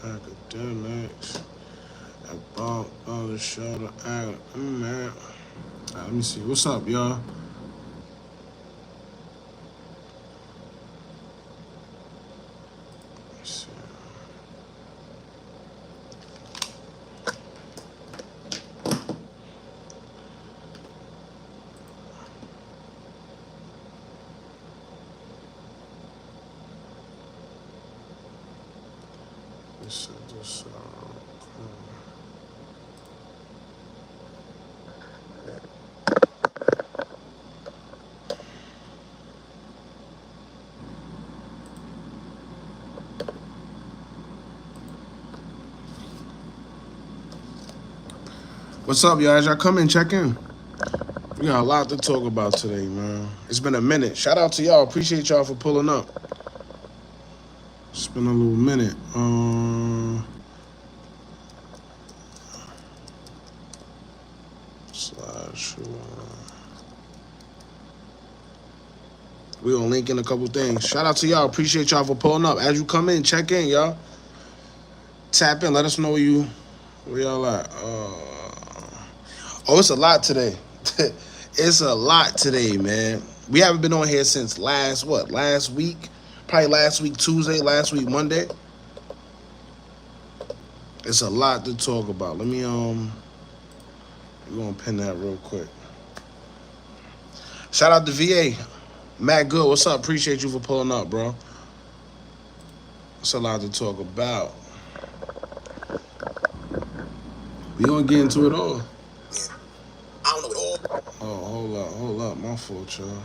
Academics. About the show to act. Man. Let me see. What's up, y'all? What's up, y'all? As y'all come in, check in. We got a lot to talk about today, man. It's been a minute. Shout out to y'all. Appreciate y'all for pulling up. It's been a little minute. We gonna link in a couple things. Shout out to y'all. Appreciate y'all for pulling up. As you come in, check in, y'all. Tap in. Let us know where y'all at. Oh, it's a lot today. It's a lot today, man. We haven't been on here since last week? Probably last week Tuesday, last week Monday. It's a lot to talk about. Let me we're gonna pin that real quick. Shout out to VA. Matt Good, what's up? Appreciate you for pulling up, bro. It's a lot to talk about. We gonna get into it all. I don't know it all. Oh, hold up. My fault, y'all.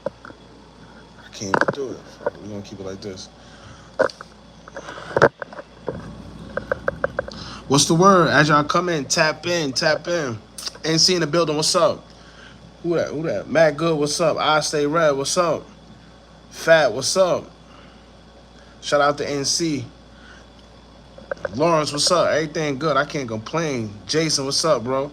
I can't even do it. We're gonna keep it like this. What's the word? As y'all come in, tap in. NC in the building, what's up? Who that? Matt Good, what's up? I Stay Red, what's up? Fat, what's up? Shout out to NC. Lawrence, what's up? Everything good. I can't complain. Jason, what's up, bro?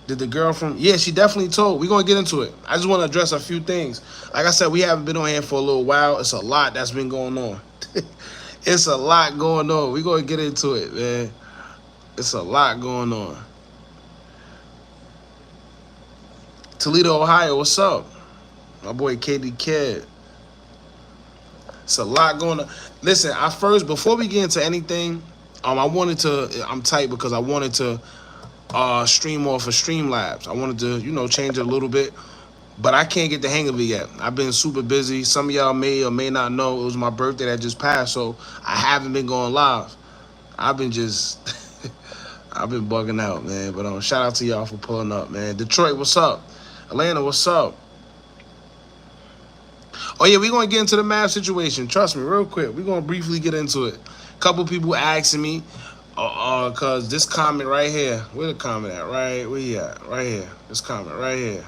Did the girl from... Yeah, she definitely told. We're going to get into it. I just want to address a few things. Like I said, we haven't been on here for a little while. It's a lot that's been going on. It's a lot going on. We're going to get into it, man. It's a lot going on. Toledo, Ohio, what's up? My boy KD Kid. It's a lot going on. Listen, before we get into anything, I'm tight because I wanted to stream off of Streamlabs. I wanted to, change it a little bit, but I can't get the hang of it yet. I've been super busy. Some of y'all may or may not know it was my birthday that just passed, so I haven't been going live. I've been bugging out, man. But shout out to y'all for pulling up, man. Detroit, what's up? Atlanta, what's up? Oh, yeah, we're going to get into the math situation. Trust me, real quick. We're going to briefly get into it. A couple people asking me, because this comment right here, where the comment at? Where you at? Right here. This comment right here.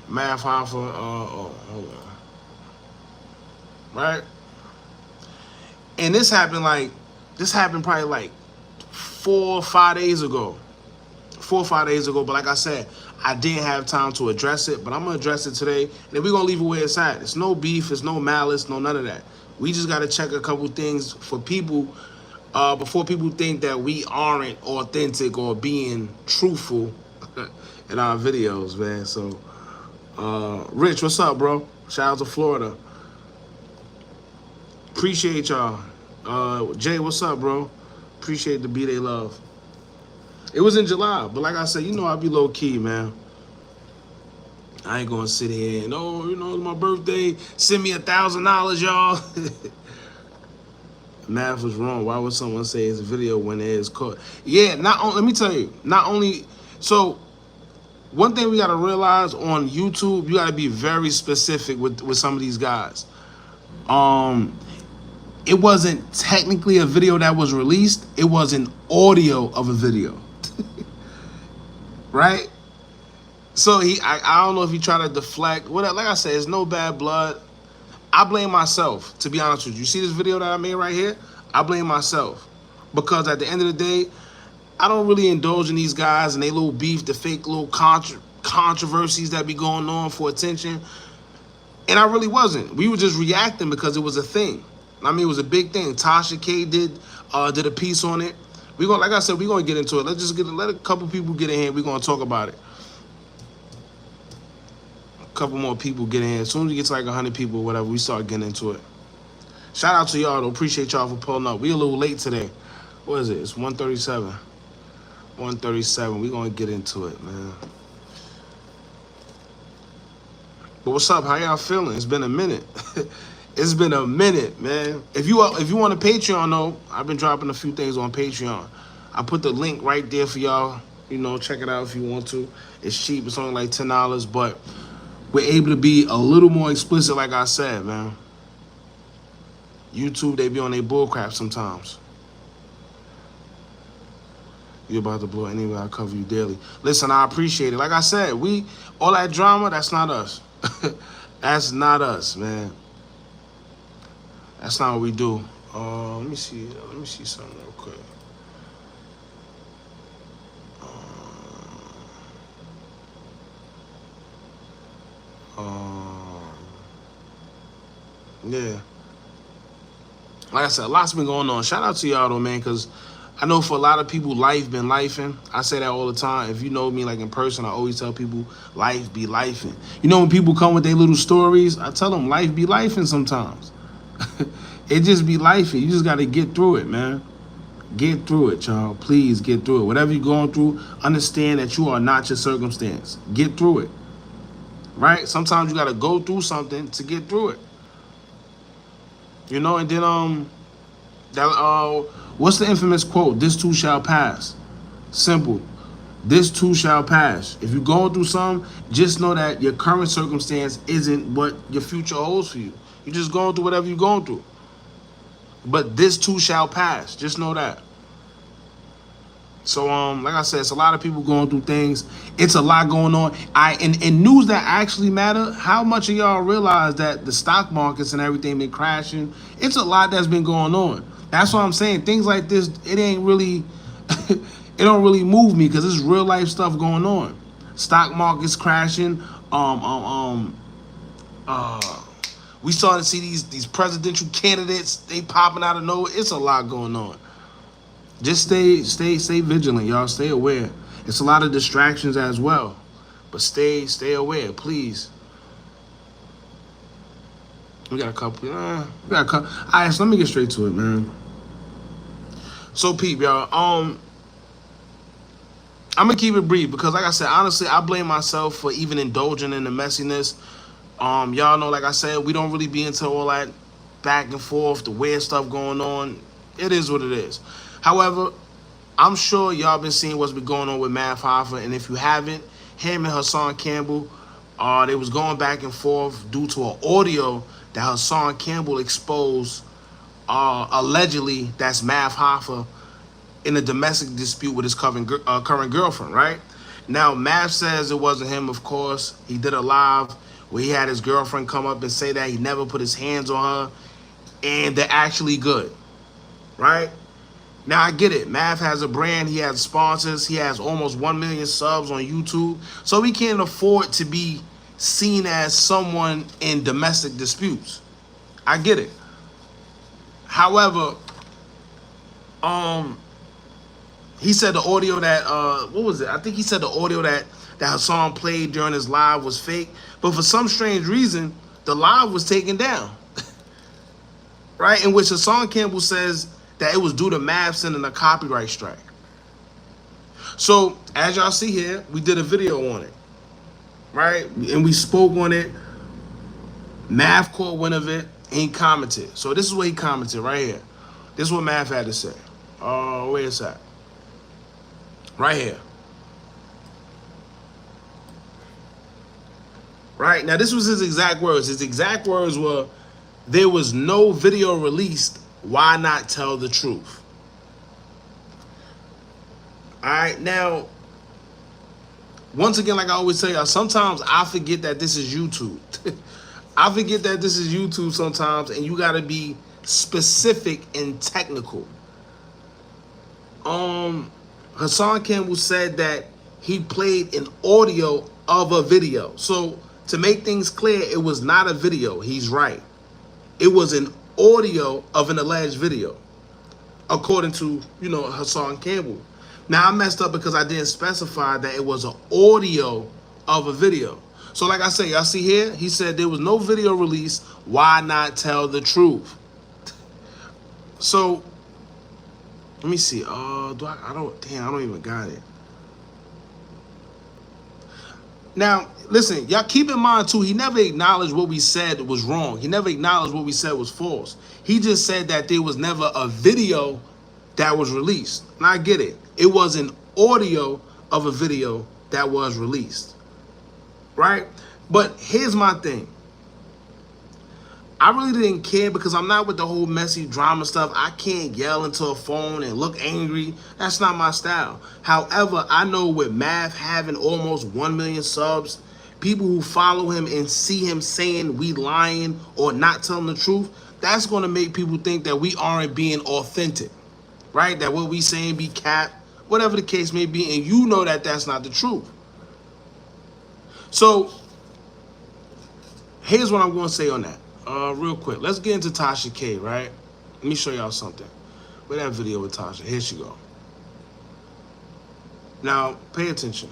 Math Hoffa, hold on. Right? And this happened probably like 4 or 5 days ago. 4 or 5 days ago, but like I said, I didn't have time to address it, but I'm gonna address it today, and then we're gonna leave it where it's at. It's no beef, it's no malice, no none of that. We just gotta check a couple things for people, before people think that we aren't authentic or being truthful in our videos, man. So, Rich, what's up, bro? Shout out to Florida. Appreciate y'all. Jay, what's up, bro? Appreciate the B They Love. It was in July, but like I said, I be low key, man. I ain't gonna sit here and it's my birthday. Send me $1,000, y'all. Math was wrong. Why would someone say it's a video when it is caught? Yeah, let me tell you. So one thing we gotta realize on YouTube, you gotta be very specific with some of these guys. It wasn't technically a video that was released. It was an audio of a video. Right? So I don't know if he tried to deflect. Like I said, it's no bad blood. I blame myself, to be honest with you. You see this video that I made right here? I blame myself. Because at the end of the day, I don't really indulge in these guys and they little beef, the fake little controversies that be going on for attention. And I really wasn't. We were just reacting because it was a thing. I mean, it was a big thing. Tasha K did a piece on it. We gonna, like I said, we're gonna get into it. Let's just let a couple people get in here. We're gonna talk about it. A couple more people get in here. As soon as we get to like 100 people or whatever, we start getting into it. Shout out to y'all though. Appreciate y'all for pulling up. We a little late today. What is it? It's 1:37. 1:37. We gonna get into it, man. But what's up? How y'all feeling? It's been a minute. It's been a minute, man. If you want a Patreon though, I've been dropping a few things on Patreon. I put the link right there for y'all. You know, check it out if you want to. It's cheap. It's only like $10, but we're able to be a little more explicit, like I said, man. YouTube, they be on their bullcrap sometimes. You're about to blow anyway. I cover you daily. Listen, I appreciate it. Like I said, all that drama, that's not us. That's not us, man. That's not what we do. Let me see something real quick. Yeah. Like I said, a lot's been going on. Shout out to y'all though, man, because I know for a lot of people, life been lifing. I say that all the time. If you know me like in person, I always tell people life be lifing. You know when people come with their little stories, I tell them life be lifing sometimes. It just be lifing. You just got to get through it, man. Get through it, y'all. Please get through it. Whatever you're going through, understand that you are not your circumstance. Get through it. Right? Sometimes you got to go through something to get through it. You know, and then what's the infamous quote? This too shall pass. Simple. This too shall pass. If you're going through something, just know that your current circumstance isn't what your future holds for you. You're just going through whatever you're going through. But this too shall pass. Just know that. So, like I said, it's a lot of people going through things. It's a lot going on. In news that actually matter, how much of y'all realize that the stock markets and everything been crashing? It's a lot that's been going on. That's what I'm saying. Things like this, it ain't really, it don't really move me because it's real life stuff going on. Stock markets crashing. We started to see these presidential candidates, they popping out of nowhere. It's a lot going on. Just stay vigilant, y'all. Stay aware. It's a lot of distractions as well, but stay aware, please. We got a couple. All right, so let me get straight to it, man. So, peep, y'all. I'm gonna keep it brief because, like I said, honestly, I blame myself for even indulging in the messiness. Y'all know, like I said, we don't really be into all that back and forth, the weird stuff going on. It is what it is. However, I'm sure y'all been seeing what's been going on with Math Hoffa, and if you haven't, him and Hassan Campbell, they was going back and forth due to an audio that Hassan Campbell exposed, allegedly, that's Math Hoffa in a domestic dispute with his current girlfriend, right? Now, Math says it wasn't him, of course. He did a live where he had his girlfriend come up and say that he never put his hands on her, and they're actually good, right? Now, I get it. Math has a brand. He has sponsors. He has almost 1 million subs on YouTube. So he can't afford to be seen as someone in domestic disputes. I get it. However, he said the audio that, what was it? I think he said the audio that Hassan played during his live was fake. But for some strange reason, the live was taken down. Right? In which Hassan Campbell says that it was due to Math sending a copyright strike. So, as y'all see here, we did a video on it. Right? And we spoke on it. Math caught wind of it, and he commented. So this is what he commented right here. This is what Math had to say. Where is that? Right here. Right? Now, this was his exact words. His exact words were, there was no video released. Why not tell the truth? All right, now, once again, like I always tell y'all, sometimes I forget that this is YouTube. I forget that this is YouTube sometimes, and you got to be specific and technical. Hassan Campbell said that he played an audio of a video. So to make things clear, it was not a video. He's right. It was an audio of an alleged video, according to, Hassan Campbell. Now I messed up because I didn't specify that it was an audio of a video. So like I say, y'all see here, he said there was no video release. Why not tell the truth? So let me see. I don't even got it. Now, listen, y'all keep in mind too, he never acknowledged what we said was wrong. He never acknowledged what we said was false. He just said that there was never a video that was released. And I get it. It was an audio of a video that was released. Right? But here's my thing. I really didn't care because I'm not with the whole messy drama stuff. I can't yell into a phone and look angry. That's not my style. However, I know with Math having almost 1 million subs, people who follow him and see him saying we lying or not telling the truth, that's going to make people think that we aren't being authentic, right? That what we saying be cap, whatever the case may be, and you know that that's not the truth. So here's what I'm going to say on that. Real quick, let's get into Tasha K, right? Let me show y'all something. Where that video with Tasha? Here she go. Now, pay attention.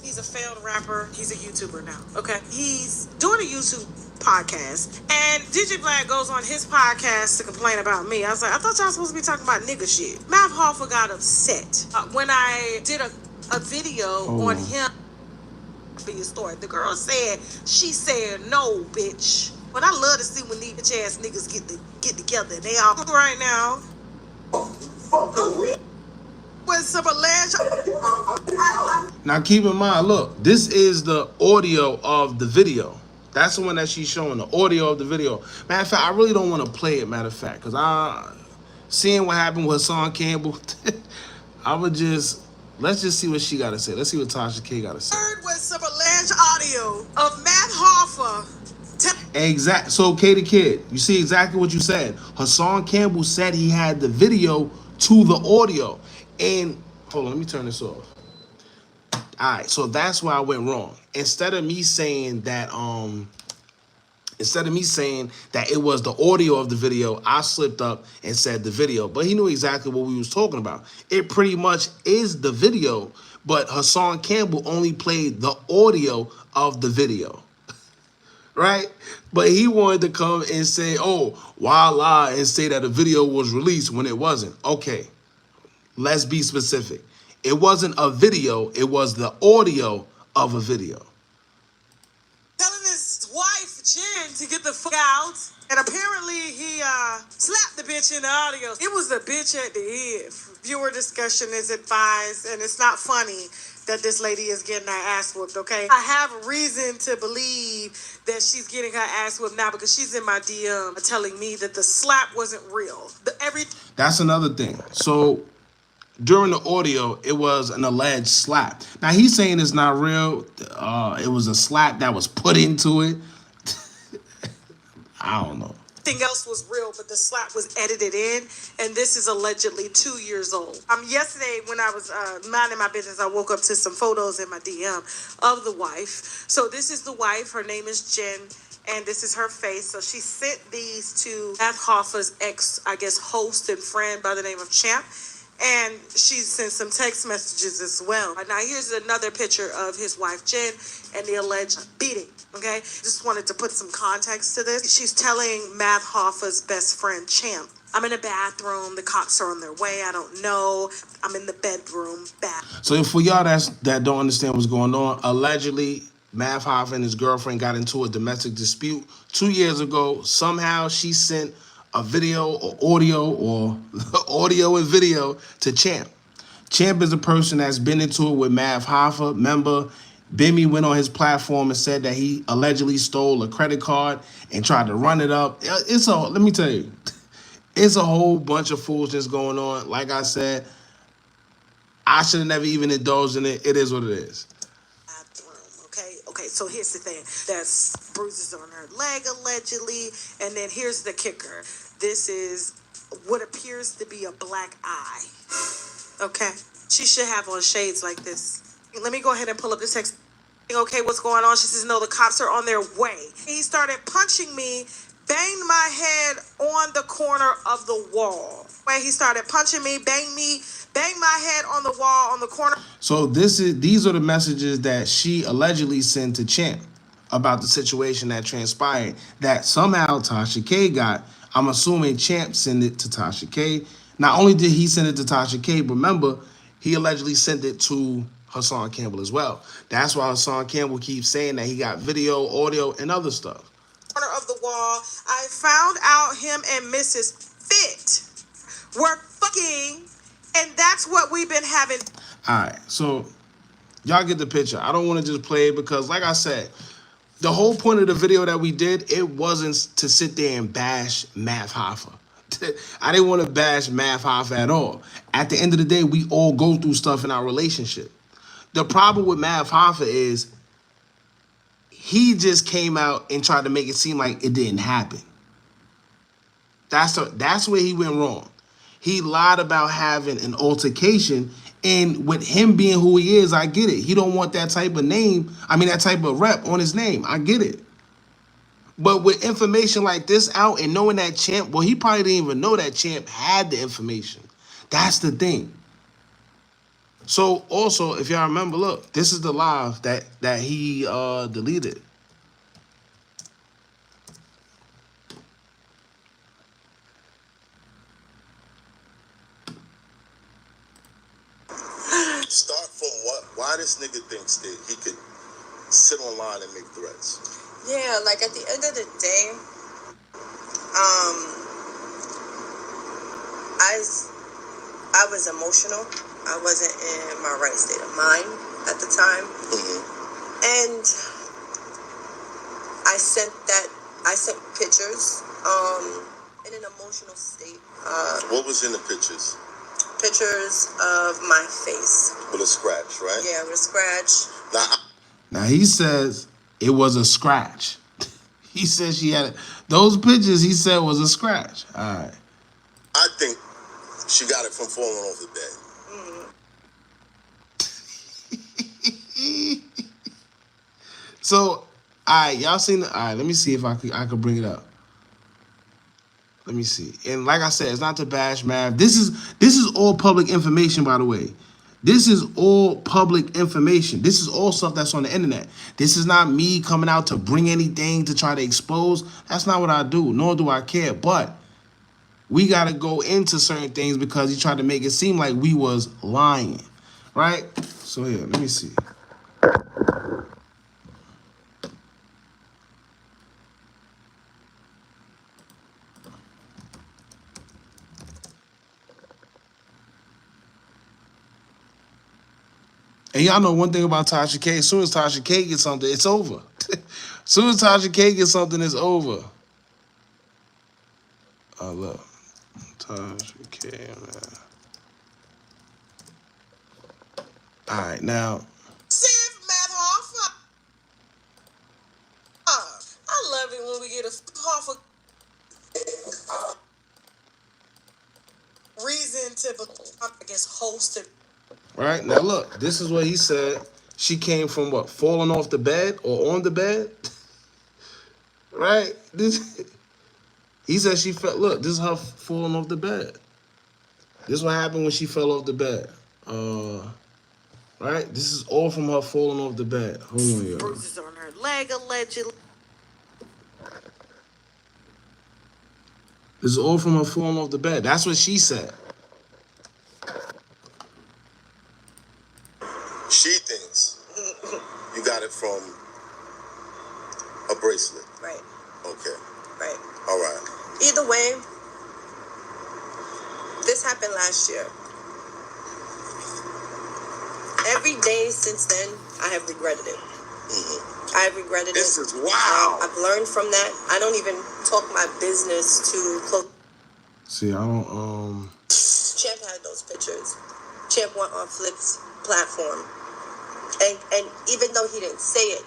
He's a failed rapper. He's a YouTuber now, okay? He's doing a YouTube podcast, and DJ Black goes on his podcast to complain about me. I was like, I thought y'all supposed to be talking about nigga shit. Math Hoffa got upset when I did a video on him for your story. The girl said, she said, no, bitch. But I love to see when these bitch ass niggas get together. They all right now. With some alleged. Now keep in mind, look, this is the audio of the video. That's the one that she's showing, the audio of the video. Matter of fact, I really don't want to play it, matter of fact, because seeing what happened with Hassan Campbell, let's just see what she got to say. Let's see what Tasha K got to say. Heard with some alleged audio of Math Hoffa. Exact. So, K Kid, you see exactly what you said. Hassan Campbell said he had the video to the audio. And hold on, let me turn this off. All right, so that's why I went wrong. Instead of me saying that it was the audio of the video, I slipped up and said the video. But he knew exactly what we was talking about. It pretty much is the video, but Hassan Campbell only played the audio of the video. Right? But he wanted to come and say, oh, why lie and say that a video was released when it wasn't? Okay, let's be specific. It wasn't a video, it was the audio of a video. Telling his wife, Jen, to get the fuck out. And apparently he slapped the bitch in the audio. It was the bitch at the end. Viewer discussion is advised, and it's not funny that this lady is getting her ass whooped, okay? I have reason to believe that she's getting her ass whooped now because she's in my DM telling me that the slap wasn't real. That's another thing. So during the audio, it was an alleged slap. Now he's saying it's not real. It was a slap that was put into it. I don't know. Everything else was real, but the slap was edited in, and this is allegedly 2 years old. Yesterday, when I was minding my business, I woke up to some photos in my DM of the wife. So this is the wife. Her name is Jen, and this is her face. So she sent these to Math Hoffa's ex, I guess, host and friend by the name of Champ. And she sent some text messages as well. Now, here's another picture of his wife, Jen, and the alleged beating, okay? Just wanted to put some context to this. She's telling Math Hoffa's best friend, Champ, I'm in a bathroom. The cops are on their way. I don't know. I'm in the bedroom. So for y'all that don't understand what's going on, allegedly, Math Hoffa and his girlfriend got into a domestic dispute 2 years ago. Somehow she sent a video or audio and video to Champ. Champ is a person that's been into it with Math Hoffa. Remember, Bimmy went on his platform and said that he allegedly stole a credit card and tried to run it up. Let me tell you, it's a whole bunch of foolishness going on. Like I said, I should have never even indulged in it. It is what it is. Okay, so here's the thing. There's bruises on her leg, allegedly. And then here's the kicker. This is what appears to be a black eye. Okay? She should have on shades like this. Let me go ahead and pull up the text. okay, what's going on? She says, no, the cops are on their way. He started punching me, banged my head on the corner of the wall. When he started punching me, banged my head on the wall on the corner. So these are the messages that she allegedly sent to Champ about the situation that transpired that somehow Tasha K got. I'm assuming Champ sent it to Tasha K. Not only did he send it to Tasha K, but remember, he allegedly sent it to Hassan Campbell as well. That's why Hassan Campbell keeps saying that he got video, audio, and other stuff. Corner of the wall, I found out him and Mrs. Fit were fucking, and that's what we've been having. All right, so y'all get the picture. I don't want to just play it because, like I said, the whole point of the video that we did, it wasn't to sit there and bash Math Hoffa. I didn't want to bash Math Hoffa at all. At the end of the day, we all go through stuff in our relationship. The problem with Math Hoffa is he just came out and tried to make it seem like it didn't happen. That's where he went wrong. He lied about having an altercation, and with him being who he is, I get it. He don't want that type of name, that type of rep on his name. I get it. But with information like this out and knowing that Champ, well, he probably didn't even know that Champ had the information. That's the thing. So also, if y'all remember, look, this is the live that he deleted. Start from why this nigga thinks that he could sit online and make threats. Yeah, like at the end of the day, I was emotional. I wasn't in my right state of mind at the time. Mm-hmm. And I sent pictures in an emotional state. What was in the pictures? Pictures of my face. With a scratch, right? Yeah, with a scratch. Now he says it was a scratch. He said she had those pictures. He said was a scratch. All right. I think she got it from falling off the bed. So, all right, y'all seen all right, let me see if I could bring it up. Let me see. And like I said, it's not to bash Mav. This is all public information, by the way. This is all public information. This is all stuff that's on the internet. This is not me coming out to bring anything to try to expose. That's not what I do, nor do I care. But we got to go into certain things because he tried to make it seem like we was lying, right? So here, let me see. And y'all know one thing about Tasha K. As soon as Tasha K gets something, it's over. As soon as Tasha K gets something, it's over. Oh, look. Tasha K, man. All right, now. Math Hoffa. I love it when we get a Hoffa reason to host it. Right, now look, this is what he said. She came from what, falling off the bed or on the bed? Right? He said she fell, look, this is her falling off the bed. This is what happened when she fell off the bed. Right? This is all from her falling off the bed. Hold on, y'all. Bruises on her leg, allegedly. This is all from her falling off the bed. That's what she said. She thinks you got it from a bracelet. Right. Okay. Right. All right. Either way, this happened last year. Every day since then, I have regretted it. Mm-hmm. I have regretted This it. is wow. I've learned from that. I don't even talk my business to close. See, I don't, Champ had those pictures. Champ went on Flip's platform. And even though he didn't say it,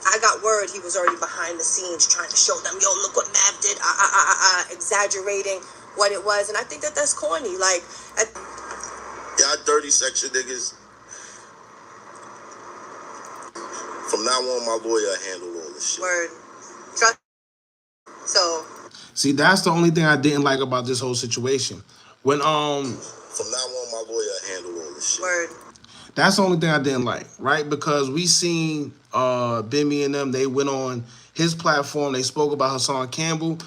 I got word he was already behind the scenes trying to show them, yo, look what Mav did, exaggerating what it was. And I think that's corny. Like, Y'all dirty section niggas. From now on, my lawyer handled all this shit. Word. Trust. So. See, that's the only thing I didn't like about this whole situation. When From now on, my lawyer handled all this shit. Word. That's the only thing I didn't like, right? Because we seen Bimmy and them, they went on his platform, they spoke about Hassan Campbell.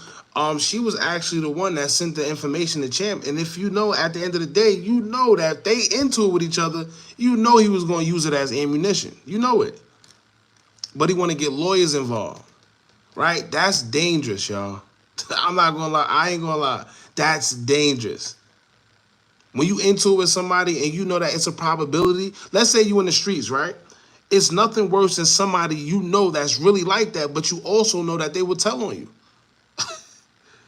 She was actually the one that sent the information to Champ. And if you know, at the end of the day, you know that they into it with each other. You know he was going to use it as ammunition. You know it. But he want to get lawyers involved, right? That's dangerous, y'all. I'm not going to lie. I ain't going to lie. That's dangerous. When you into it with somebody and you know that it's a probability, let's say you in the streets, right? It's nothing worse than somebody you know that's really like that, but you also know that they will tell on you.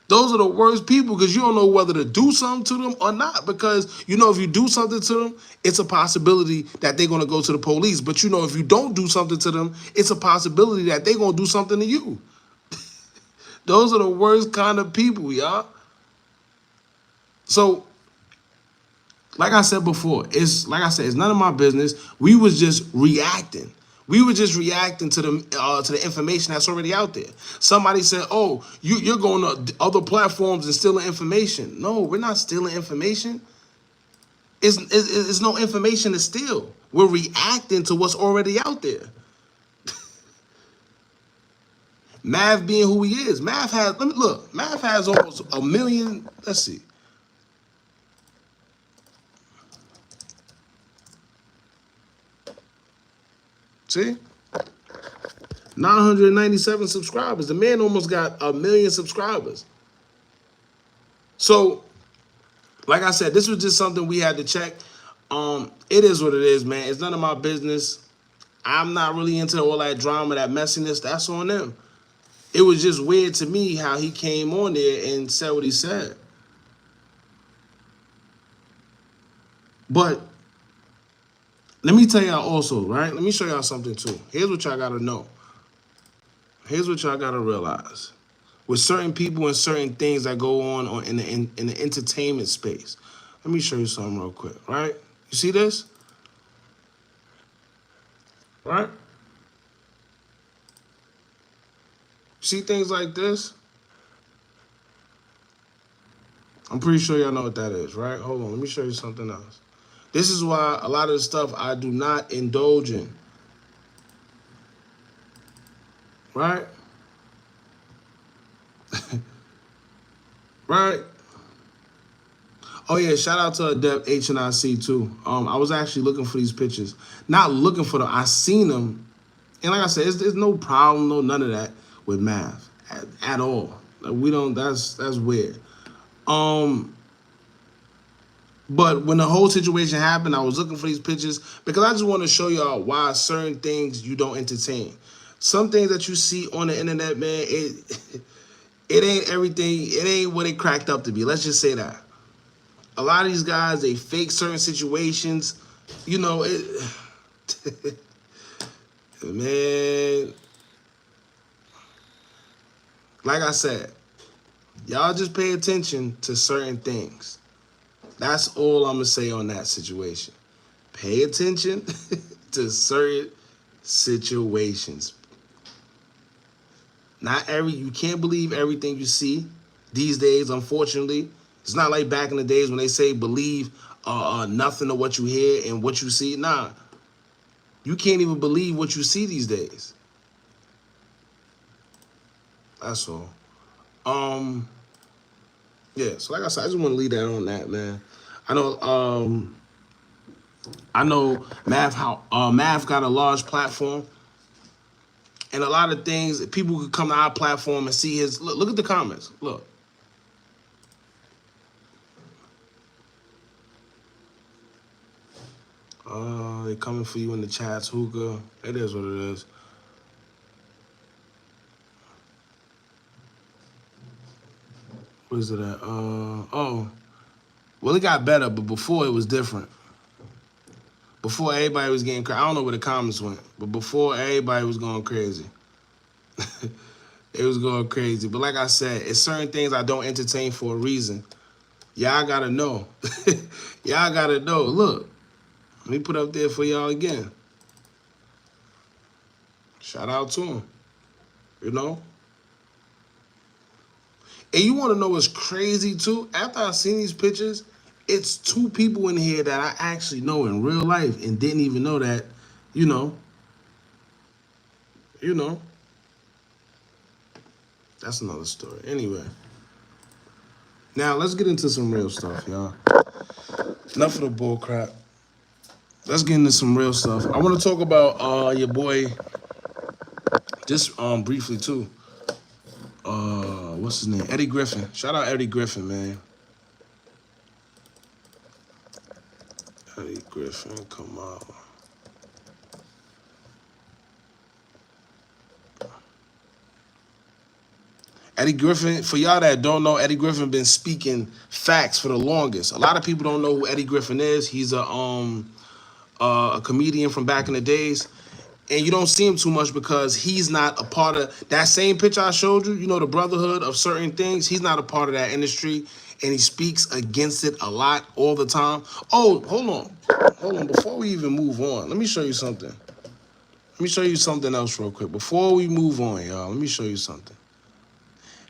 Those are the worst people because you don't know whether to do something to them or not, because you know if you do something to them, it's a possibility that they're going to go to the police. But you know if you don't do something to them, it's a possibility that they're going to do something to you. Those are the worst kind of people, y'all. So, like I said before, it's none of my business. We was just reacting. We were just reacting to the information that's already out there. Somebody said, "Oh, you're going to other platforms and stealing information." No, we're not stealing information. It's no information to steal. We're reacting to what's already out there. Math being who he is. Math has, look, Math has almost 1 million. Let's see. See? 997 subscribers. The man almost got 1 million subscribers. So, like I said, this was just something we had to check. It is what it is, man. It's none of my business. I'm not really into all that drama, that messiness. That's on them. It was just weird to me how he came on there and said what he said. But let me tell y'all also, right? Let me show y'all something too. Here's what y'all gotta know. Here's what y'all gotta realize. With certain people and certain things that go on in the entertainment space. Let me show you something real quick, right? You see this? Right? See things like this? I'm pretty sure y'all know what that is, right? Hold on, let me show you something else. This is why a lot of the stuff I do not indulge in. Right? Right? Oh yeah, shout out to Adept HNIC too. I was actually looking for these pictures. Not looking for them, I seen them. And like I said, there's no problem, no none of that with Math at all. We don't, that's weird. But when the whole situation happened, I was looking for these pictures because I just want to show y'all why certain things you don't entertain. Some things that you see on the internet, man, it ain't everything. It ain't what it cracked up to be. Let's just say that. A lot of these guys, they fake certain situations. You know, man, like I said, y'all just pay attention to certain things. That's all I'm going to say on that situation. Pay attention to certain situations. You can't believe everything you see these days, unfortunately. It's not like back in the days when they say believe nothing of what you hear and what you see. Nah, you can't even believe what you see these days. That's all. Yeah, so like I said, I just want to leave that on that, man. I know Math got a large platform. And a lot of things, people could come to our platform and see his, look at the comments, look. They're coming for you in the chats, Hookah. It is what it is. What is it at? Oh, well, it got better, but before it was different. Before everybody was getting crazy. I don't know where the comments went, but before everybody was going crazy. It was going crazy. But like I said, it's certain things I don't entertain for a reason. Y'all gotta know. Y'all gotta know. Look, let me put up there for y'all again. Shout out to him. You know? And you want to know what's crazy, too? After I seen these pictures, it's 2 people in here that I actually know in real life and didn't even know that, you know. That's another story. Anyway. Now, let's get into some real stuff, y'all. Enough of the bull crap. Let's get into some real stuff. I want to talk about your boy, just briefly, too. What's his name? Eddie Griffin. Shout out Eddie Griffin, man. Eddie Griffin, Kamala. Eddie Griffin, for y'all that don't know, Eddie Griffin been speaking facts for the longest. A lot of people don't know who Eddie Griffin is. He's a comedian from back in the days. And you don't see him too much because he's not a part of that same picture I showed you, you know, the brotherhood of certain things. He's not a part of that industry, and he speaks against it a lot all the time. Oh, hold on. Before we even move on, let me show you something. Let me show you something else real quick. Before we move on, y'all, let me show you something.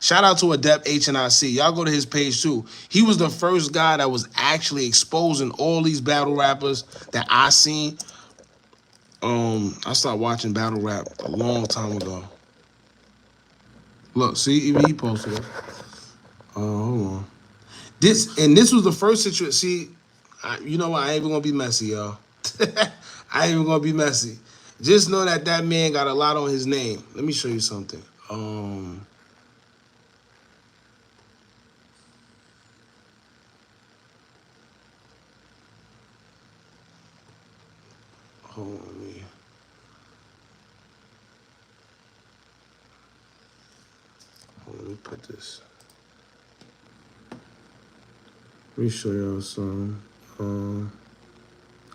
Shout out to Adept HNIC. Y'all go to his page too. He was the first guy that was actually exposing all these battle rappers that I seen. I started watching battle rap a long time ago. Look, see, even he posted it. Hold on. This was the first situation. See, you know what? I ain't even gonna be messy, y'all. I ain't even gonna be messy. Just know that man got a lot on his name. Let me show you something. Hold on. Let me put this. Let me show y'all some.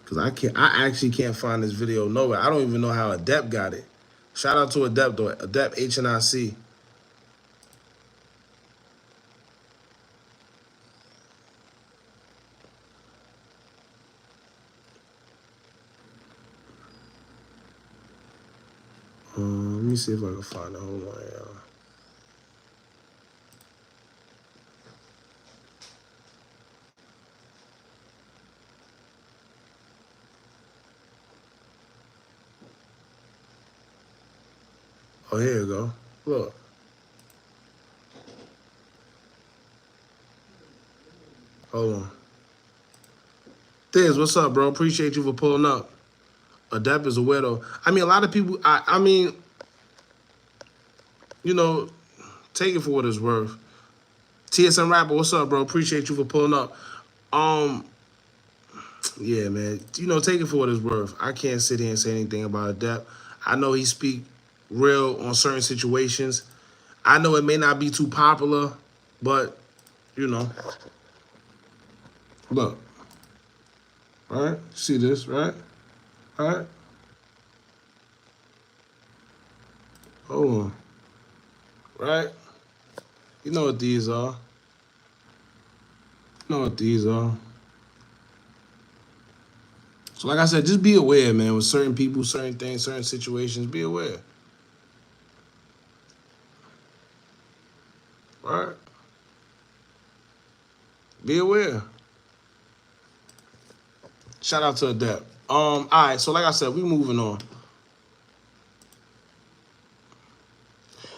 Cause I actually can't find this video nowhere. I don't even know how Adept got it. Shout out to Adept though. Adept HNIC. Let me see if I can find it. Hold on, y'all. Oh, here you go. Look. Hold on. Thiz, what's up, bro? Appreciate you for pulling up. Adept is a weirdo. I mean, a lot of people, I mean, you know, take it for what it's worth. TSM Rapper, what's up, bro? Appreciate you for pulling up. Yeah, man. You know, take it for what it's worth. I can't sit here and say anything about Adept. I know he speak real on certain situations. I know it may not be too popular, but, you know. Look. All right? See this, right? All right? Hold on. Right? You know what these are. You know what these are. So like I said, just be aware, man, with certain people, certain things, certain situations, be aware. All right? Be aware. Shout out to Adept. All right, so like I said, we moving on.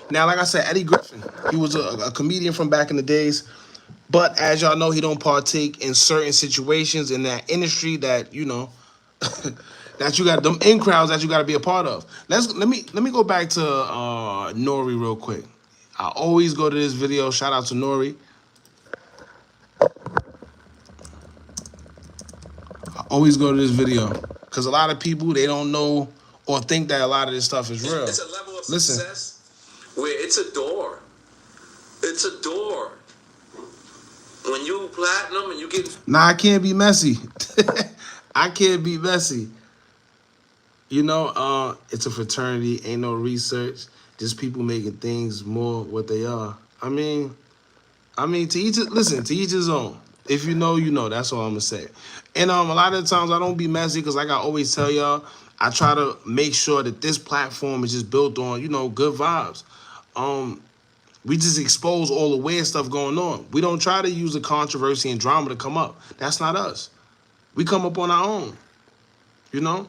Now, like I said, Eddie Griffin, he was a comedian from back in the days. But as y'all know, he don't partake in certain situations in that industry that, you know, that you got them in crowds that you got to be a part of. Let me go back to Nori real quick. I always go to this video. Shout out to Nori. I always go to this video because a lot of people, they don't know or think that a lot of this stuff is real. It's a level of success where it's a door. It's a door. When you platinum and you get... Nah, I can't be messy. I can't be messy. You know, it's a fraternity. Ain't no research. Just people making things more what they are. I mean, to each, listen, to each his own. If you know, you know. That's all I'm going to say. And a lot of the times I don't be messy because like I always tell y'all, I try to make sure that this platform is just built on, you know, good vibes. We just expose all the weird stuff going on. We don't try to use the controversy and drama to come up. That's not us. We come up on our own, you know?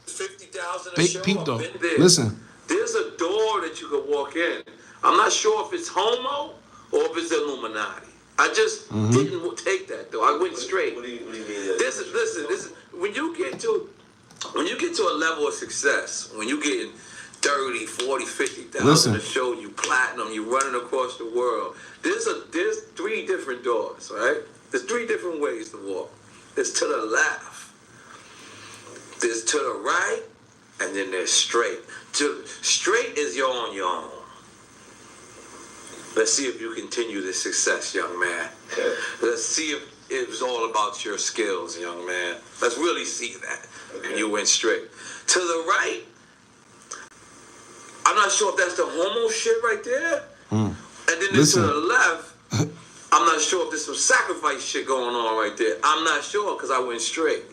50,000 a Big show. peep I've though. been there. Listen. There's a door that you can walk in. I'm not sure if it's homo or if it's Illuminati. I just didn't take that though. I went straight. What do you mean? Listen. When you get to a level of success, when you getting 30, 40, 50,000 a show, you platinum, you running across the world. There's 3 different doors, right? There's 3 different ways to walk. There's to the left, there's to the right, and then there's straight. Straight is you're on your own. Let's see if you continue this success, young man. Let's see if it's all about your skills, young man. Let's really see that. And you went straight. To the right, I'm not sure if that's the homo shit right there. And then to the left, I'm not sure if there's some sacrifice shit going on right there. I'm not sure because I went straight.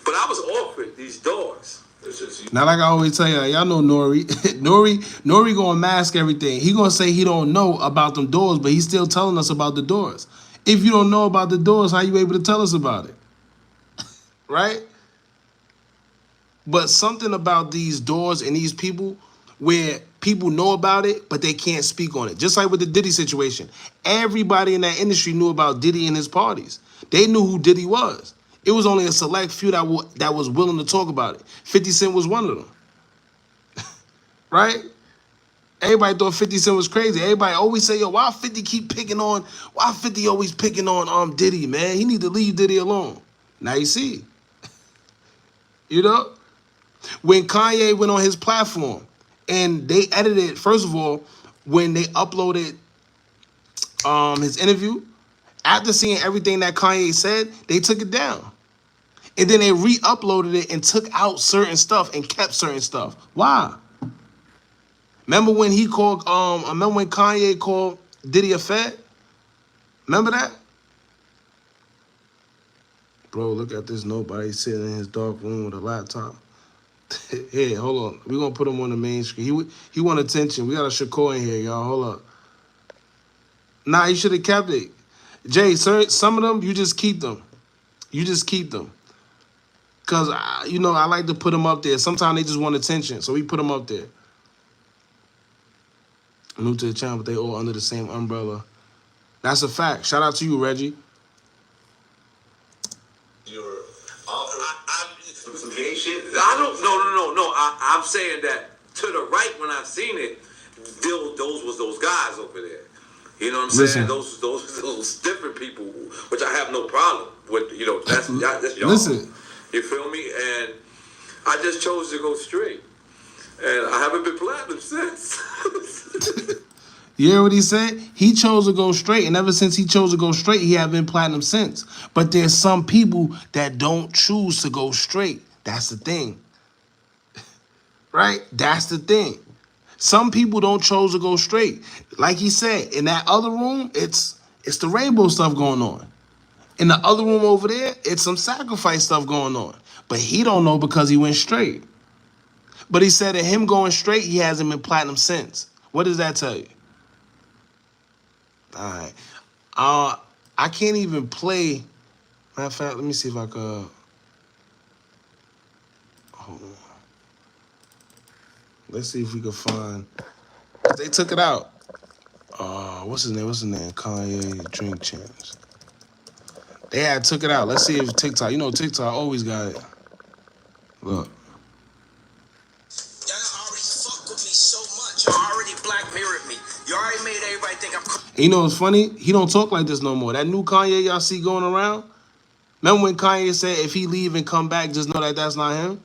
But I was offered these doors. Now, like I always tell y'all know Nori. Nori gonna mask everything. He gonna say he don't know about them doors, but he's still telling us about the doors. If you don't know about the doors, how you able to tell us about it? Right? But something about these doors and these people where people know about it, but they can't speak on it. Just like with the Diddy situation. Everybody in that industry knew about Diddy and his parties. They knew who Diddy was. It was only a select few that was willing to talk about it. 50 Cent was one of them. Right? Everybody thought 50 Cent was crazy. Everybody always say, yo, why 50 always picking on Diddy, man? He need to leave Diddy alone. Now you see. You know? When Kanye went on his platform and they edited, first of all, when they uploaded his interview, after seeing everything that Kanye said, they took it down. And then they re-uploaded it and took out certain stuff and kept certain stuff. Why? Remember when Kanye called Diddy a fed? Remember that? Bro, look at this nobody sitting in his dark room with a laptop. Hey, hold on. We're going to put him on the main screen. He want attention. We got a Shakur in here, y'all. Hold up. Nah, you should have kept it. Jay, sir, some of them, you just keep them. You just keep them. Because, you know, I like to put them up there. Sometimes they just want attention, so we put them up there. New to the channel, but they all under the same umbrella. That's a fact. Shout out to you, Reggie. Some gay shit? I don't, no. I'm saying that to the right when I seen it, those was those guys over there. You know what I'm saying? Those different people, which I have no problem with. You know, that's y'all. Listen. You feel me? And I just chose to go straight, and I haven't been platinum since. You hear what he said? He chose to go straight, and ever since he chose to go straight, he haven't been platinum since. But there's some people that don't choose to go straight. That's the thing. Right? That's the thing. Some people don't choose to go straight. Like he said, in that other room, it's the rainbow stuff going on. In the other room over there, it's some sacrifice stuff going on. But he don't know because he went straight. But he said that him going straight, he hasn't been platinum since. What does that tell you? All right. I can't even play. Matter of fact, let me see if I could. Hold on. Let's see if we can find. They took it out. What's his name? Kanye Drink Champs. They had took it out. Let's see if TikTok. You know TikTok always got it. Look. Y'all already fuck with me so much. Y'all already black mirrored me. You already made everybody think I'm. And you know what's funny? He don't talk like this no more. That new Kanye y'all see going around. Remember when Kanye said if he leave and come back, just know that that's not him?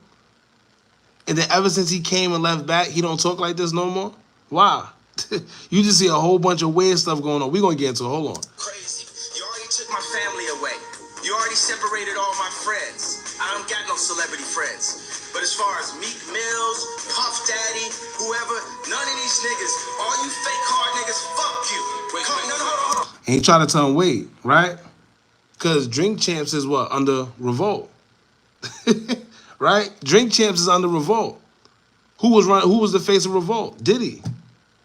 And then ever since he came and left back, he don't talk like this no more? Why? You just see a whole bunch of weird stuff going on. We're going to get into it. Hold on. Crazy. You already took my family away. You already separated all my friends. I don't got no celebrity friends. But as far as Meek Mills, Puff Daddy, whoever, none of these niggas, all you fake hard niggas, fuck you. Hold on. And he tried to tell him, wait, right? Because Drink Champs is what? Under Revolt. right? Drink Champs is under Revolt. Who was the face of Revolt? Diddy.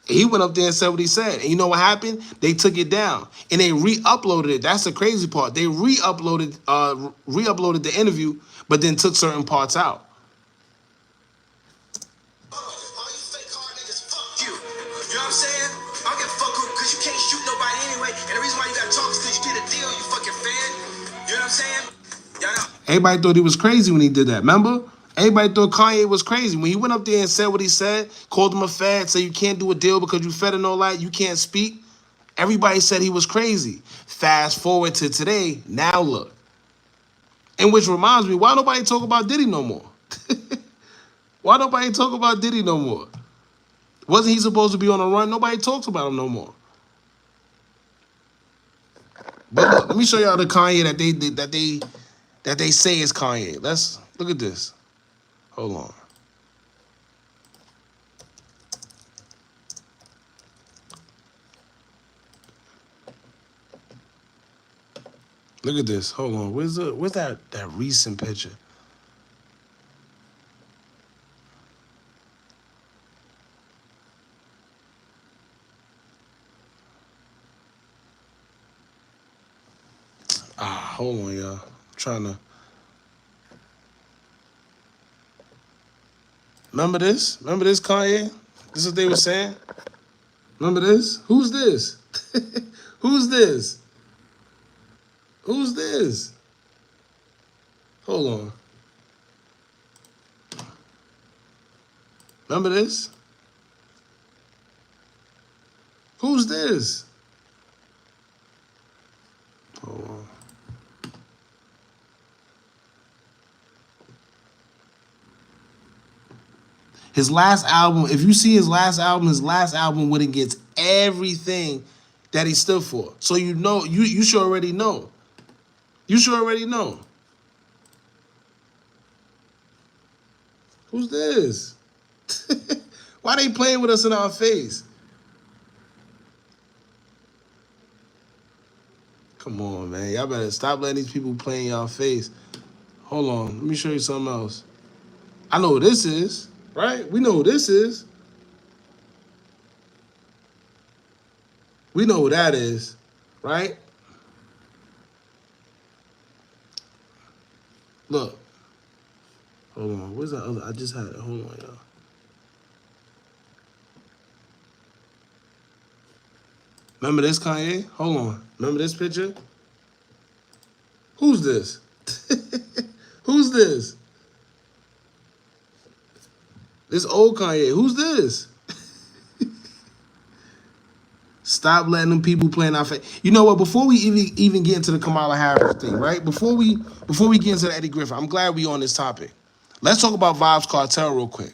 He went up there and said what he said. And you know what happened? They took it down. And they re-uploaded it. That's the crazy part. They re-uploaded the interview, but then took certain parts out. All you fake hard niggas, fuck you. You know what I'm saying? I don't give a fuck because you can't shoot nobody anyway. And the reason why you gotta talk is because you did a deal, you fucking fan. You know what I'm saying? Y'all know. Everybody thought he was crazy when he did that. Remember? Everybody thought Kanye was crazy. When he went up there and said what he said, called him a fad, said you can't do a deal because you fed and all that, you can't speak. Everybody said he was crazy. Fast forward to today, now look. And which reminds me, why nobody talk about Diddy no more? Why nobody talk about Diddy no more? Wasn't he supposed to be on a run? Nobody talks about him no more. But look, let me show y'all the Kanye that they say is Kanye. Let's look at this. Hold on. Look at this. Hold on. Where's that recent picture? Hold on, y'all. I'm trying to. Remember this? Remember this, Kanye? This is what they were saying? Remember this? Who's this? Who's this? Who's this? Hold on. Remember this? Who's this? Hold on. His last album, if you see his last album went against everything that he stood for. So you know, you should already know. You should already know. Who's this? Why they playing with us in our face? Come on, man. Y'all better stop letting these people play in y'all face. Hold on. Let me show you something else. I know what this is. Right? We know who this is. We know who that is, right? Look. Hold on. Where's that other? I just had it. Hold on, y'all. Remember this, Kanye? Hold on. Remember this picture? Who's this? Who's this? This old Kanye. Who's this? Stop letting them people play in our face. You know what? Before we even get into the Kamala Harris thing, right? Before we get into the Eddie Griffin, I'm glad we on this topic. Let's talk about Vybz Kartel real quick,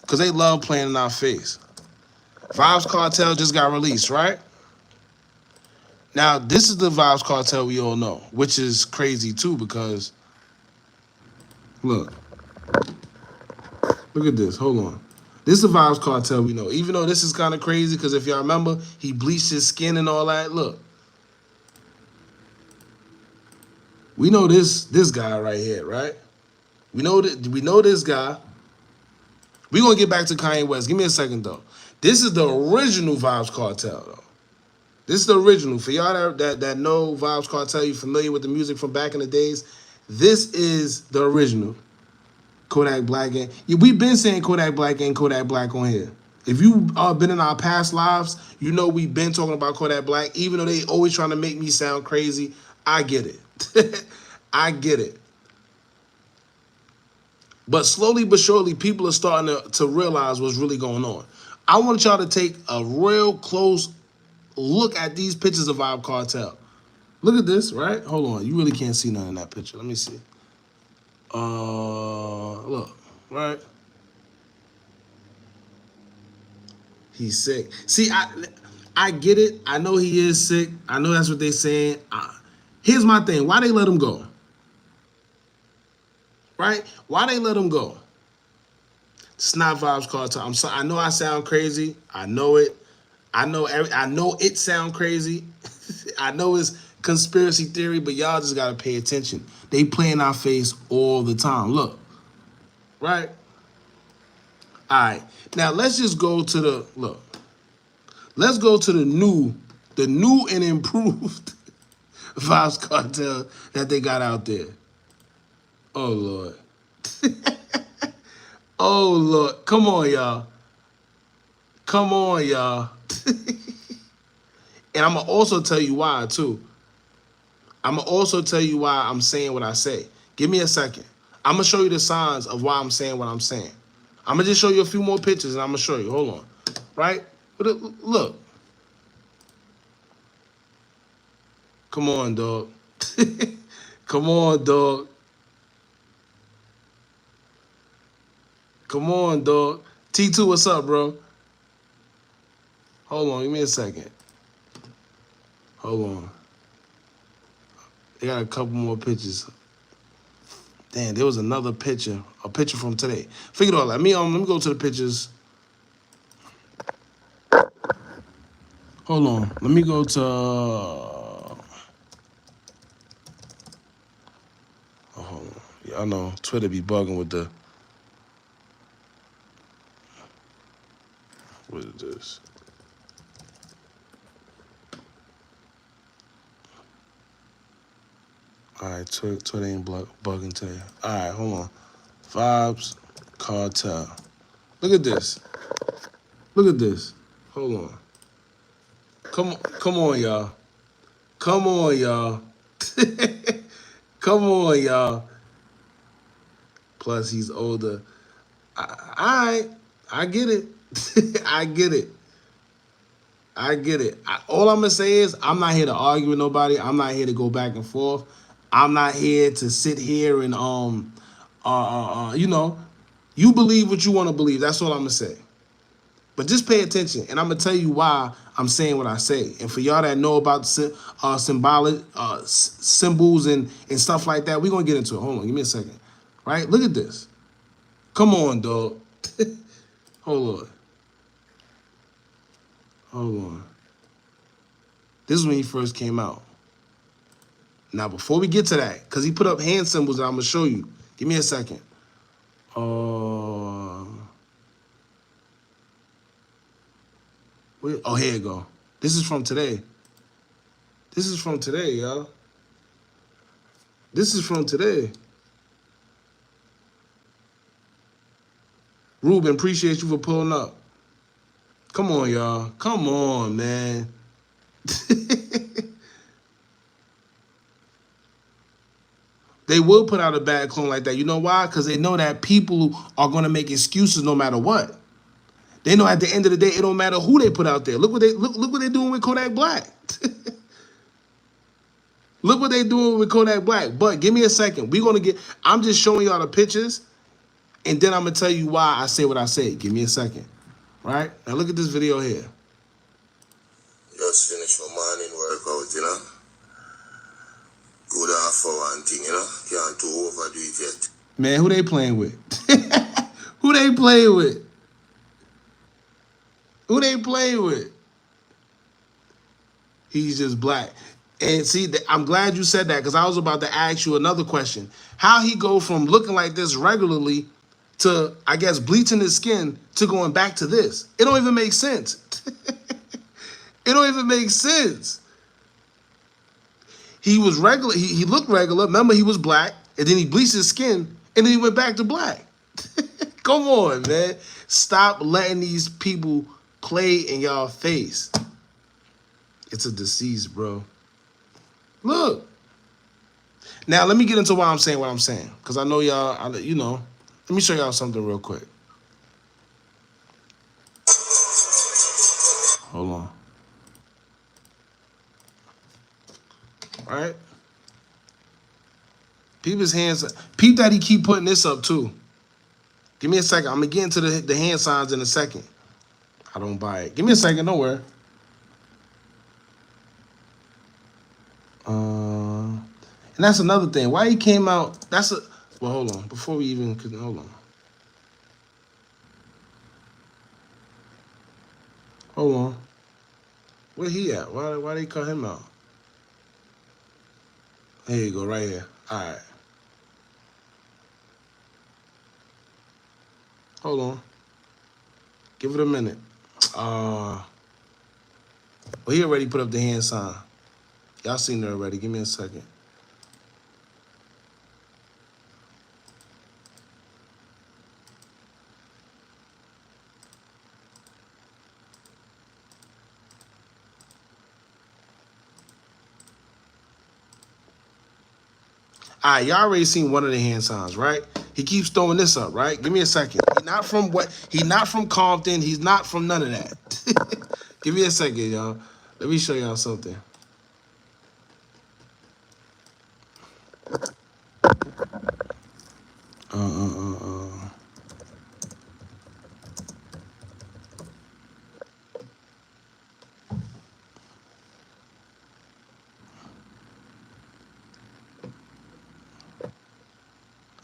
because they love playing in our face. Vybz Kartel just got released, right? Now, this is the Vybz Kartel we all know, which is crazy too, because look. Look at this. Hold on. This is the Vybz Kartel we know. Even though this is kind of crazy, because if y'all remember, he bleached his skin and all that. Look. We know this guy right here, right? We know this guy. We're going to get back to Kanye West. Give me a second, though. This is the original Vybz Kartel, though. This is the original. For y'all that know Vybz Kartel, you familiar with the music from back in the days, this is the original. Kodak Black Gang. Yeah, we've been saying Kodak Black Gang, Kodak Black on here. If you been in our past lives, you know we've been talking about Kodak Black. Even though they always trying to make me sound crazy, I get it. I get it. But slowly but surely, people are starting to realize what's really going on. I want y'all to take a real close look at these pictures of Vybz Kartel. Look at this, right? Hold on. You really can't see none in that picture. Let me see. Look, right? He's sick. See, I get it. I know he is sick. I know that's what they're saying. Here's my thing. Why they let him go? Right? Why they let him go? It's not Vybz Kartel. I'm sorry. I know I sound crazy. I know it. I know it sound crazy. I know it's conspiracy theory, but y'all just gotta pay attention. They play in our face all the time. Look, right? All right. Now let's just go to the look. Let's go to the new and improved Vybz Kartel that they got out there. Oh Lord. Oh Lord. Come on, y'all. Come on, y'all. And I'm gonna also tell you why too. I'm gonna also tell you why I'm saying what I say. Give me a second. I'm gonna show you the signs of why I'm saying what I'm saying. I'm gonna just show you a few more pictures and I'm gonna show you. Hold on. Right? Look. Come on, dog. Come on, dog. Come on, dog. T2, what's up, bro? Hold on, give me a second. Hold on. They got a couple more pictures. Damn, there was another picture, a picture from today. Figure it all out. Let me go to the pictures. Hold on. Let me go to. Hold on. Yeah, I know Twitter be bugging with the. What is this? All right, Twitter ain't bugging today. All right, hold on. Vybz Kartel. Look at this. Look at this. Hold on. Come on, y'all. Come on, y'all. Come on, y'all. Plus, he's older. All right, I get it. I get it. I get it. All I'm gonna say is I'm not here to argue with nobody. I'm not here to go back and forth. I'm not here to sit here and you know, you believe what you want to believe. That's all I'm gonna say. But just pay attention, and I'm gonna tell you why I'm saying what I say. And for y'all that know about symbolic symbols and stuff like that, we're gonna get into it. Hold on, give me a second. Right? Look at this. Come on, dog. Hold on. Hold on. This is when he first came out. Now, before we get to that, because he put up hand symbols that I'm going to show you. Give me a second. Oh, here you go. This is from today. This is from today, y'all. This is from today. Ruben, appreciate you for pulling up. Come on, y'all. Come on, man. They will put out a bad clone like that. You know why? Because they know that people are going to make excuses no matter what. They know at the end of the day, it don't matter who they put out there. Look what they're doing with Kodak Black. Look what they're doing with Kodak Black. But give me a second. I'm just showing y'all the pictures, and then I'm going to tell you why I say what I say. Give me a second. Right? Now look at this video here. Just finish my morning workout, you know? Good half for one thing, you know? Can't too overdo it yet. Man, who they playing with? Who they playing with? Who they playing with? He's just black. And see, I'm glad you said that because I was about to ask you another question. How he go from looking like this regularly to, I guess, bleaching his skin to going back to this? It don't even make sense. It don't even make sense. He was regular. He looked regular. Remember, he was black, and then he bleached his skin, and then he went back to black. Come on, man. Stop letting these people play in y'all face. It's a disease, bro. Look. Now, let me get into why I'm saying what I'm saying, because I know y'all, you know. Let me show y'all something real quick. Hold on. All right? Peep his hands. Peep that he keep putting this up, too. Give me a second. I'm going to get into the hand signs in a second. I don't buy it. Give me a second. Don't worry. And that's another thing. Why he came out, well, hold on. Before we even, hold on. Hold on. Where he at? Why they cut him out? Here you go, right here. All right. Hold on. Give it a minute. Well, he already put up the hand sign. Y'all seen it already. Give me a second. All right, y'all already seen one of the hand signs, right? He keeps throwing this up, right? Give me a second. He's not from Compton. He's not from none of that. Give me a second, y'all. Let me show y'all something.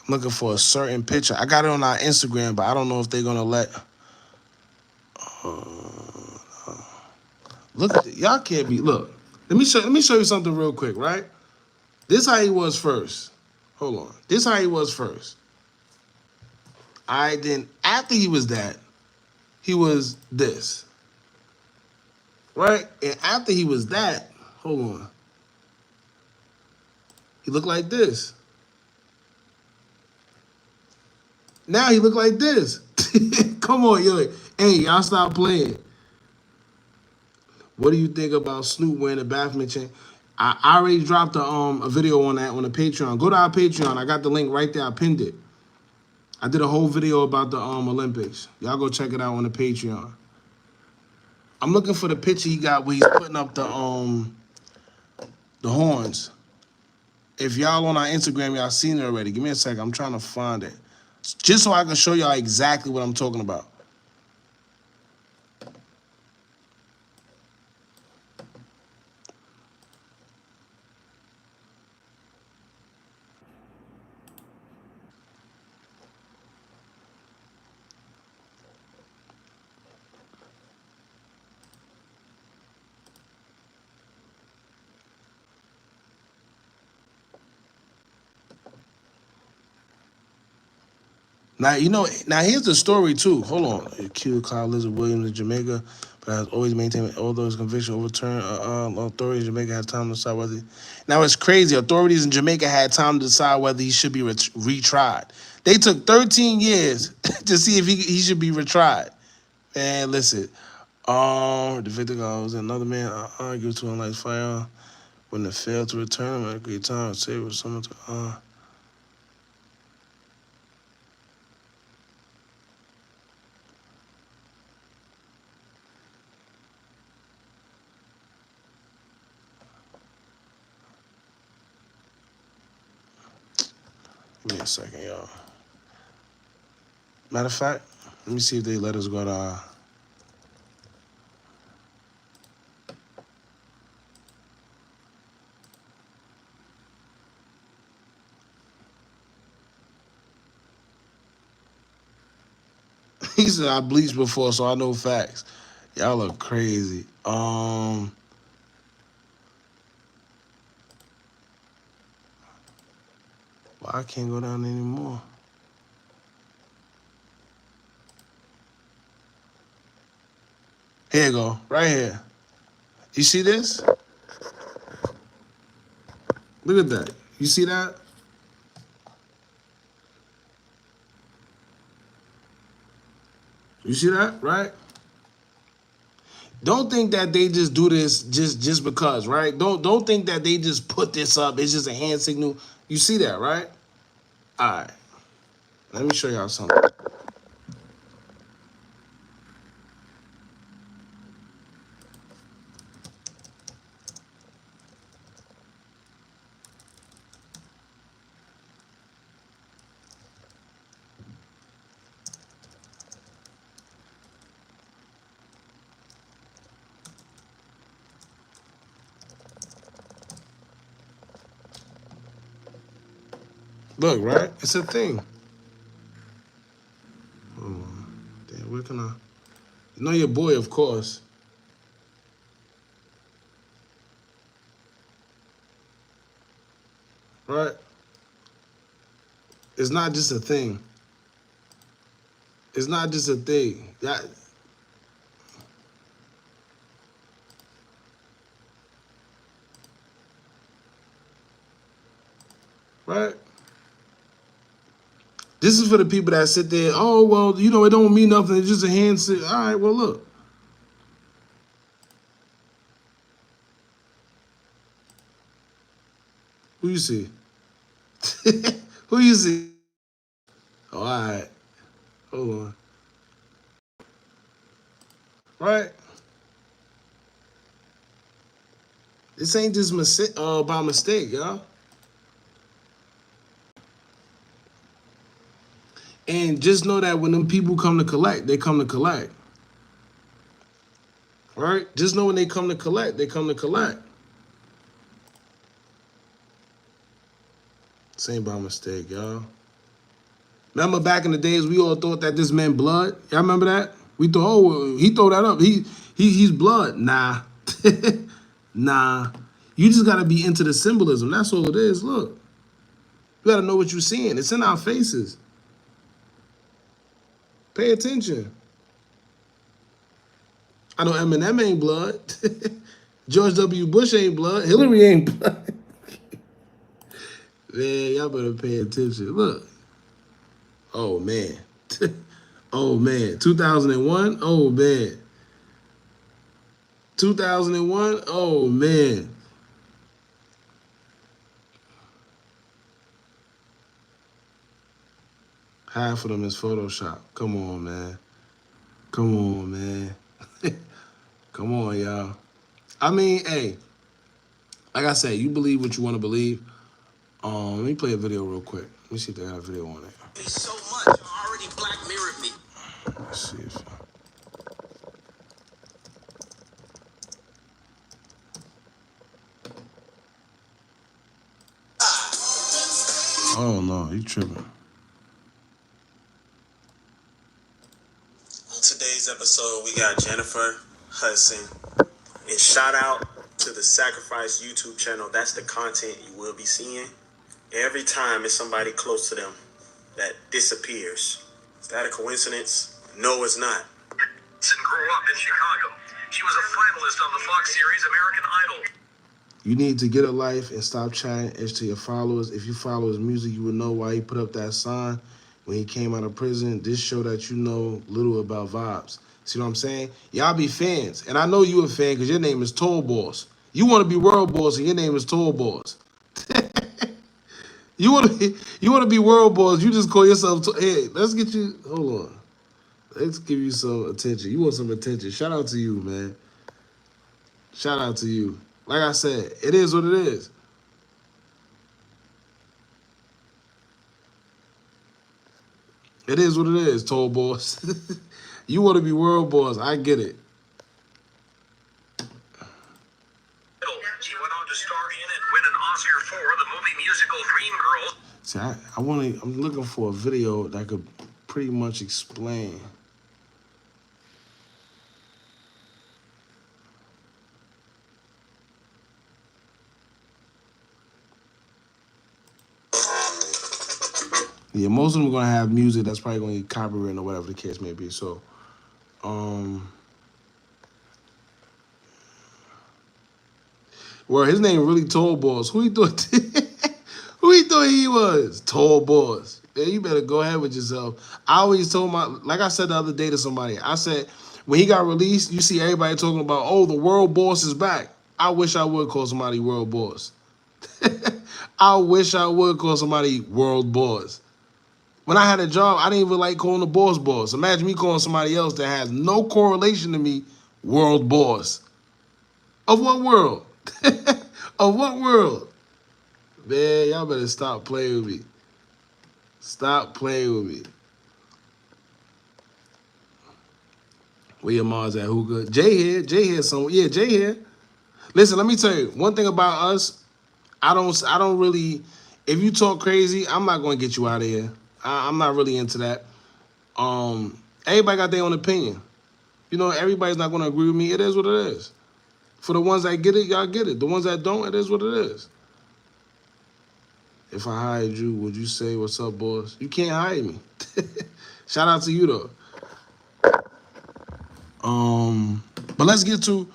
I'm looking for a certain picture. I got it on our Instagram, but I don't know if they're gonna let. Look at it. Y'all can't be. Look, let me show you something real quick, right? This how he was first. Hold on. This how he was first. Then after he was that, he was this. Right? And after he was that, hold on. He looked like this. Now he look like this. Come on, yo. Hey, y'all stop playing. What do you think about Snoop wearing a bathroom chain? I already dropped a video on that on the Patreon. Go to our Patreon. I got the link right there. I pinned it. I did a whole video about the Olympics. Y'all go check it out on the Patreon. I'm looking for the picture he got where he's putting up the horns. If y'all on our Instagram, y'all seen it already. Give me a second. I'm trying to find it. Just so I can show y'all exactly what I'm talking about. Now, now here's the story too. Hold on. Accused Clyde Lizard Williams in Jamaica, but has always maintained all those convictions overturned. Authorities in Jamaica had time to decide whether. Now it's crazy. Authorities in Jamaica had time to decide whether he should be retried. They took 13 years to see if he should be retried. Man, listen. The victim was another man argued to him like fire when they failed to return him at a great time. Say it was someone to Give me a second, y'all. Matter of fact, let me see if they let us go to He said I bleached before, so I know facts. Y'all look crazy. Well, I can't go down anymore. Here you go, right here. You see this? Look at that. You see that? You see that, right? Don't think that they just do this just because, right? Don't think that they just put this up. It's just a hand signal. You see that, right? All right. Let me show y'all something. Look, right? It's a thing. Damn, where can I? You know your boy, of course. right? It's not just a thing. It's not just a thing. Right? This is for the people that sit there, oh, well, you know, it don't mean nothing. It's just a handshake. All right, well, look. Who you see? Who you see? Oh, all right. Hold on. Right? This ain't just by mistake, y'all. And just know that when them people come to collect, they come to collect. Right? Just know when they come to collect, they come to collect. This ain't by mistake, y'all. Remember back in the days, we all thought that this meant blood? Y'all remember that? We thought, oh, well, he throw that up. He's blood. Nah. Nah. You just got to be into the symbolism. That's all it is. Look. You got to know what you're seeing. It's in our faces. Pay attention. I know Eminem ain't blood. George W. Bush ain't blood. Hillary ain't blood. Man, y'all better pay attention. Look. Oh, man. Oh, man. 2001? Oh, man. 2001? Oh, man. Half of them is Photoshop. Come on, man. Come on, man. Come on, y'all. I mean, hey, like I said, you believe what you want to believe. Let me play a video real quick. Let me see if they got a video on it. So much already Black Mirrored me. Let's see if... Oh, no, you tripping. On today's episode, we got Jennifer Hudson. And shout out to the Sacrifice YouTube channel. That's the content you will be seeing. Every time it's somebody close to them that disappears. Is that a coincidence? No, it's not. Grew up in Chicago. She was a finalist on the Fox series American Idol. You need to get a life and stop chatting ish to your followers. If you follow his music, you would know why he put up that sign when he came out of prison. This show that you know little about Vybz. See what I'm saying? Y'all be fans. And I know you a fan because your name is Toll Boss. You want to be world boss and your name is Toll Boss. You want to be world boss, you just call yourself, hey, let's get you, hold on. Let's give you some attention. You want some attention. Shout out to you, man. Shout out to you. Like I said, it is what it is. It is what it is, Toll Boss. You want to be world boss. I get it. She went on to star in and win an Oscar for the movie musical Dreamgirls. See, I'm looking for a video that could pretty much explain. Yeah, most of them are gonna have music that's probably gonna get copyrighted or whatever the case may be. So, well, his name really Toll Boss. Who he thought? Who he thought he was? Toll Boss. Yeah, you better go ahead with yourself. I always told like I said the other day to somebody, I said when he got released, you see everybody talking about, oh, the world boss is back. I wish I would call somebody world boss. I wish I would call somebody world boss. When I had a job, I didn't even like calling the boss. Imagine me calling somebody else that has no correlation to me world boss. Of what world? Of what world? Man, y'all better stop playing with me. Stop playing with me. Where your mom's at, Hookah? Jay here somewhere. Yeah, Jay here. Listen, let me tell you, one thing about us, I don't really, if you talk crazy, I'm not gonna get you out of here. I'm not really into that. Everybody got their own opinion. You know, everybody's not gonna agree with me. It is what it is. For the ones that get it, y'all get it. The ones that don't, it is what it is. If I hired you, would you say, what's up, boss? You can't hire me. Shout out to you, though. But let's get to...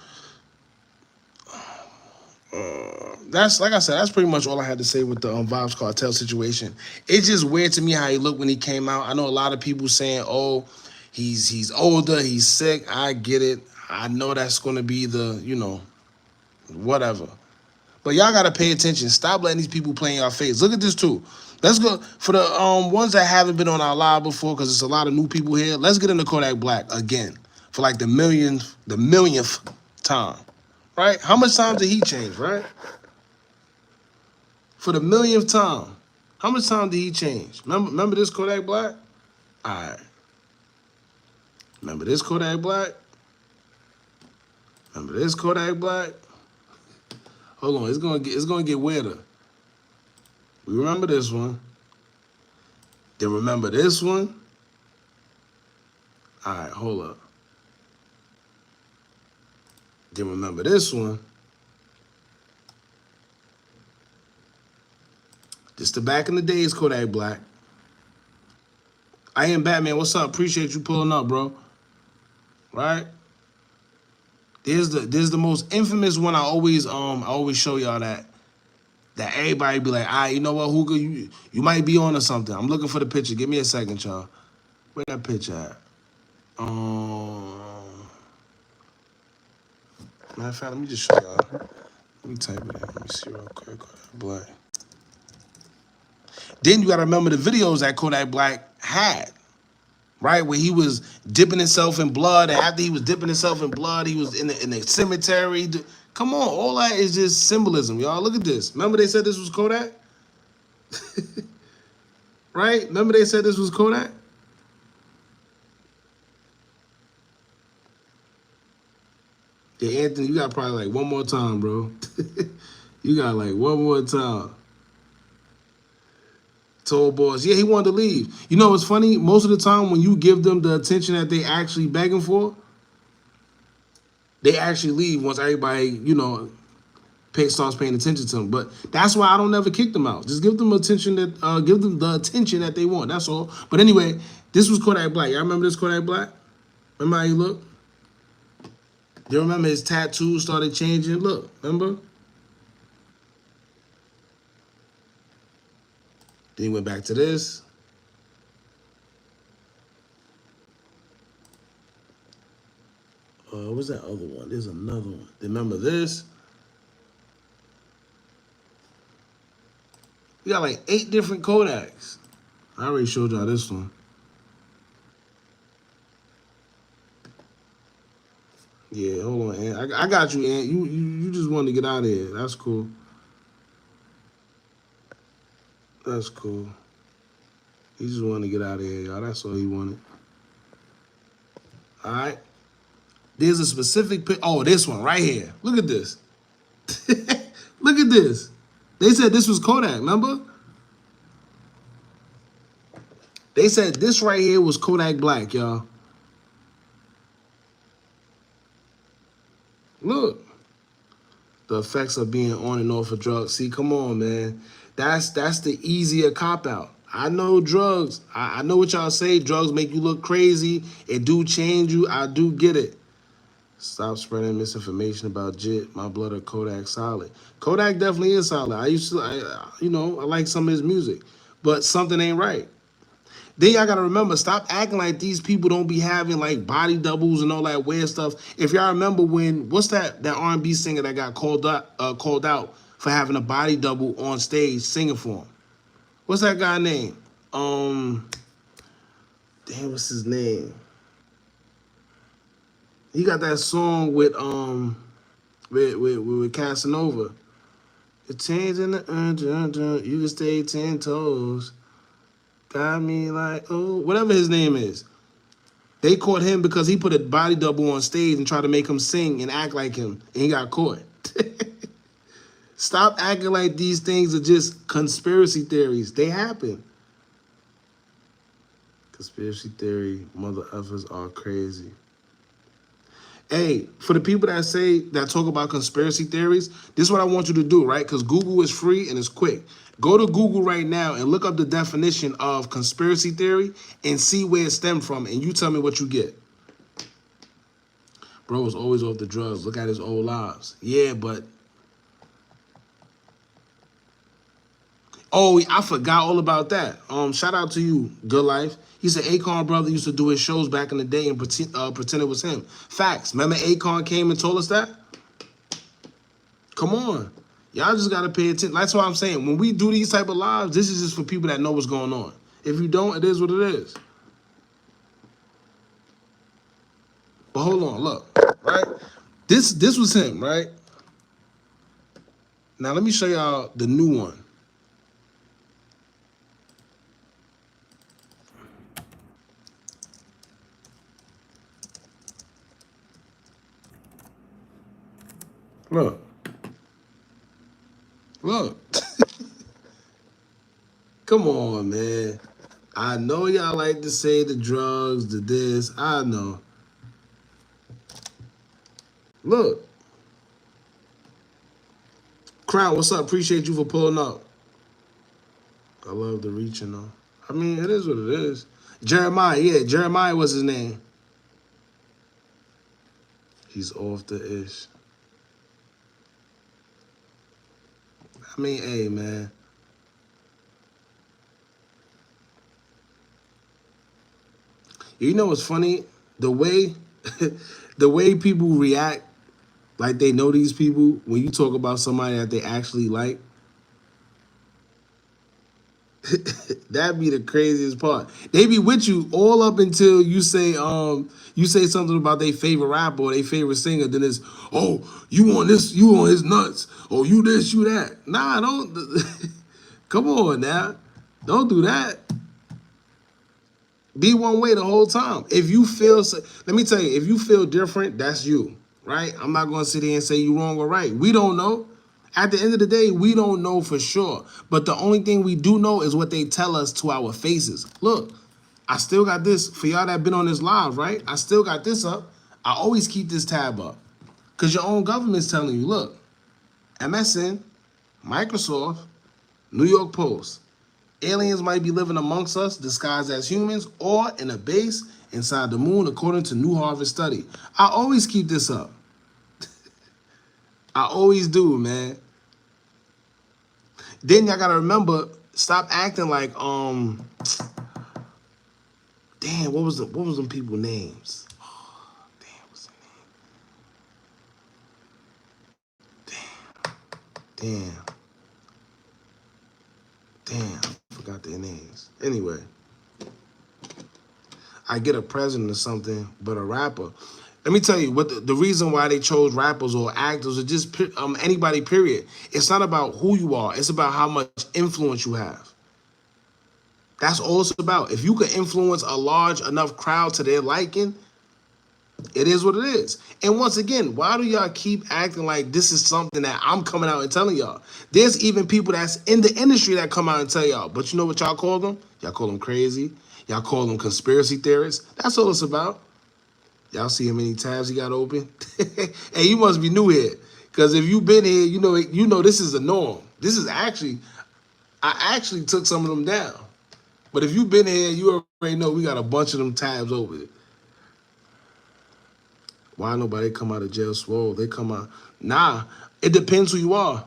that's, like I said, that's pretty much all I had to say with the Vybz Kartel situation. It's just weird to me how he looked when he came out. I know a lot of people saying, oh, he's older, he's sick. I get it. I know that's going to be the, you know, whatever. But y'all got to pay attention. Stop letting these people play in your face. Look at this, too. Let's go. For the ones that haven't been on our live before, because there's a lot of new people here, let's get into Kodak Black again for like the millionth time. Right? How much time did he change, right? For the millionth time. How much time did he change? Remember this Kodak Black? All right. Remember this Kodak Black? Remember this Kodak Black? Hold on, it's gonna get weirder. We remember this one. Then remember this one. All right, hold up. Then remember this one. This the back in the days Kodak Black. I am Batman. What's up? Appreciate you pulling up, bro. Right? There's the most infamous one. I always show y'all that everybody be like, you know what, Hookah, you might be on or something. I'm looking for the picture. Give me a second, y'all. Where that picture at? Matter of fact, let me just show y'all. Let me type it in. Let me see real quick. Kodak Black. Then you gotta remember the videos that Kodak Black had. Right, where he was dipping himself in blood, and after he was dipping himself in blood, he was in the cemetery. Come on, all that is just symbolism, y'all. Look at this. Remember they said this was Kodak? Right? Remember they said this was Kodak? Yeah, Anthony, you got probably like one more time, bro. You got like one more time. Told boys, yeah, he wanted to leave. You know what's funny? Most of the time when you give them the attention that they actually begging for, they actually leave once everybody, you know, starts paying attention to them. But that's why I don't never kick them out. Just give them attention give them the attention that they want. That's all. But anyway, this was Kodak Black. Y'all remember this Kodak Black? Remember how he looked? You remember his tattoos started changing? Look, remember? Then he went back to this. What's that other one? There's another one. Remember this? We got like 8 different Kodaks. I already showed y'all this one. Yeah, hold on, Ant. I got you, Ant. You just wanted to get out of here. That's cool. That's cool. He just wanted to get out of here, y'all. That's all he wanted. All right. There's a specific oh, this one right here. Look at this. Look at this. They said this was Kodak, remember? They said this right here was Kodak Black, y'all. Look. The effects of being on and off of drugs. See, come on, man. That's the easier cop-out. I know drugs. I know what y'all say. Drugs make you look crazy. It do change you. I do get it. Stop spreading misinformation about JIT. My blood of Kodak solid. Kodak definitely is solid. I like some of his music. But something ain't right. Then y'all gotta remember, stop acting like these people don't be having like body doubles and all that weird stuff. If y'all remember when, what's that R&B singer that got called out for having a body double on stage singing for him? What's that guy name? Damn, what's his name? He got that song with Casanova. It's changing the you can stay 10 toes. Got me like, oh, whatever his name is. They caught him because he put a body double on stage and tried to make him sing and act like him, and he got caught. Stop acting like these things are just conspiracy theories. They happen. Conspiracy theory, mother effers are crazy. Hey, for the people that talk about conspiracy theories, this is what I want you to do, right? Because Google is free and it's quick. Go to Google right now and look up the definition of conspiracy theory and see where it stemmed from, and you tell me what you get. Bro is always off the drugs. Look at his old lives. Yeah, but... Oh, I forgot all about that. Shout out to you, Good Life. He said Akon brother used to do his shows back in the day and pretend it was him. Facts. Remember Akon came and told us that? Come on. Y'all just got to pay attention. That's what I'm saying. When we do these type of lives, this is just for people that know what's going on. If you don't, it is what it is. But hold on, look, right? This was him, right? Now let me show y'all the new one. Look. Look. Come on, man. I know y'all like to say the drugs, the this. I know. Look. Crown, what's up? Appreciate you for pulling up. I love the reaching, though. I mean, it is what it is. Jeremiah, yeah. Jeremiah was his name. He's off the ish. I mean, hey, man. You know what's funny? The way people react, like they know these people, when you talk about somebody that they actually like, that'd be the craziest part. They be with you all up until you say something about their favorite rapper or their favorite singer, then it's, oh, you on this, you on his nuts, or you this, you that. Nah, don't. Come on now. Don't do that. Be one way the whole time. If you feel, let me tell you, if you feel different, that's you, right? I'm not going to sit here and say you wrong or right. We don't know. At the end of the day, we don't know for sure. But the only thing we do know is what they tell us to our faces. Look, I still got this, for y'all that been on this live, right? I still got this up. I always keep this tab up. Because your own government's telling you, look, MSN, Microsoft, New York Post, aliens might be living amongst us disguised as humans or in a base inside the moon, according to New Harvard study. I always keep this up. I always do, man. Then y'all gotta remember, stop acting like damn, what was them people names? Oh, damn, what's their name? Damn, I forgot their names. Anyway, I get a president or something, but a rapper. Let me tell you what the reason why they chose rappers or actors or just anybody, period. It's not about who you are. It's about how much influence you have. That's all it's about. If you can influence a large enough crowd to their liking, it is what it is. And once again, why do y'all keep acting like this is something that I'm coming out and telling y'all? There's even people that's in the industry that come out and tell y'all. But you know what y'all call them? Y'all call them crazy. Y'all call them conspiracy theorists. That's all it's about. Y'all see how many tabs he got open? Hey, you must be new here. Because if you've been here, you know this is a norm. This is actually, I actually took some of them down. But if you've been here, you already know we got a bunch of them tabs over it. Why nobody come out of jail swole? They come out. Nah, it depends who you are.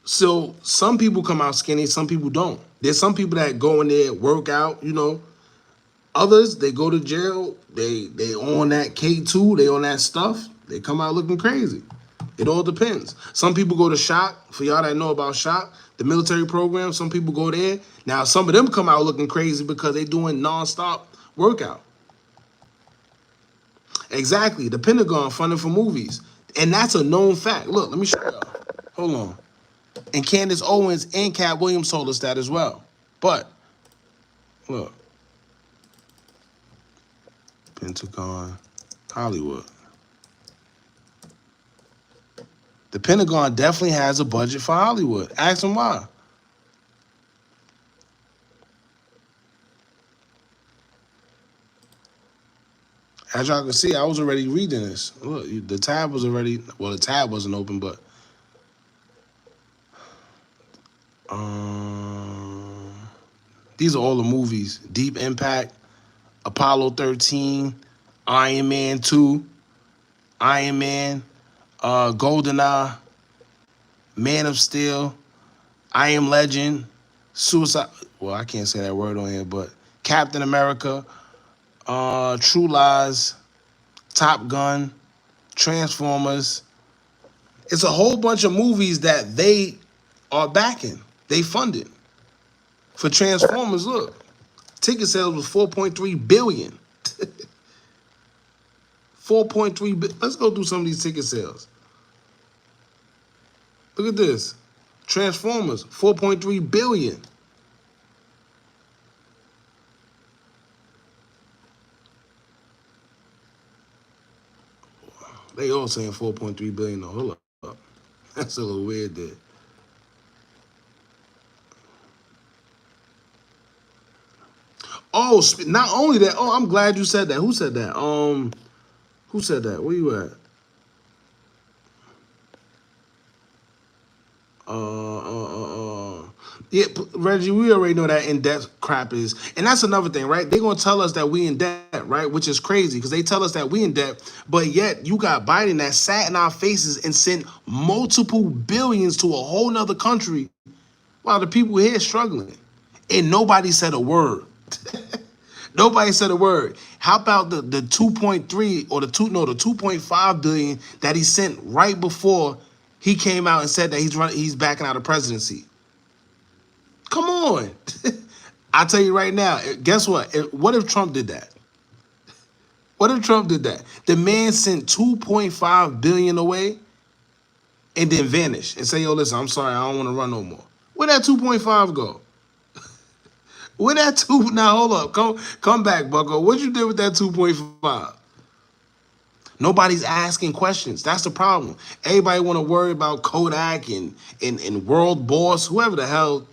So some people come out skinny, some people don't. There's some people that go in there, work out, Others, they go to jail, they on that K2, they on that stuff, they come out looking crazy. It all depends. Some people go to SHOC. For y'all that know about SHOC, the military program, some people go there. Now, some of them come out looking crazy because they doing nonstop workout. Exactly. The Pentagon funding for movies. And that's a known fact. Look, let me show y'all. Hold on. And Candace Owens and Cat Williams told us that as well. But, look. Pentagon, Hollywood. The Pentagon definitely has a budget for Hollywood. Ask them why. As y'all can see, I was already reading this. Look, the tab was already, well, the tab wasn't open, but these are all the movies. Deep Impact, Apollo 13, Iron Man 2, Iron Man, GoldenEye, Man of Steel, I Am Legend, Suicide, well, I can't say that word on here, but Captain America, True Lies, Top Gun, Transformers. It's a whole bunch of movies that they are backing. They funded. For Transformers, look, ticket sales was 4.3 billion. 4.3 billion. Let's go through some of these ticket sales. Look at this. Transformers, 4.3 billion. They all saying 4.3 billion. No, hold up. That's a little weird there. Oh, not only that. Oh, I'm glad you said that. Who said that? Who said that? Where you at? Yeah, Reggie, we already know that in-depth crap is, and that's another thing, right? They're gonna tell us that we in debt, right? Which is crazy because they tell us that we in debt, but yet you got Biden that sat in our faces and sent multiple billions to a whole nother country while the people here struggling, and nobody said a word. Nobody said a word. How about the 2.3 or the 2.5 billion that he sent right before he came out and said that he's backing out of presidency? Come on. I tell you right now, guess what? What if Trump did that? What if Trump did that? The man sent 2.5 billion away and then vanished and say, yo, listen, I'm sorry, I don't want to run no more. Where'd that 2.5 go? Where that two? Now hold up, come back, Bucko. What you did with that 2.5? Nobody's asking questions. That's the problem. Everybody want to worry about Kodak and World Boss, whoever the hell,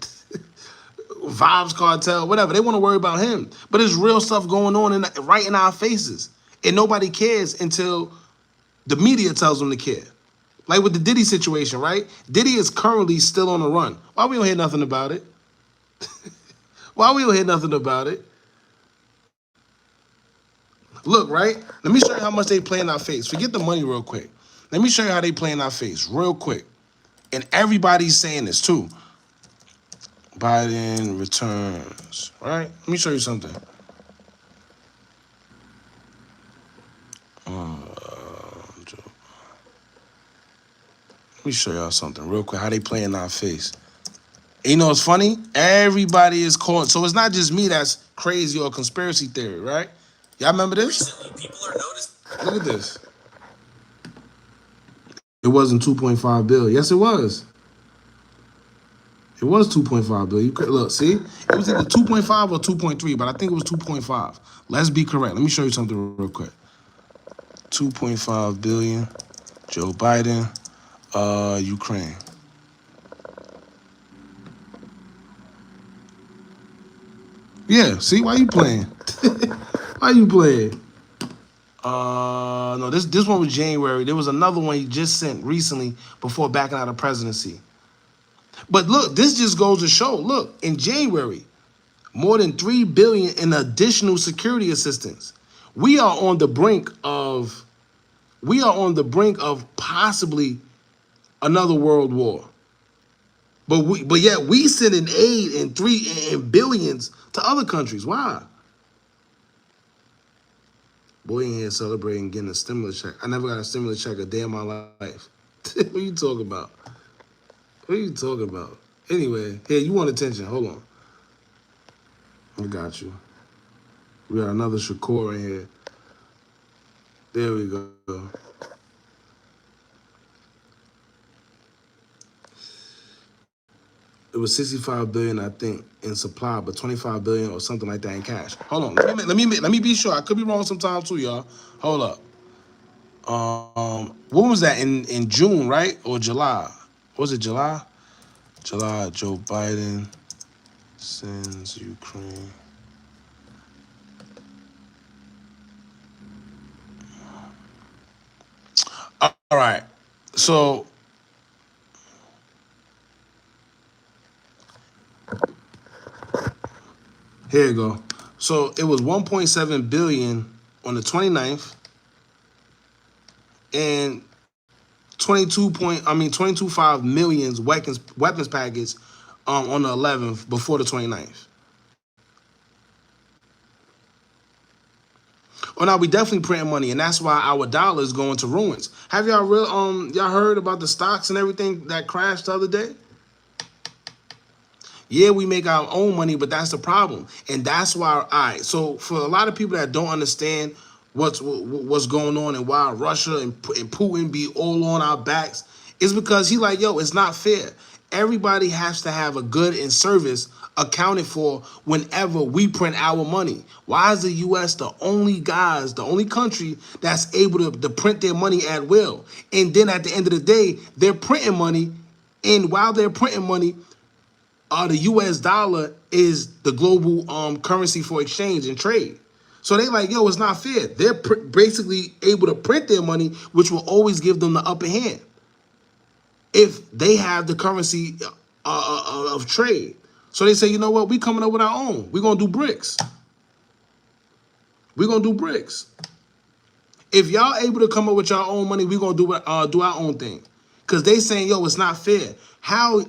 Vybz Kartel, whatever. They want to worry about him. But there's real stuff going on right in our faces, and nobody cares until the media tells them to care. Like with the Diddy situation, right? Diddy is currently still on the run. Why we don't hear nothing about it? Why we don't hear nothing about it? Look, right? Let me show you how much they play in our face. Forget the money real quick. Let me show you how they play in our face real quick. And everybody's saying this too. Biden returns, right? Let me show you something. Let me show y'all something real quick, how they play in our face. And you know what's funny? Everybody is calling. So it's not just me that's crazy or conspiracy theory, right? Y'all remember this? Recently, people are noticing. Look at this. It wasn't 2.5 billion. Yes, it was. It was 2.5 billion. Look, see? It was either 2.5 or 2.3, but I think it was 2.5. Let's be correct. Let me show you something real quick. 2.5 billion. Joe Biden, Ukraine. Yeah, see? Why you playing? Why you playing? No, this one was January. There was another one he just sent recently before backing out of presidency. But look, this just goes to show, look, in January, more than $3 billion in additional security assistance. We are on the brink of possibly another world war. But yet we sending aid and billions to other countries. Why? Boy ain't here celebrating getting a stimulus check. I never got a stimulus check a day in my life. What are you talking about? What are you talking about? Anyway, here, you want attention. Hold on. I got you. We got another Shakur in here. There we go. It was 65 billion, I think, in supply, but 25 billion or something like that in cash. Hold on, let me be sure. I could be wrong sometimes too, y'all. Hold up. What was that in June, right, or July? Was it July? July. Joe Biden sends Ukraine. All right, so here you go. So it was 1.7 billion on the 29th and 22.5 millions weapons package on the 11th before the 29th. Oh, now we definitely printing money, and that's why our dollar is going to ruins. Have y'all y'all heard about the stocks and everything that crashed the other day? Yeah, we make our own money, but that's the problem, and that's why. All right, so for a lot of people that don't understand what's going on and why Russia and Putin be all on our backs, is because he like, yo, it's not fair. Everybody has to have a good and service accounted for whenever we print our money. Why is the U.S. the only country that's able to print their money at will? And then at the end of the day, they're printing money, and while they're printing money, the U.S. dollar is the global currency for exchange and trade. So they like, yo, it's not fair. They're basically able to print their money, which will always give them the upper hand if they have the currency of trade. So they say, you know what? We coming up with our own. We're going to do bricks. We're going to do bricks. If y'all able to come up with your own money, we're going to do our own thing. Because they saying, yo, it's not fair. How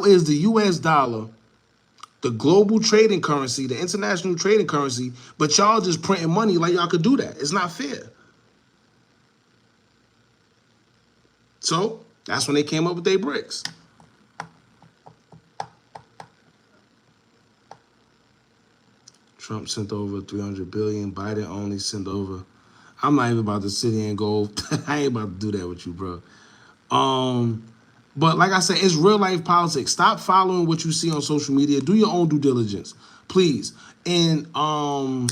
is the U.S. dollar the global trading currency, the international trading currency, but y'all just printing money like y'all could do that? It's not fair. So that's when they came up with their bricks. Trump sent over 300 billion. Biden only sent over. I'm not even about to sit here and go. I ain't about to do that with you, bro. But like I said, it's real life politics. Stop following what you see on social media. Do your own due diligence, please. And Al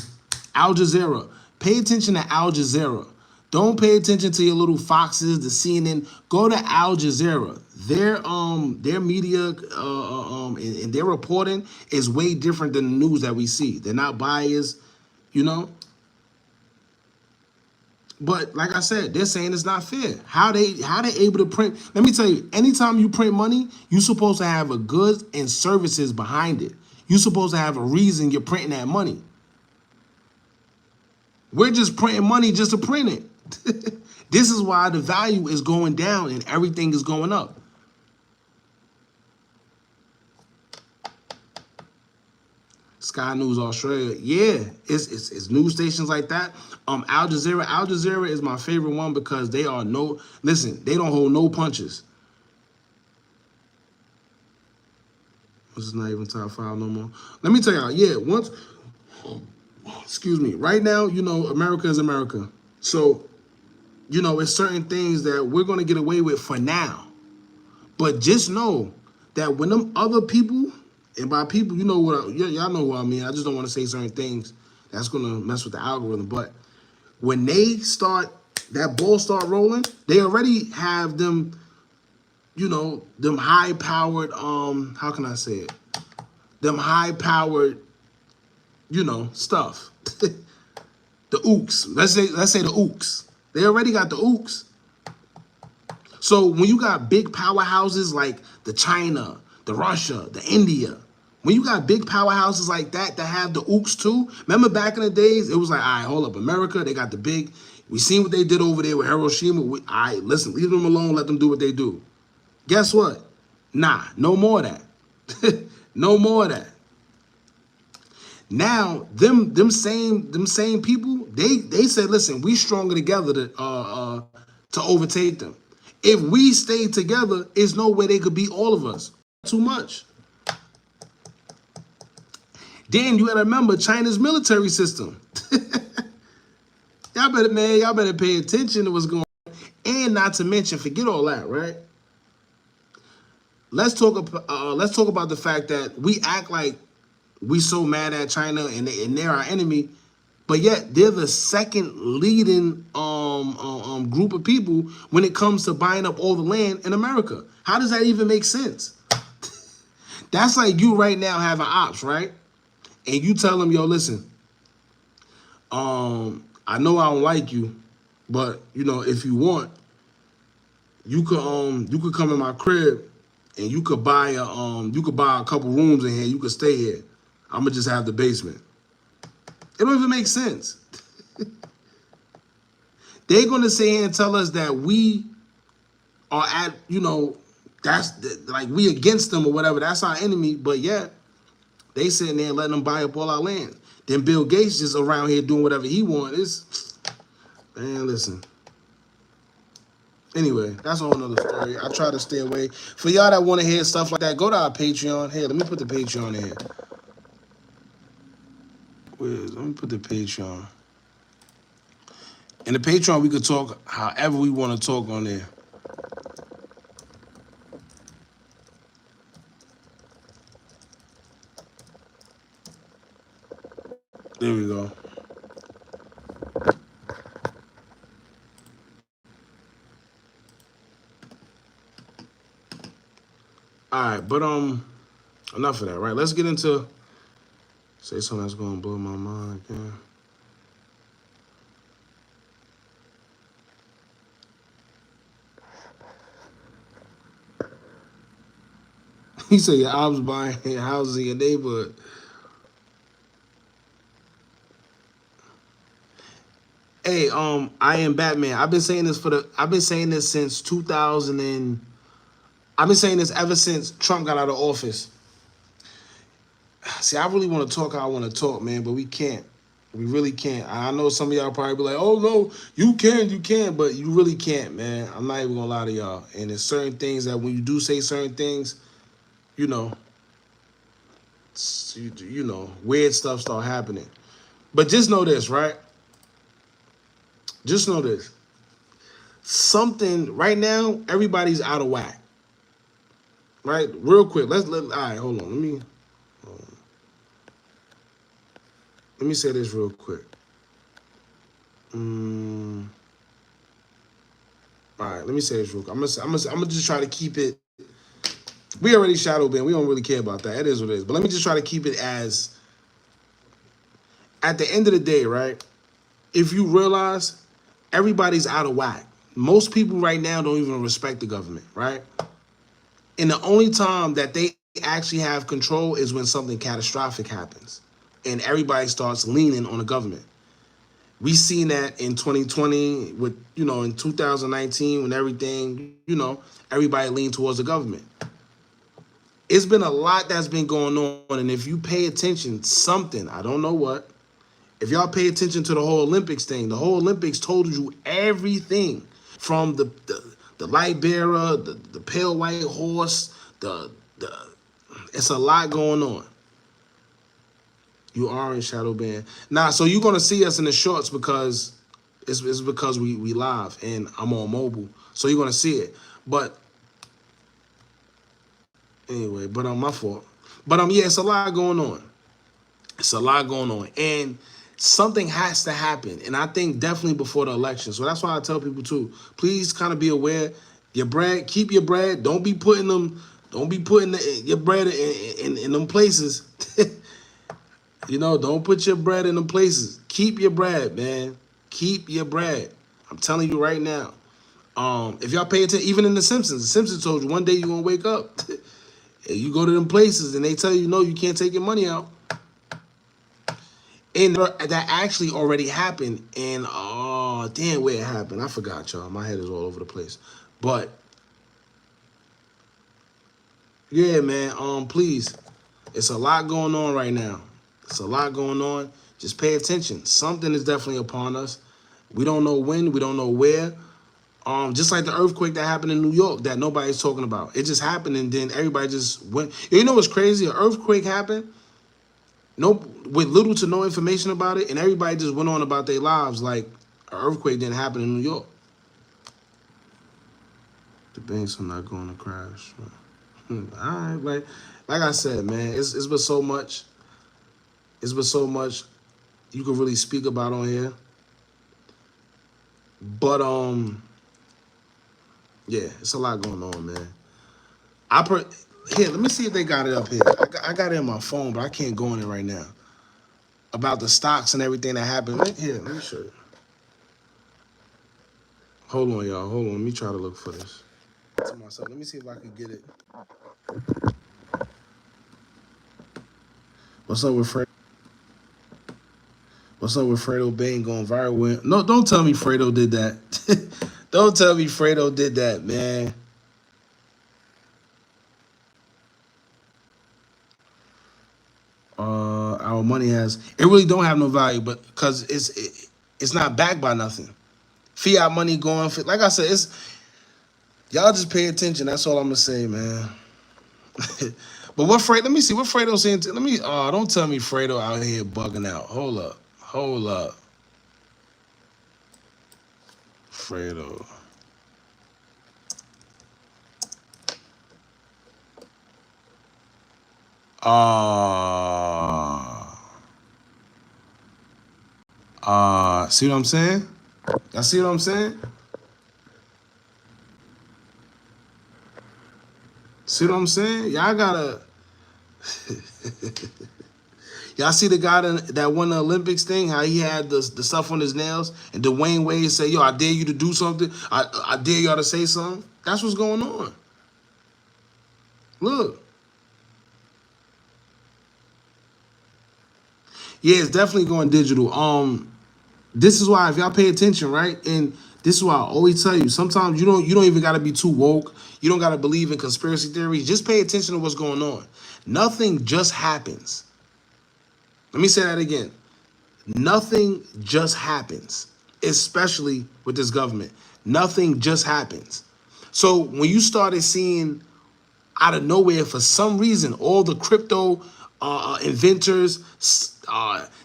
Jazeera, pay attention to Al Jazeera. Don't pay attention to your little Foxes, the CNN. Go to Al Jazeera. Their media and their reporting is way different than the news that we see. They're not biased, you know. But like I said, they're saying it's not fair. How they able to print? Let me tell you, anytime you print money, you're supposed to have a goods and services behind it. You're supposed to have a reason you're printing that money. We're just printing money just to print it. This is why the value is going down and everything is going up. Sky News Australia, yeah, it's news stations like that. Al Jazeera is my favorite one because they are they don't hold no punches. This is not even top 5 no more. Let me tell y'all, yeah, excuse me, right now, you know, America is America. So, you know, it's certain things that we're gonna get away with for now. But just know that when them other people, and by people, you know what, y'all know what I mean. I just don't want to say certain things that's going to mess with the algorithm. But when that ball start rolling, they already have them, you know, them high-powered, how can I say it? Them high-powered, you know, stuff. The ooks. Let's say the ooks. They already got the ooks. So when you got big powerhouses like the China, the Russia, the India, when you got big powerhouses like that have the ooks too, remember back in the days, it was like, all right, hold up, America, they got the big, we seen what they did over there with Hiroshima. All right, listen, leave them alone, let them do what they do. Guess what? Nah, no more of that. No more of that. Now, them same people, they said, listen, we stronger together to overtake them. If we stay together, there's no way they could beat all of us. Too much. Then you gotta remember China's military system. Y'all better pay attention to what's going on. And not to mention, forget all that, right? Let's talk about the fact that we act like we so mad at China and they're our enemy, but yet they're the second leading group of people when it comes to buying up all the land in America. How does that even make sense? That's like you right now having ops, right? And you tell them, yo, listen, I know I don't like you, but, you know, if you want, you could come in my crib and you could buy a couple rooms in here. You could stay here. I'ma just have the basement. It don't even make sense. They're gonna sit here and tell us that we are at, that's like we against them or whatever. That's our enemy. But yet they sitting there letting them buy up all our land. Then Bill Gates just around here doing whatever he wants. Man, listen. Anyway, that's a whole nother story. I try to stay away. For y'all that want to hear stuff like that, go to our Patreon. Here, let me put the Patreon in here. Let me put the Patreon. In the Patreon, we could talk however we want to talk on there. There we go. All right, but enough of that, right? Let's get into say something that's gonna blow my mind again. He said your ops buying houses in your neighborhood. Hey, I am Batman. I've been saying this since 2000 and I've been saying this ever since Trump got out of office. See, I really want to talk how I want to talk, man, but we can't. We really can't. I know some of y'all probably be like, oh, no, you can, but you really can't, man. I'm not even going to lie to y'all. And there's certain things that when you do say certain things, weird stuff start happening. But just know this, right? Just know this. Something, right now, everybody's out of whack. Right? Real quick. All right, hold on. Let me say this real quick. All right, let me say this real quick. I'm gonna just try to keep it. We already shadow banned. We don't really care about that. It is what it is. But let me just try to keep it as. At the end of the day, right? If you realize everybody's out of whack. Most people right now don't even respect the government, right? And the only time that they actually have control is when something catastrophic happens. And everybody starts leaning on the government. We seen that in 2020 with, in 2019 when everything, everybody leaned towards the government. It's been a lot that's been going on. And if you pay attention, something, I don't know what, if y'all pay attention to the whole Olympics thing, the whole Olympics told you everything from the light bearer, the pale white horse, it's a lot going on. You are in shadow band. Nah, so you're gonna see us in the shorts because it's because we live and I'm on mobile. So you're gonna see it. But anyway, my fault. But yeah, it's a lot going on. It's a lot going on. And something has to happen. And I think definitely before the election. So that's why I tell people too, please kind of be aware. Your bread, keep your bread. Don't be putting your bread in them places. Don't put your bread in them places. Keep your bread, man. Keep your bread. I'm telling you right now. If y'all pay attention, even in The Simpsons told you one day you're going to wake up. And you go to them places and they tell you, no, you can't take your money out. And that actually already happened. And, oh, damn, where it happened. I forgot, y'all. My head is all over the place. But, yeah, man, please. It's a lot going on right now. It's a lot going on. Just pay attention. Something is definitely upon us. We don't know when. We don't know where. Just like the earthquake that happened in New York that nobody's talking about. It just happened and then everybody just went. You know what's crazy? An earthquake happened with little to no information about it, and everybody just went on about their lives like an earthquake didn't happen in New York. The banks are not going to crash. All right, like I said, man, it's been so much. It's been so much you could really speak about on here. But yeah, it's a lot going on, man. Here, let me see if they got it up here. I got it in my phone, but I can't go in it right now. About the stocks and everything that happened. Here, let me show you. Hold on, y'all. Hold on. Let me try to look for this. myself. Let me see if I can get it. What's up with Fredo? What's up with Fredo Bane going viral? No, don't tell me Fredo did that. Don't tell me Fredo did that, man. Our money has, it really don't have no value, but because it's not backed by nothing. Fiat money going for, like I said, it's y'all just pay attention. That's all I'm gonna say, man. But what Fredo? Let me see what Fredo's saying. Let me. Don't tell me Fredo out here bugging out. Hold up. Fredo. See what I'm saying? Y'all see what I'm saying? See what I'm saying? Y'all gotta. Y'all see the guy that won the Olympics thing? How he had the stuff on his nails, and Dwayne Wade said, "Yo, I dare you to do something. I dare y'all to say something." That's what's going on. Look. Yeah, it's definitely going digital. This is why if y'all pay attention, right? And this is why I always tell you, sometimes you don't even gotta be too woke. You don't gotta believe in conspiracy theories. Just pay attention to what's going on. Nothing just happens. Let me say that again. Nothing just happens, especially with this government. Nothing just happens. So when you started seeing out of nowhere, for some reason, all the crypto inventors,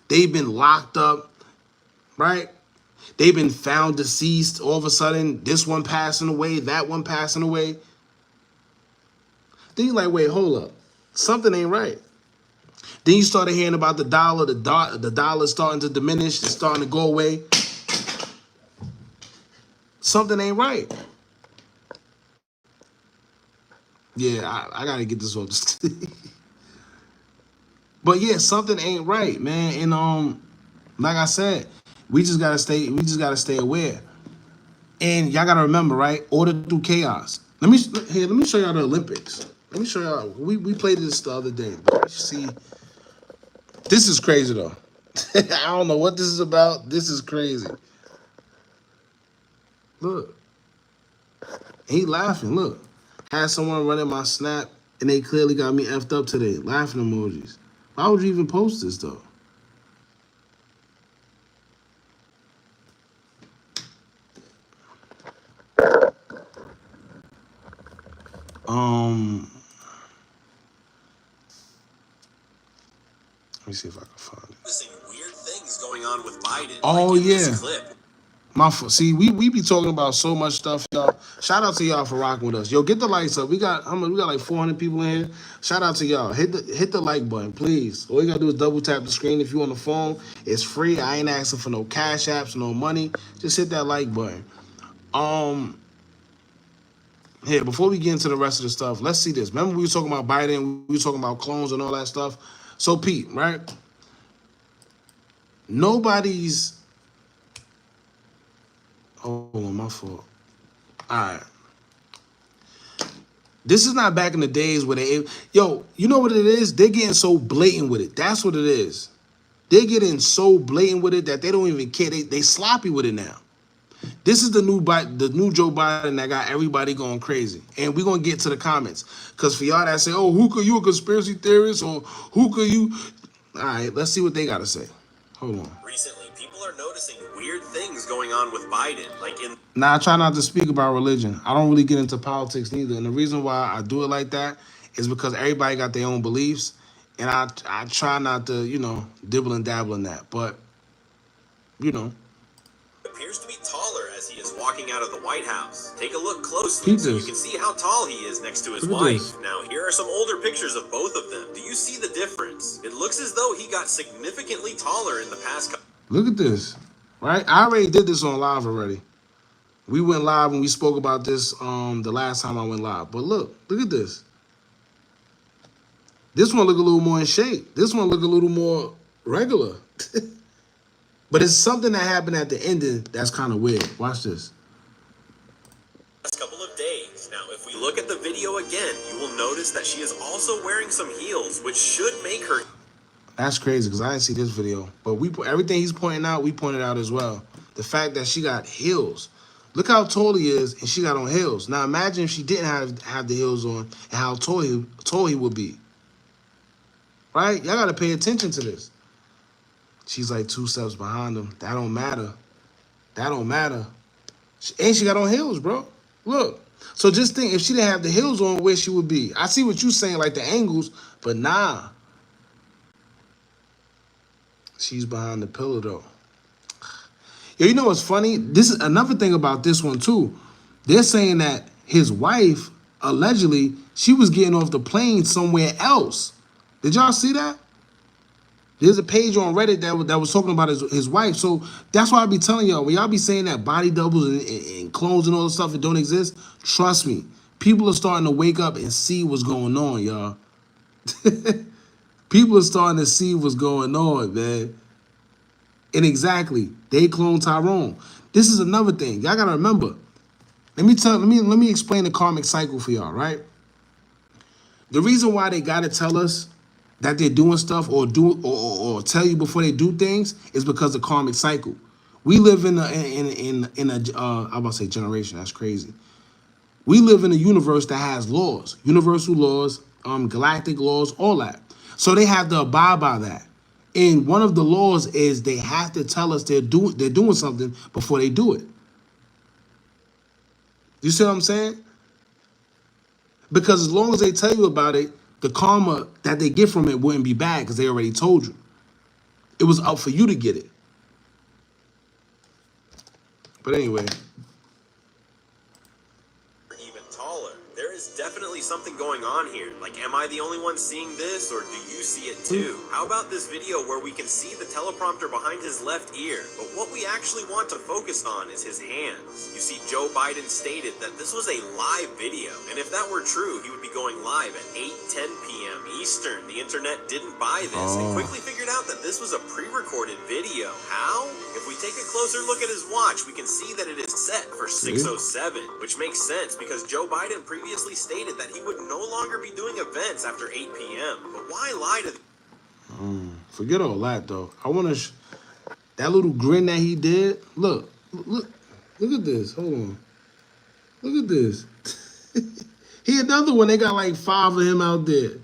they've been locked up, right? They've been found deceased. All of a sudden, this one passing away, that one passing away. Then you're like, wait, hold up. Something ain't right. Then you started hearing about the dollar. The dollar's starting to diminish. It's starting to go away. Something ain't right. Yeah, I gotta get this off. But yeah, something ain't right, man. And like I said, we just gotta stay aware. And y'all gotta remember, right? Order through chaos. Let me show y'all the Olympics. Let me show y'all. We played this the other day. But you see, this is crazy though. I don't know what this is about. This is crazy. Look. He laughing. Look. Had someone running my snap and they clearly got me effed up today. Laughing emojis. Why would you even post this though? Let me see if I can find it. Weird things going on with Biden. Oh like in yeah. This clip. See, we be talking about so much stuff, y'all. Shout out to y'all for rocking with us. Yo, get the likes up. We got like 400 people in here. Shout out to y'all. Hit the like button, please. All you gotta do is double tap the screen. If you on the phone, it's free. I ain't asking for no cash apps, no money. Just hit that like button. Here, before we get into the rest of the stuff, let's see this. Remember we were talking about Biden, we were talking about clones and all that stuff. So Pete, right? Nobody's. Oh, my fault. All right. This is not back in the days where they, yo, you know what it is? They're getting so blatant with it. That's what it is. They're getting so blatant with it that they don't even care. They sloppy with it now. This is the new Joe Biden that got everybody going crazy. And we're going to get to the comments. Because for y'all that say, oh, Hookah, you a conspiracy theorist? Or Hookah, you... All right, let's see what they got to say. Hold on. Recently, people are noticing weird things going on with Biden. Like in... Now, I try not to speak about religion. I don't really get into politics neither. And the reason why I do it like that is because everybody got their own beliefs. And I try not to, dibble and dabble in that. But, appears to be taller as he is walking out of the White House. Take a look closely so you can see how tall he is next to his wife. Now, here are some older pictures of both of them. Do you see the difference? It looks as though he got significantly taller in the past couple. Look at this, right? I already did this on live already. We went live and we spoke about this the last time I went live. But look at this. This one look a little more in shape. This one look a little more regular. But it's something that happened at the ending that's kind of weird. Watch this. Last couple of days, Now, if we look at the video again, you will notice that she is also wearing some heels, which should make her... That's crazy because I didn't see this video. But everything he's pointing out, we pointed out as well. The fact that she got heels. Look how tall he is, and she got on heels. Now imagine if she didn't have the heels on, and how tall he would be. Right? Y'all gotta pay attention to this. She's like 2 steps behind him. That don't matter. That don't matter. And she got on heels, bro. Look. So just think, if she didn't have the heels on, where she would be. I see what you're saying, like the angles, but nah. She's behind the pillar, though. Yo, you know what's funny? This is another thing about this one, too. They're saying that his wife, allegedly, she was getting off the plane somewhere else. Did y'all see that? There's a page on Reddit that was talking about his wife. So that's why I be telling y'all, when y'all be saying that body doubles and clones and all this stuff that don't exist, trust me, people are starting to wake up and see what's going on, y'all. People are starting to see what's going on, man. And exactly, they clone Tyrone. This is another thing. Y'all gotta remember. Let me explain the karmic cycle for y'all, right? The reason why they gotta tell us that they're doing stuff or tell you before they do things is because of karmic cycle. We live in a I'm about to say generation. That's crazy. We live in a universe that has laws, universal laws, galactic laws, all that. So they have to abide by that. And one of the laws is they have to tell us they're doing something before they do it. You see what I'm saying? Because as long as they tell you about it, the karma that they get from it wouldn't be bad because they already told you. It was up for you to get it. But anyway. Even taller. There is definitely something going on here. Like, am I the only one seeing this, or do you see it too? How about this video where we can see the teleprompter behind his left ear, but what we actually want to focus on is his hands. You see, Joe Biden stated that this was a live video, and if that were true, he would be going live at 8:10 p.m. Eastern. The internet didn't buy this and quickly figured out that this was a pre-recorded video. How? If we take a closer look at his watch, we can see that it is set for 6:07, which makes sense because Joe Biden previously stated that he would no longer be doing events after 8 p.m. But why lie to Forget all that, though. I want to... that little grin that he did. Look at this. Hold on. Look at this. He another one. They got like 5 of him out there.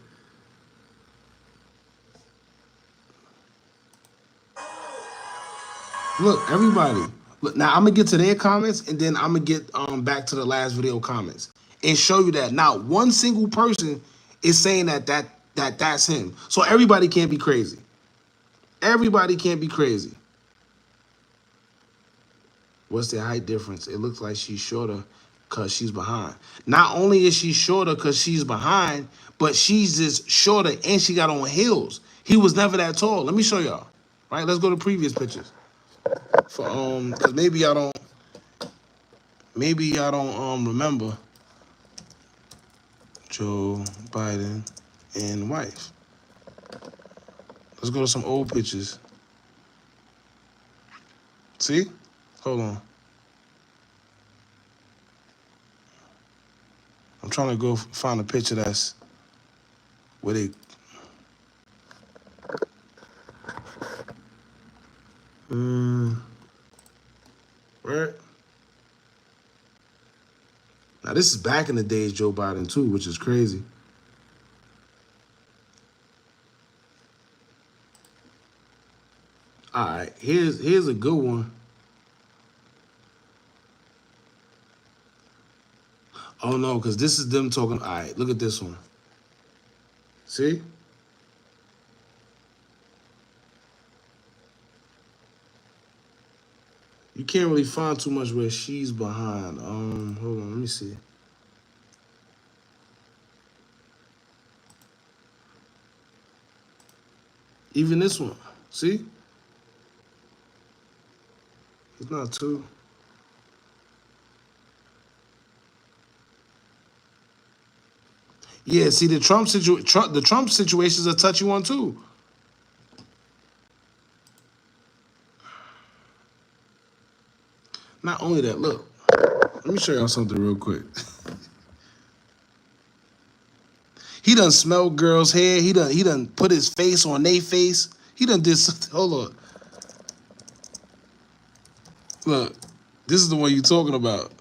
Look, everybody. Look, now I'm gonna get to their comments, and then I'm gonna get back to the last video comments and show you that not one single person is saying that's him. So everybody can't be crazy. Everybody can't be crazy. What's the height difference? It looks like she's shorter because she's behind. Not only is she shorter because she's behind, but she's just shorter and she got on heels. He was never that tall. Let me show y'all. Right? Let's go to previous pictures. For because maybe y'all don't remember Joe Biden and wife. Let's go to some old pictures. See? Hold on. I'm trying to go find a picture that's where they... right? Now, this is back in the days, Joe Biden, too, which is crazy. All right, here's a good one. Oh, no, because this is them talking. All right, look at this one. See? You can't really find too much where she's behind. Hold on, let me see. Even this one, see? It's not too. Yeah, see, the Trump situation is a touchy one too. Not only that, look, let me show y'all something real quick. done smelled girls' hair. He done put his face on their face. He done did something. Hold on. Look, this is the one you talking about.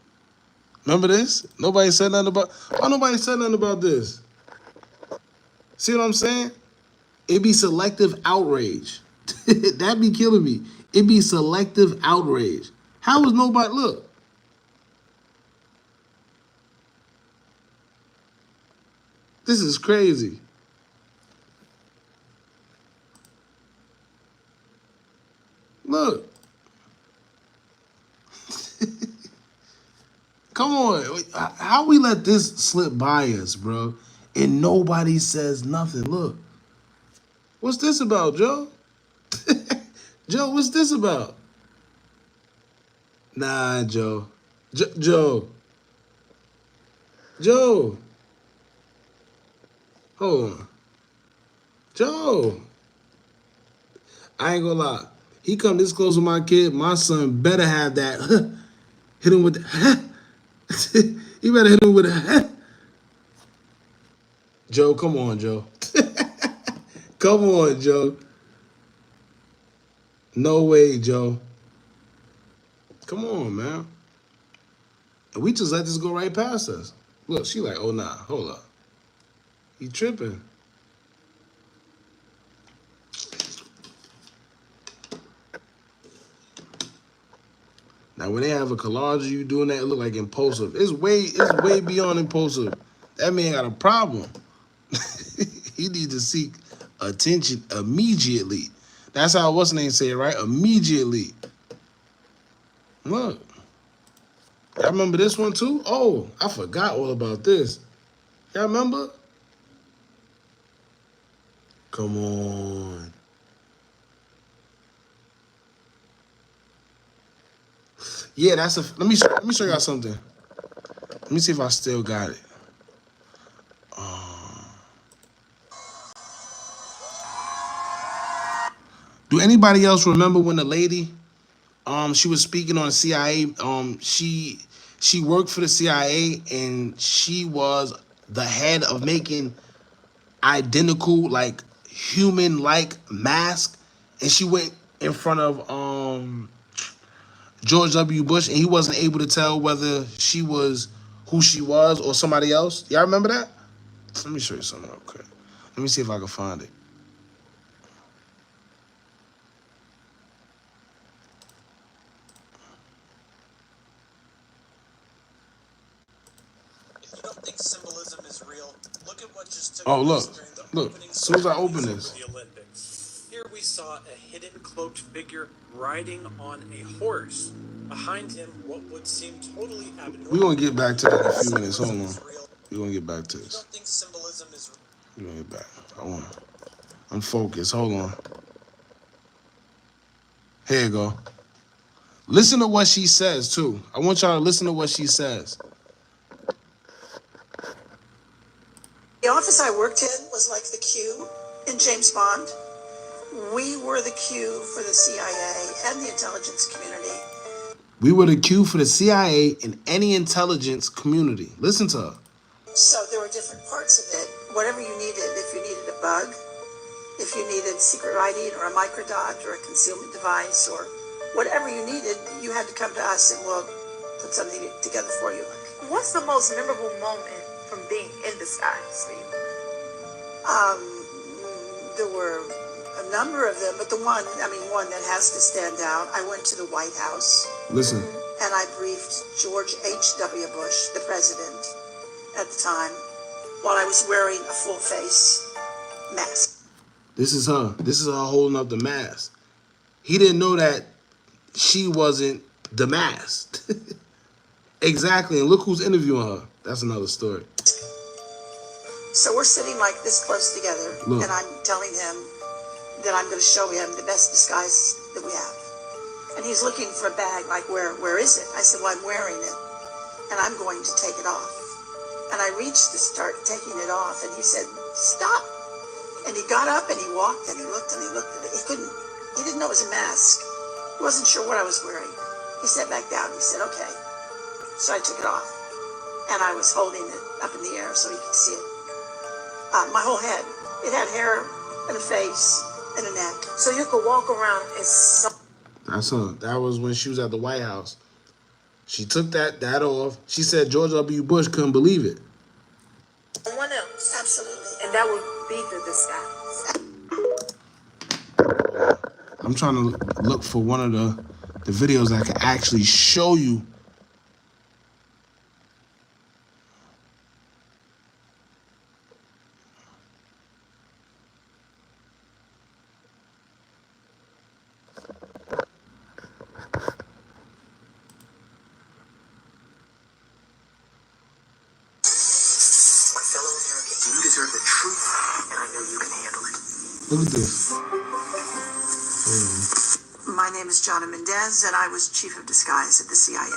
Remember this? Nobody said nothing about. Why nobody said nothing about this? See what I'm saying? It be selective outrage. That be killing me. It be selective outrage. How was nobody look? This is crazy. Look. Come on. How we let this slip by us, bro? And nobody says nothing. Look. What's this about, Joe? Joe, what's this about? Nah, Joe. Joe. Joe. Hold on. Joe. I ain't gonna lie. He come this close with my kid, my son better have that. Hit him with the. He better hit him with a. Joe, come on, Joe. Come on, Joe. No way, Joe. Come on, man. And we just let this go right past us. Look, she like, oh, nah, hold up. He tripping. Now, when they have a collage of you doing that, it look like impulsive. It's way beyond impulsive. That man got a problem. He needs to seek attention immediately. That's how what's name say it, right? Immediately. Look. Y'all remember this one too? Oh, I forgot all about this. Y'all remember? Come on. Yeah, that's a. Let me show y'all something. Let me see if I still got it. Do anybody else remember when the lady, she was speaking on the CIA? She worked for the CIA and she was the head of making identical, like human-like mask, and she went in front of George W. Bush, and he wasn't able to tell whether she was who she was or somebody else. Y'all remember that? Let me show you something real quick. Let me see if I can find it. If you don't think symbolism is real, look at what just took Oh, place look. during the Look, opening as soon as I open ceremonies this. for the Olympics. Here we saw a hidden cloaked figure riding on a horse. Behind him, what would seem totally abnormal. We're going to get back to that in a few minutes. Hold on. We're going to get back to You this. don't think symbolism is real? We're going to get back. I'm focused. Hold on. Here you go. Listen to what she says, too. I want y'all to listen to what she says. The office I worked in was like the Q in James Bond. We were the Q for the CIA and the intelligence community. We were the Q for the CIA and any intelligence community. Listen to her. So there were different parts of it. Whatever you needed, if you needed a bug, if you needed secret writing or a microdot or a concealment device or whatever you needed, you had to come to us and we'll put something together for you. What's the most memorable moment from being in disguise for you? There were a number of them, but one that has to stand out. I went to the White House. Listen. And I briefed George H.W. Bush, the president at the time, while I was wearing a full face mask. This is her. This is her holding up the mask. He didn't know that she wasn't the mask. Exactly. And look who's interviewing her. That's another story. So we're sitting like this close together, Look. and I'm telling him that I'm going to show him the best disguise that we have. And he's looking for a bag, like, where is it? I said, well, I'm wearing it, and I'm going to take it off. And I reached to start taking it off, and he said, stop. And he got up, and he walked, and he looked, and he looked at it. He didn't know it was a mask. He wasn't sure what I was wearing. He sat back down, he said, okay. So I took it off, and I was holding it up in the air so he could see it. my whole head. It had hair and a face and a neck. So you could walk around and That's her. That was when she was at the White House. She took that off. She said George W. Bush couldn't believe it. someone else. Absolutely. And that would be the disguise. I'm trying to look for one of the videos that can actually show you. Look at this. My name is Jonna Mendez, and I was chief of disguise at the CIA.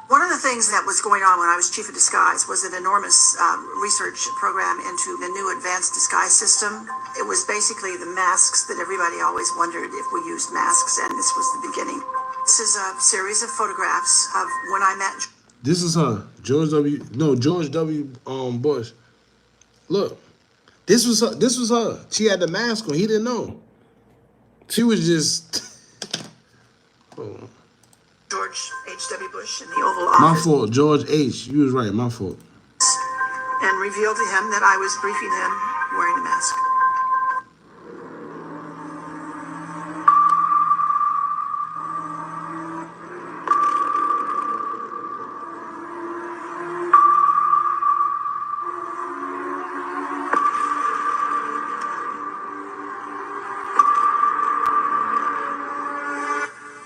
One of the things that was going on when I was chief of disguise was an enormous research program into the new advanced disguise system. It was basically the masks that everybody always wondered if we used masks, and this was the beginning. This is a series of photographs of when I met. This is her, George W. Bush. Look. This was her. This was her. She had the mask on. He didn't know. She was just. Hold on. George H.W. Bush in the Oval Office. My fault, George H. You was right. My fault. And revealed to him that I was briefing him wearing a mask.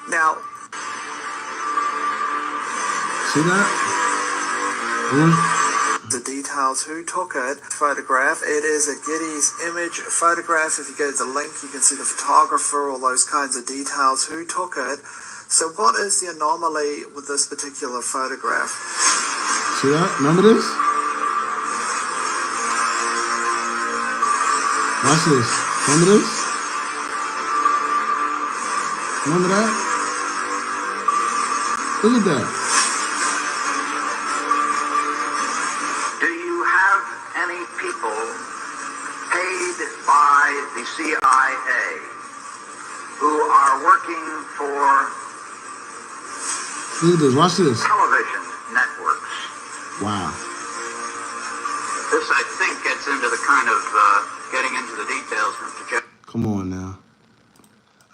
Now, see that? The details, who took it, photograph. It is a Getty's image photograph. If you go to the link, you can see the photographer, all those kinds of details, who took it. So what is the anomaly with this particular photograph? See that? Remember this? Watch this. Remember this? Remember that? Look at that. Do you have any people paid by the CIA who are working for Look at this. Watch this. television networks? Wow. This, I think, gets into the kind of getting into the details, Mr. Jeff. Come on now.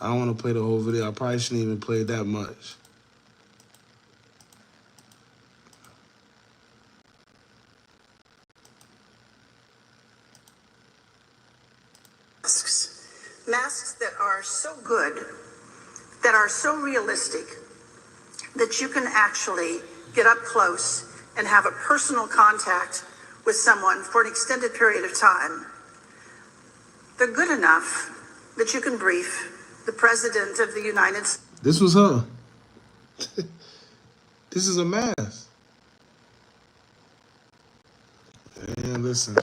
I don't want to play the whole video. I probably shouldn't even play that much. Masks that are so good, that are so realistic, that you can actually get up close and have a personal contact with someone for an extended period of time. They're good enough that you can brief the President of the United States. This was her. This is a mask. And listen.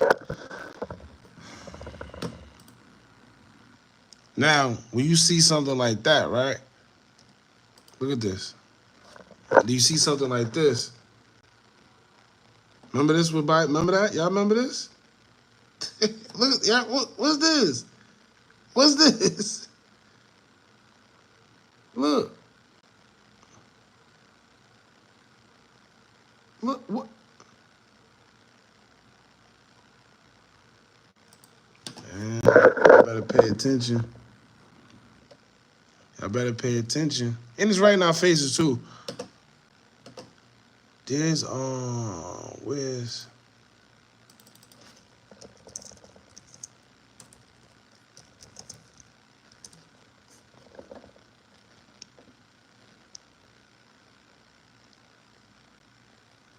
Now, when you see something like that, right? Look at this. Do you see something like this? Remember this with Vybez? Remember that? Y'all remember this? Look, yeah, what's this? What's this? Look. Look, what? Man, I better pay attention. I better pay attention. And it's right in our faces, too. There's, where's...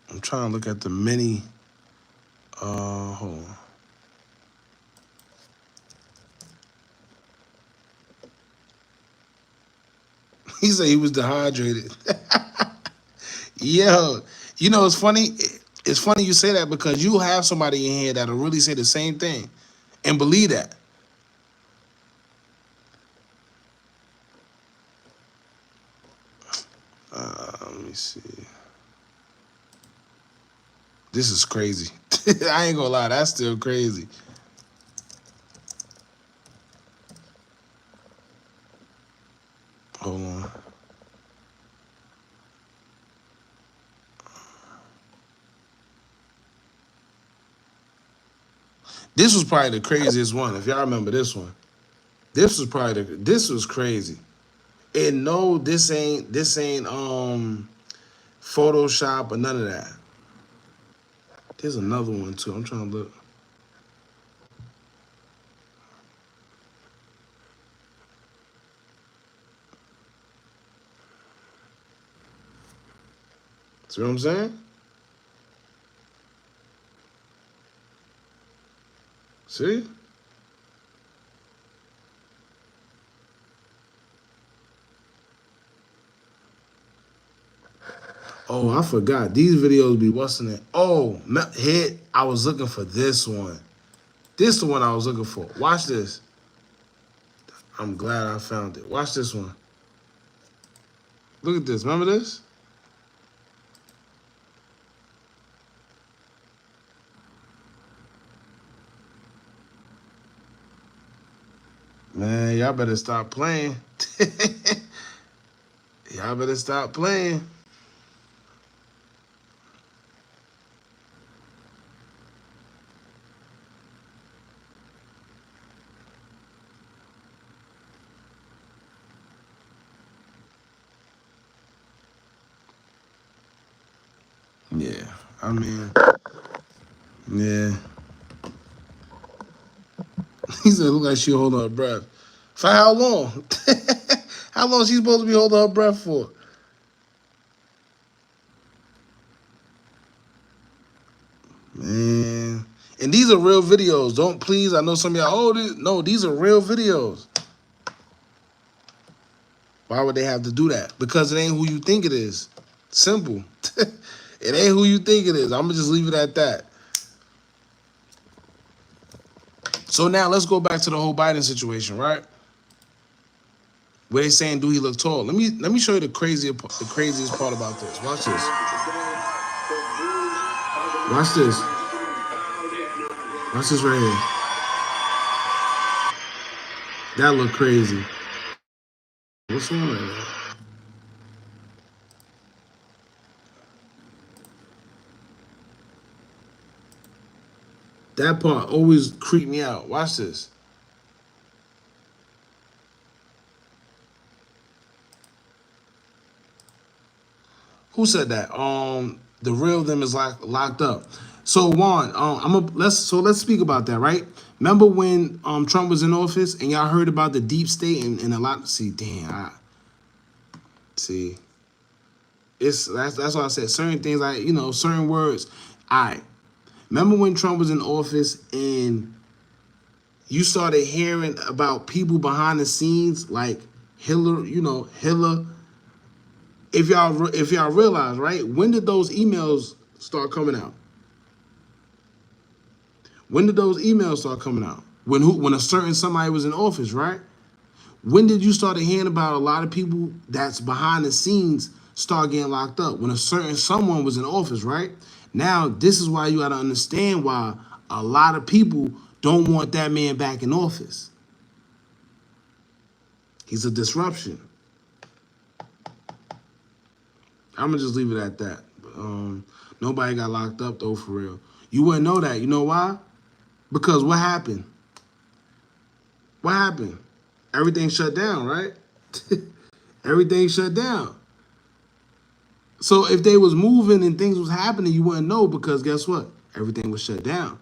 I'm trying to look at the mini, hold on. He said he was dehydrated. Yo, you know, it's funny. It's funny you say that because you have somebody in here that'll really say the same thing and believe that. Let me see. This is crazy. I ain't gonna lie, that's still crazy. Hold on. This was probably the craziest one, if y'all remember this one. This was probably this was crazy. And no, this ain't Photoshop or none of that. There's another one too. I'm trying to look. See what I'm saying? See? Oh, I forgot. These videos be what's in it. Oh, hit. I was looking for this one. This is the one I was looking for. Watch this. I'm glad I found it. Watch this one. Look at this. Remember this? Man, y'all better stop playing. Y'all better stop playing. Yeah, I mean, yeah. He said, look like she holding her breath. For how long? How long is she supposed to be holding her breath for? Man. And these are real videos. Don't please, I know some of y'all, no, these are real videos. Why would they have to do that? Because it ain't who you think it is. Simple. It ain't who you think it is. I'm going to just leave it at that. So now let's go back to the whole Biden situation, right? Where they saying, do he look tall? Let me show you the craziest part about this. Watch this. Watch this. Watch this right here. That look crazy. What's wrong with that? That part always creeped me out. Watch this. Who said that? The real them is locked up. So Juan, let's speak about that, right? Remember when Trump was in office and y'all heard about the deep state and a lot. See, damn, that's why I said certain things like certain words. All right, remember when Trump was in office and you started hearing about people behind the scenes like Hillary, Hillary. If y'all realize, right, when did those emails start coming out? When did those emails start coming out? When a certain somebody was in office, right? When did you start hearing about a lot of people that's behind the scenes start getting locked up? When a certain someone was in office, right? Now, this is why you got to understand why a lot of people don't want that man back in office. He's a disruption. I'm going to just leave it at that. Nobody got locked up, though, for real. You wouldn't know that. You know why? Because what happened? What happened? Everything shut down, right? Everything shut down. So if they was moving and things was happening, you wouldn't know because guess what? Everything was shut down.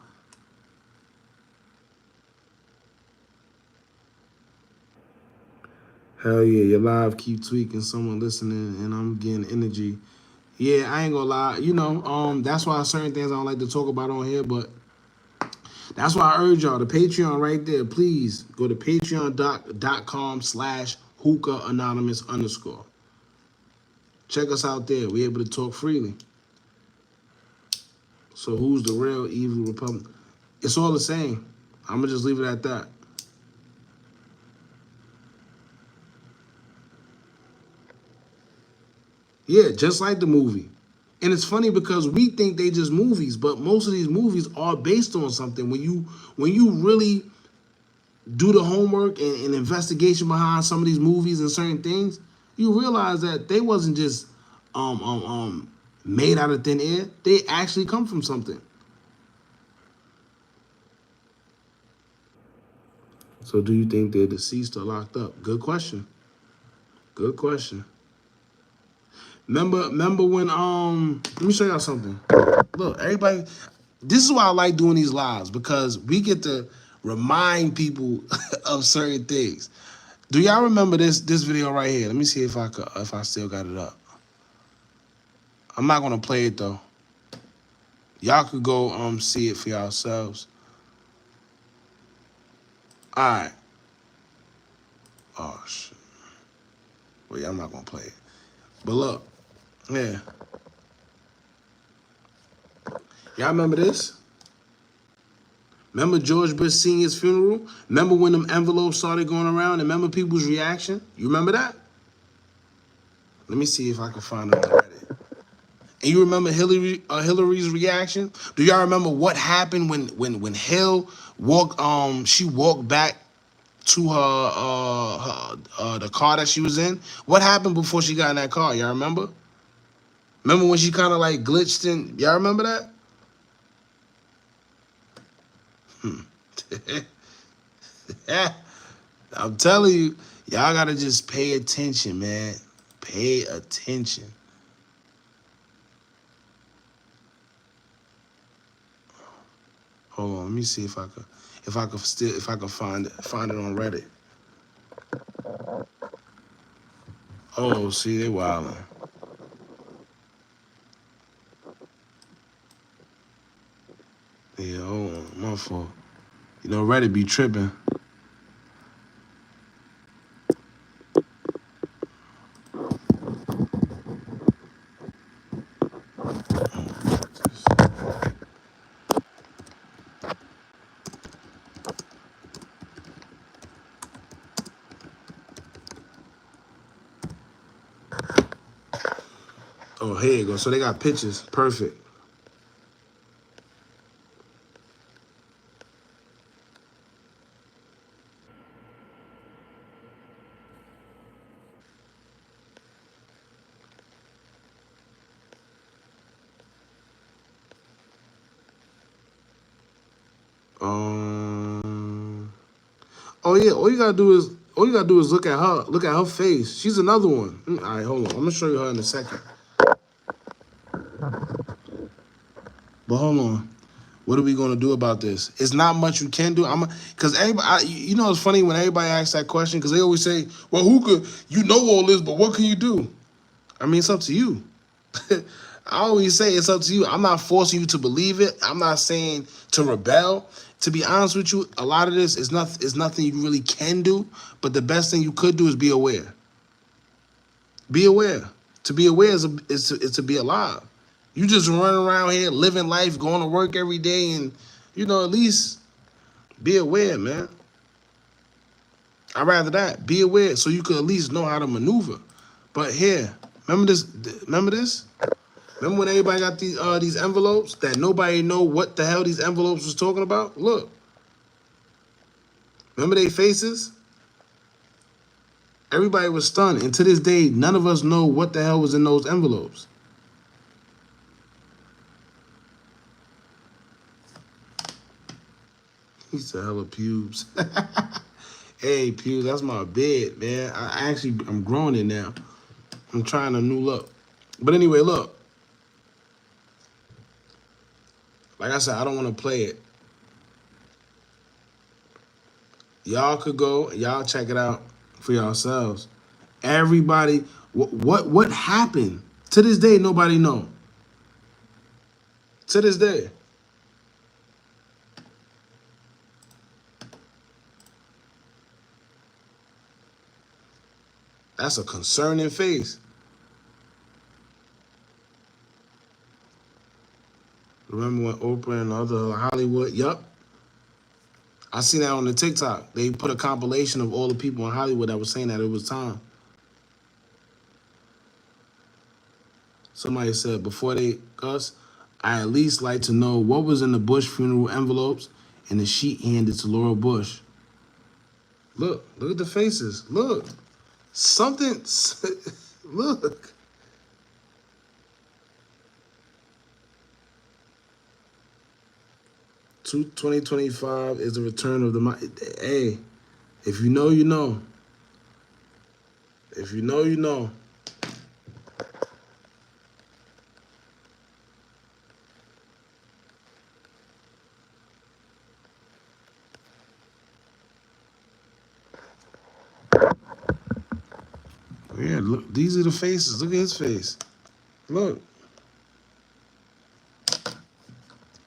Hell yeah, your live keep tweaking, someone listening, and I'm getting energy. Yeah, I ain't gonna lie. That's why certain things I don't like to talk about on here, but that's why I urge y'all, the Patreon right there, please go to patreon.com/Hookah Anonymous _. Check us out there. We're able to talk freely. So who's the real evil Republican? It's all the same. I'm going to just leave it at that. Yeah, just like the movie. And it's funny because we think they just movies, but most of these movies are based on something. When you really do the homework and investigation behind some of these movies and certain things, you realize that they wasn't just made out of thin air. They actually come from something. So do you think they're deceased or locked up? Good question. Good question. Remember when let me show y'all something. Look, everybody, this is why I like doing these lives, because we get to remind people of certain things. Do y'all remember this video right here? Let me see if I still got it up. I'm not gonna play it though. Y'all could go see it for yourselves. Alright. Oh shit. Well, yeah, I'm not gonna play it. But look, yeah. Y'all remember this? Remember George Bush Sr.'s funeral? Remember when them envelopes started going around? And remember people's reaction? You remember that? Let me see if I can find it on Reddit. And you remember Hillary's reaction? Do y'all remember what happened when Hill walked? She walked back to her the car that she was in. What happened before she got in that car? Y'all remember? Remember when she kind of like glitched in? Y'all remember that? I'm telling you, y'all gotta just pay attention, man. Pay attention. Hold on, let me see if I could find it on Reddit. Oh, see, they wildin'. Yeah, hold on, my fault. You know, Reddit be tripping. Oh, here you go. So they got pictures. Perfect. Oh yeah. All you gotta do is look at her. Look at her face. She's another one. All right, hold on. I'm gonna show you her in a second. But hold on. What are we gonna do about this? It's not much you can do. Cause everybody, you know, it's funny when everybody asks that question, cause they always say, "Well, you know all this, but what can you do?" I mean, it's up to you. I always say it's up to you. I'm not forcing you to believe it. I'm not saying to rebel. To be honest with you, a lot of this is nothing you really can do. But the best thing you could do is be aware. Be aware. To be aware is to be alive. You just running around here living life, going to work every day, and at least be aware, man. I'd rather that. Be aware so you could at least know how to maneuver. But here, remember this? Remember when everybody got these envelopes that nobody know what the hell these envelopes was talking about? Look. Remember their faces? Everybody was stunned. And to this day, none of us know what the hell was in those envelopes. He said, hella pubes. Hey, pubes, that's my bed, man. I'm growing it now. I'm trying a new look. But anyway, look. Like I said, I don't want to play it. Y'all could go, y'all check it out for yourselves. Everybody, what happened? To this day, nobody know. To this day. That's a concerning face. Remember when Oprah and other Hollywood? Yup. I seen that on the TikTok. They put a compilation of all the people in Hollywood that was saying that it was time. Somebody said before they Gus, I at least like to know what was in the Bush funeral envelopes and the sheet handed to Laura Bush. Look at the faces. Look. Something, look. 2025 is the return of the, hey, if you know, you know. If you know, you know. Yeah, look, these are the faces. Look at his face. Look.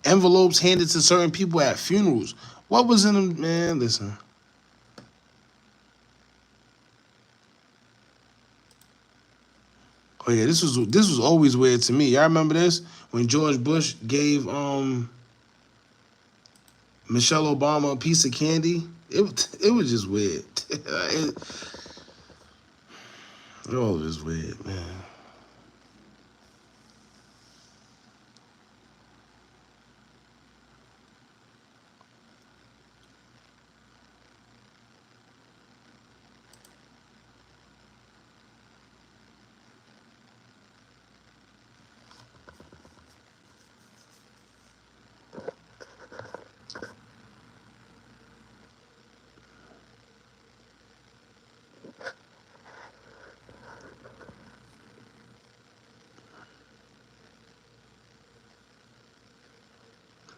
Envelopes handed to certain people at funerals. What was in them? Man, listen. Oh yeah, this was always weird to me. Y'all remember this? When George Bush gave Michelle Obama a piece of candy? It was just weird. All of it's weird, man.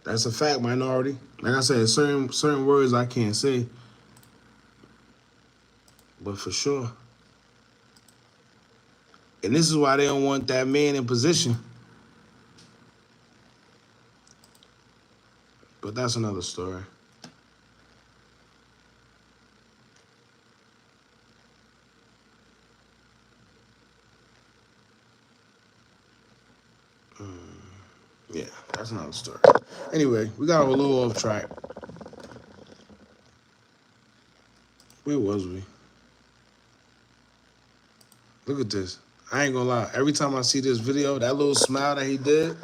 That's a fact, minority. Like I said, certain words I can't say. But for sure. And this is why they don't want that man in position. But that's another story. Yeah, that's another story. Anyway, we got a little off track. Where was we? Look at this. I ain't gonna lie. Every time I see this video, that little smile that he did,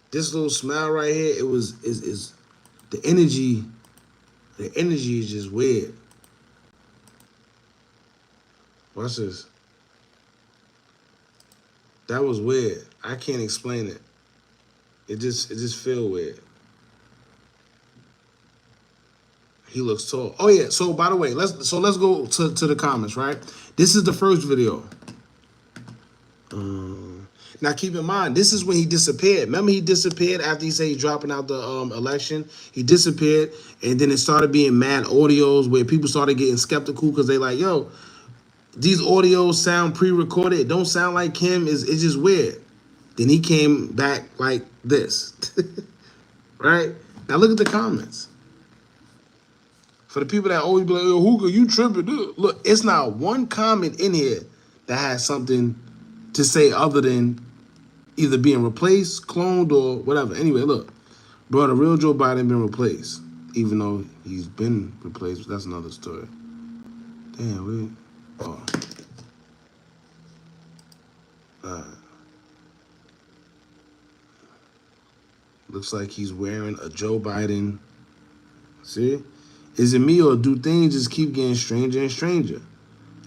this little smile right here, is the energy. The energy is just weird. Watch this. That was weird. I can't explain it. It just feel weird. He looks tall. Oh yeah. So by the way, let's go to the comments, right? This is the first video. Now keep in mind, this is when he disappeared. Remember, he disappeared after he said he's dropping out the election. He disappeared, and then it started being mad audios where people started getting skeptical because they like, yo, these audios sound pre-recorded. It don't sound like him. It's just weird. Then he came back like this, right? Now look at the comments. For the people that always be like, yo, Hookah, you tripping. Look, it's not one comment in here that has something to say other than either being replaced, cloned, or whatever. Anyway, look, bro, the real Joe Biden been replaced, even though he's been replaced. But that's another story. Damn, oh. All right. Looks like he's wearing a Joe Biden. See? Is it me or do things just keep getting stranger and stranger?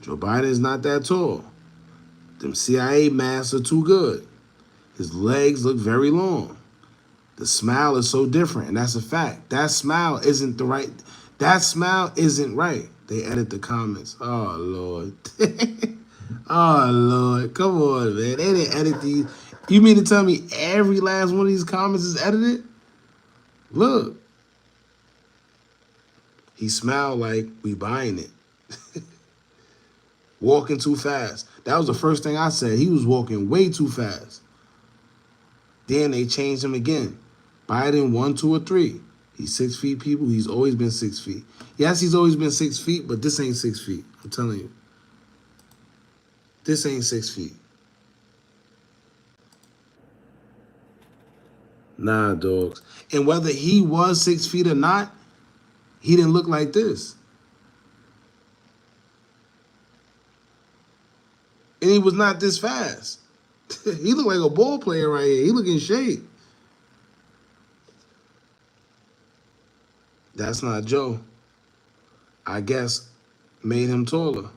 Joe Biden is not that tall. Them CIA masks are too good. His legs look very long. The smile is so different, and that's a fact. That smile isn't the right. That smile isn't right. They edit the comments. Oh, Lord. Oh, Lord. Come on, man. They didn't edit these. You mean to tell me every last one of these comments is edited? Look. He smiled like we buying it. Walking too fast. That was the first thing I said. He was walking way too fast. Then they changed him again. Biden 1, 2, or 3. He's 6 feet, people. He's always been 6 feet. Yes, he's always been 6 feet, but this ain't 6 feet. I'm telling you. This ain't 6 feet. Nah, dogs. And whether he was 6 feet or not, he didn't look like this. And he was not this fast. He look like a ball player right here. He look in shape. That's not Joe. I guess made him taller.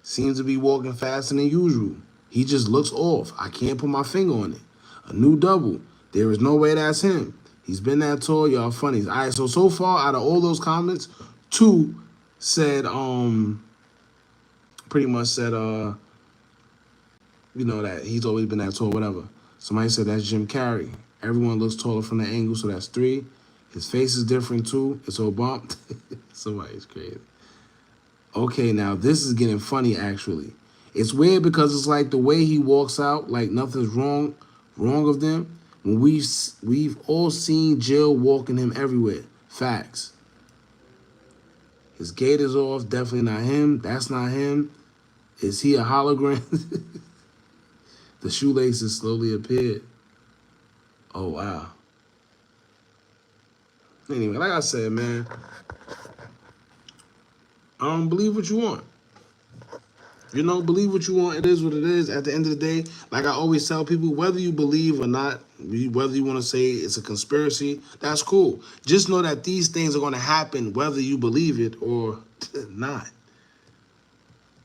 Seems to be walking faster than usual. He just looks off. I can't put my finger on it. A new double. There is no way that's him. He's been that tall. Y'all funny. All right, so far out of all those comments, 2 said, pretty much said, you know, that he's always been that tall, whatever. Somebody said that's Jim Carrey. Everyone looks taller from the angle, so that's 3. His face is different too. It's all bumped. Somebody's crazy. Okay, now this is getting funny actually. It's weird because it's like the way he walks out, like nothing's wrong of them. When we've all seen Jill walking him everywhere. Facts. His gate is off. Definitely not him. That's not him. Is he a hologram? The shoelaces slowly appeared. Oh, wow. Anyway, like I said, man, believe what you want. You know, believe what you want. It is what it is. At the end of the day, like I always tell people, whether you believe or not, whether you want to say it's a conspiracy, that's cool. Just know that these things are going to happen whether you believe it or not.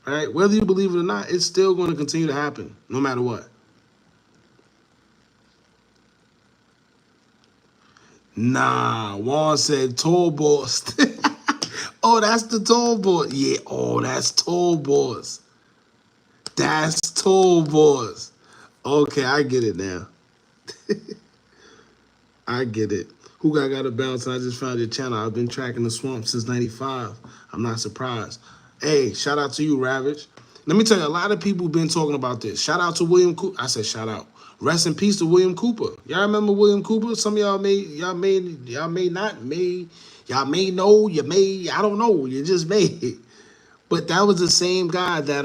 All right? Whether you believe it or not, it's still going to continue to happen no matter what. Nah, Juan said tall boss. Oh, that's the tall boss. Yeah, oh, that's tall boss. That's tall boss. Okay, I get it now. I get it. Who got a bounce? I just found your channel. I've been tracking the swamp since '95. I'm not surprised. Hey, shout out to you, Ravage. Let me tell you, a lot of people been talking about this. Shout out to William Cooper. I said shout out. Rest in peace to William Cooper. Y'all remember William Cooper? Some of y'all may not, y'all may know, you may, I don't know, you just may. But that was the same guy that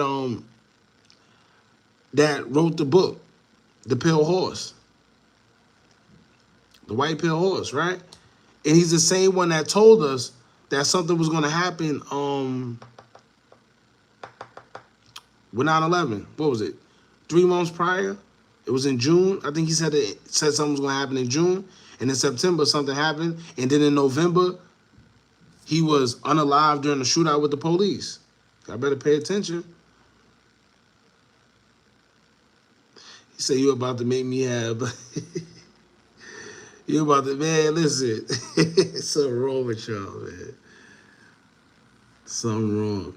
that wrote the book, The Pale Horse. The White Pale Horse, right? And he's the same one that told us that something was gonna happen with 9/11. What was it? 3 months prior? It was in June. I think he said something was going to happen in June. And in September, something happened. And then in November, he was unalive during the shootout with the police. Y'all better pay attention. He said, you about to make me have... You about to... Man, listen. Something wrong with y'all, man. Something wrong.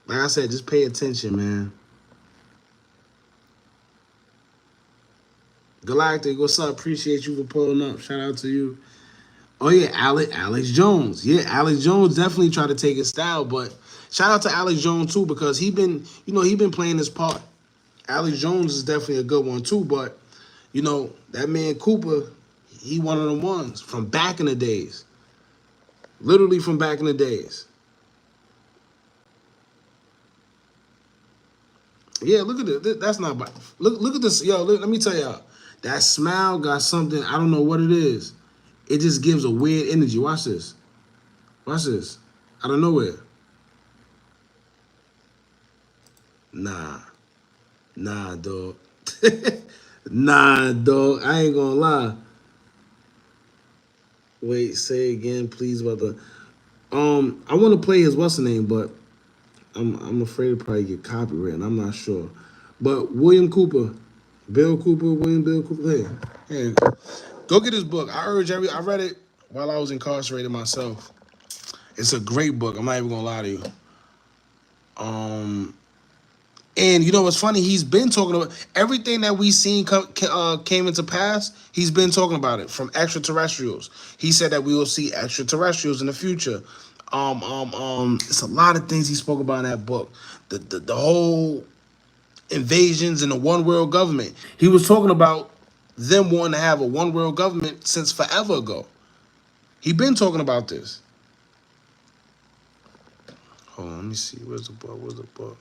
Like I said, just pay attention, man. Galactic, what's up? Appreciate you for pulling up. Shout out to you. Oh, yeah, Alex Jones. Yeah, Alex Jones definitely tried to take his style, but shout out to Alex Jones, too, because he been playing his part. Alex Jones is definitely a good one, too, but, you know, that man Cooper, he one of the ones from back in the days. Literally from back in the days. Yeah, look at it. That's not... Look at this. Yo, let me tell y'all. That smile got something, I don't know what it is. It just gives a weird energy. Watch this. Watch this. Out of nowhere. Nah, dog. Nah, dog. I ain't gonna lie. Wait, say again, please, about the... I want to play his what's the name, but I'm afraid to probably get copyrighted. I'm not sure. But William Cooper... William Bill Cooper. Hey, go get his book. I read it while I was incarcerated myself. It's a great book. I'm not even gonna lie to you. And you know what's funny? He's been talking about everything that we seen came into pass. He's been talking about it from extraterrestrials. He said that we will see extraterrestrials in the future. It's a lot of things he spoke about in that book. The whole invasions and the one world government. He was talking about them wanting to have a one world government since forever ago. He been talking about this. Hold on, let me see. Where's the book?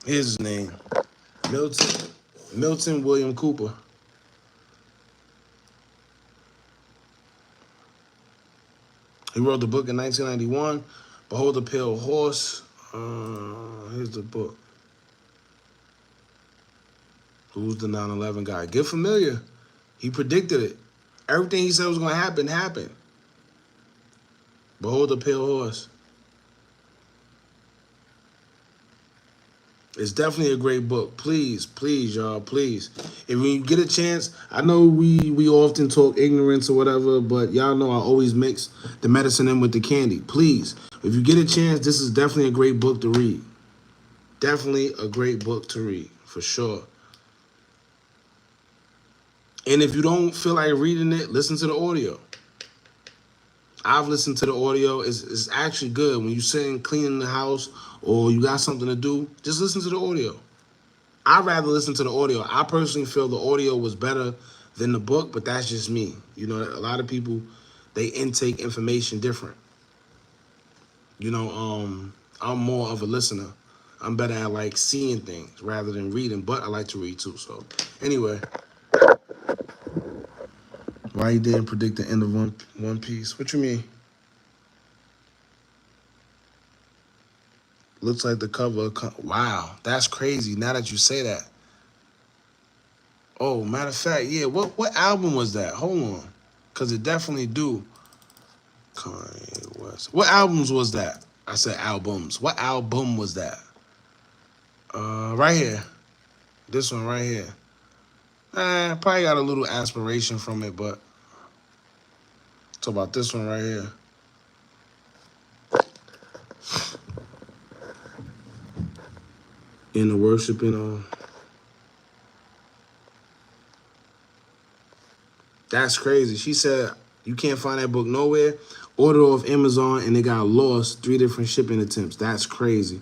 Here's his name. Milton William Cooper. He wrote the book in 1991. Behold the Pale Horse. Here's the book. Who's the 9/11 guy? Get familiar. He predicted it. Everything he said was going to happen, happened. Behold the Pale Horse. It's definitely a great book. Please, please, y'all, please. If you get a chance, I know we often talk ignorance or whatever, but y'all know I always mix the medicine in with the candy. Please, if you get a chance, this is definitely a great book to read. Definitely a great book to read, for sure. And if you don't feel like reading it, listen to the audio. I've listened to the audio. It's actually good. When you're sitting cleaning the house or you got something to do, just listen to the audio. I'd rather listen to the audio. I personally feel the audio was better than the book, but that's just me. You know, a lot of people, they intake information different. You know, I'm more of a listener. I'm better at, like, seeing things rather than reading, but I like to read too. So, anyway. Why he didn't predict the end of One Piece? What you mean? Looks like the cover. Wow, that's crazy. Now that you say that. Oh, matter of fact, yeah. What album was that? Hold on, cause it definitely do. Kanye West. What albums was that? I said albums. What album was that? Right here. This one right here. Probably got a little aspiration from it, but. Talk about this one right here. In the worshiping. That's crazy. She said you can't find that book nowhere. Order off Amazon and it got lost. 3 different shipping attempts. That's crazy.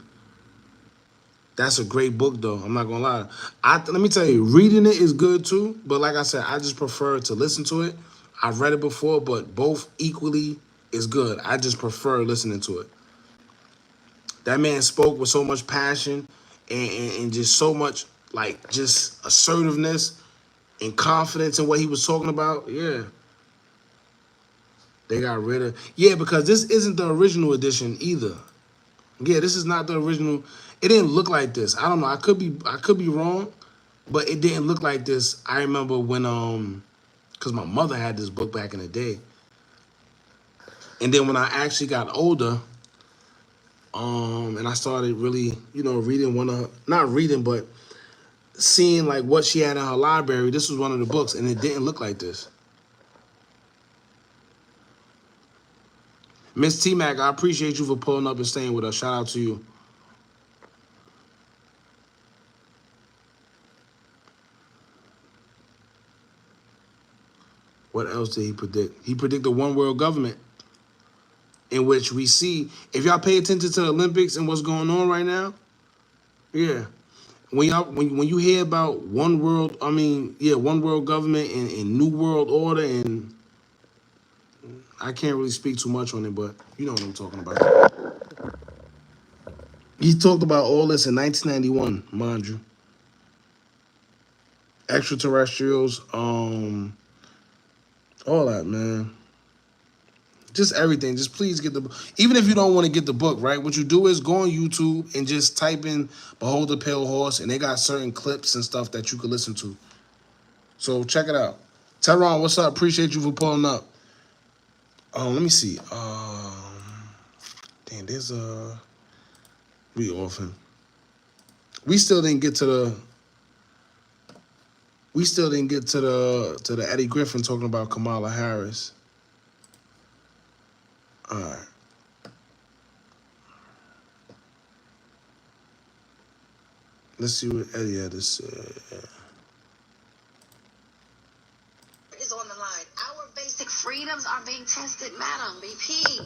That's a great book though. I'm not gonna lie. Let me tell you, reading it is good too. But like I said, I just prefer to listen to it. I've read it before, but both equally is good. I just prefer listening to it. That man spoke with so much passion and just so much, like, just assertiveness and confidence in what he was talking about. Yeah. They got rid of... Yeah, because this isn't the original edition either. Yeah, this is not the original. It didn't look like this. I don't know. I could be wrong, but it didn't look like this. I remember when... Because my mother had this book back in the day. And then when I actually got older, and I started really, you know, reading not reading, but seeing like what she had in her library, this was one of the books, and it didn't look like this. Miss T-Mac, I appreciate you for pulling up and staying with us. Shout out to you. What else did he predict? He predicted one world government, in which we see, if y'all pay attention to the Olympics and what's going on right now, yeah. When you hear about one world government and new world order, and I can't really speak too much on it, but you know what I'm talking about. He talked about all this in 1991, mind you. Extraterrestrials, all that, man. Just everything. Just please get the book. Even if you don't want to get the book, right? What you do is go on YouTube and just type in Behold the Pale Horse, and they got certain clips and stuff that you can listen to. So check it out. Teron, what's up? Appreciate you for pulling up. Let me see. Damn, there's a... We orphan. We still didn't get to the... the Eddie Griffin talking about Kamala Harris. All right. Let's see what Eddie had to say. Is on the line. Our basic freedoms are being tested, Madam BP.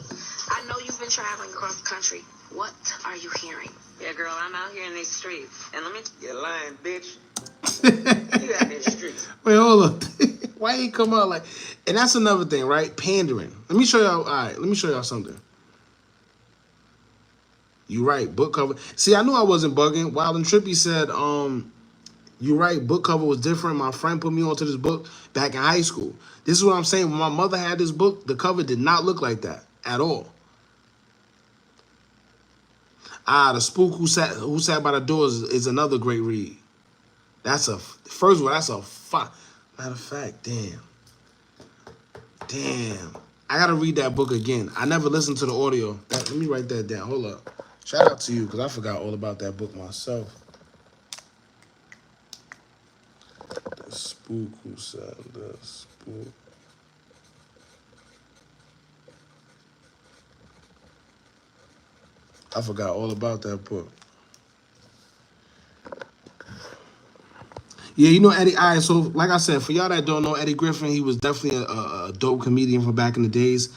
I know you've been traveling across the country. What are you hearing? Yeah, girl, I'm out here in these streets. And let me... You're lying, bitch. You out in the streets. Wait, hold up. Why he come out like... And that's another thing, right? Pandering. Let me show y'all... All right, let me show y'all something. You right, book cover. See, I knew I wasn't bugging. Wild and Trippy said, you right, book cover was different. My friend put me onto this book back in high school. This is what I'm saying. When my mother had this book, the cover did not look like that. at all. The Spook Who Sat by the Doors is another great read. That's a first of all, that's a matter of fact, damn. I gotta read that book again. I never listened to the audio. Let me write that down. Hold up. Shout out to you because I forgot all about that book myself. The Spook Who Sat the Spook. I forgot all about that book. Yeah, you know Eddie. All right, so like I said, for y'all that don't know, Eddie Griffin, he was definitely a dope comedian from back in the days.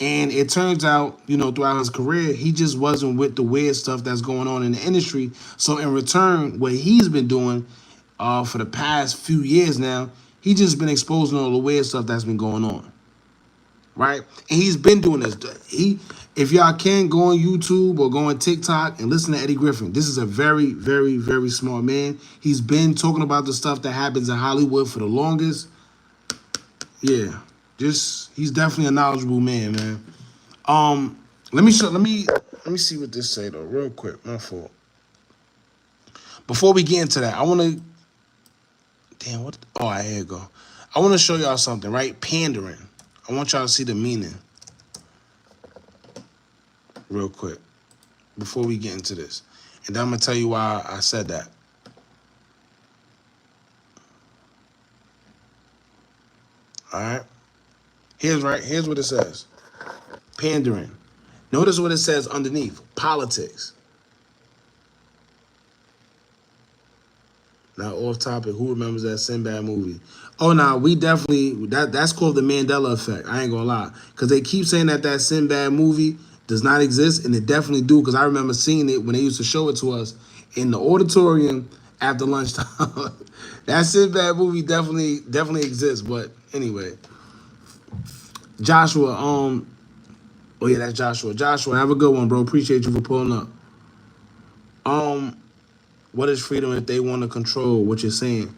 And it turns out, you know, throughout his career, he just wasn't with the weird stuff that's going on in the industry. So in return, what he's been doing for the past few years now, he just been exposing all the weird stuff that's been going on. Right? And he's been doing this. If y'all can, go on YouTube or go on TikTok and listen to Eddie Griffin. This is a very, very, very smart man. He's been talking about the stuff that happens in Hollywood for the longest. Yeah, he's definitely a knowledgeable man, man. Let me see what this say though, real quick. My fault. Before we get into that, I want to. Damn, what? Oh, here you go. I want to show y'all something, right? Pandering. I want y'all to see the meaning. Real quick, before we get into this. And then I'm going to tell you why I said that. All right? Here's what it says. Pandering. Notice what it says underneath. Politics. Now, off topic, who remembers that Sinbad movie? Oh, no, we definitely, that's called the Mandela effect. I ain't gonna lie. Because they keep saying that Sinbad movie does not exist, and it definitely do, because I remember seeing it when they used to show it to us in the auditorium after lunchtime. That Sinbad movie definitely exists, but anyway. Joshua, oh yeah, that's Joshua. Joshua, have a good one, bro. Appreciate you for pulling up. What is freedom if they want to control what you're saying?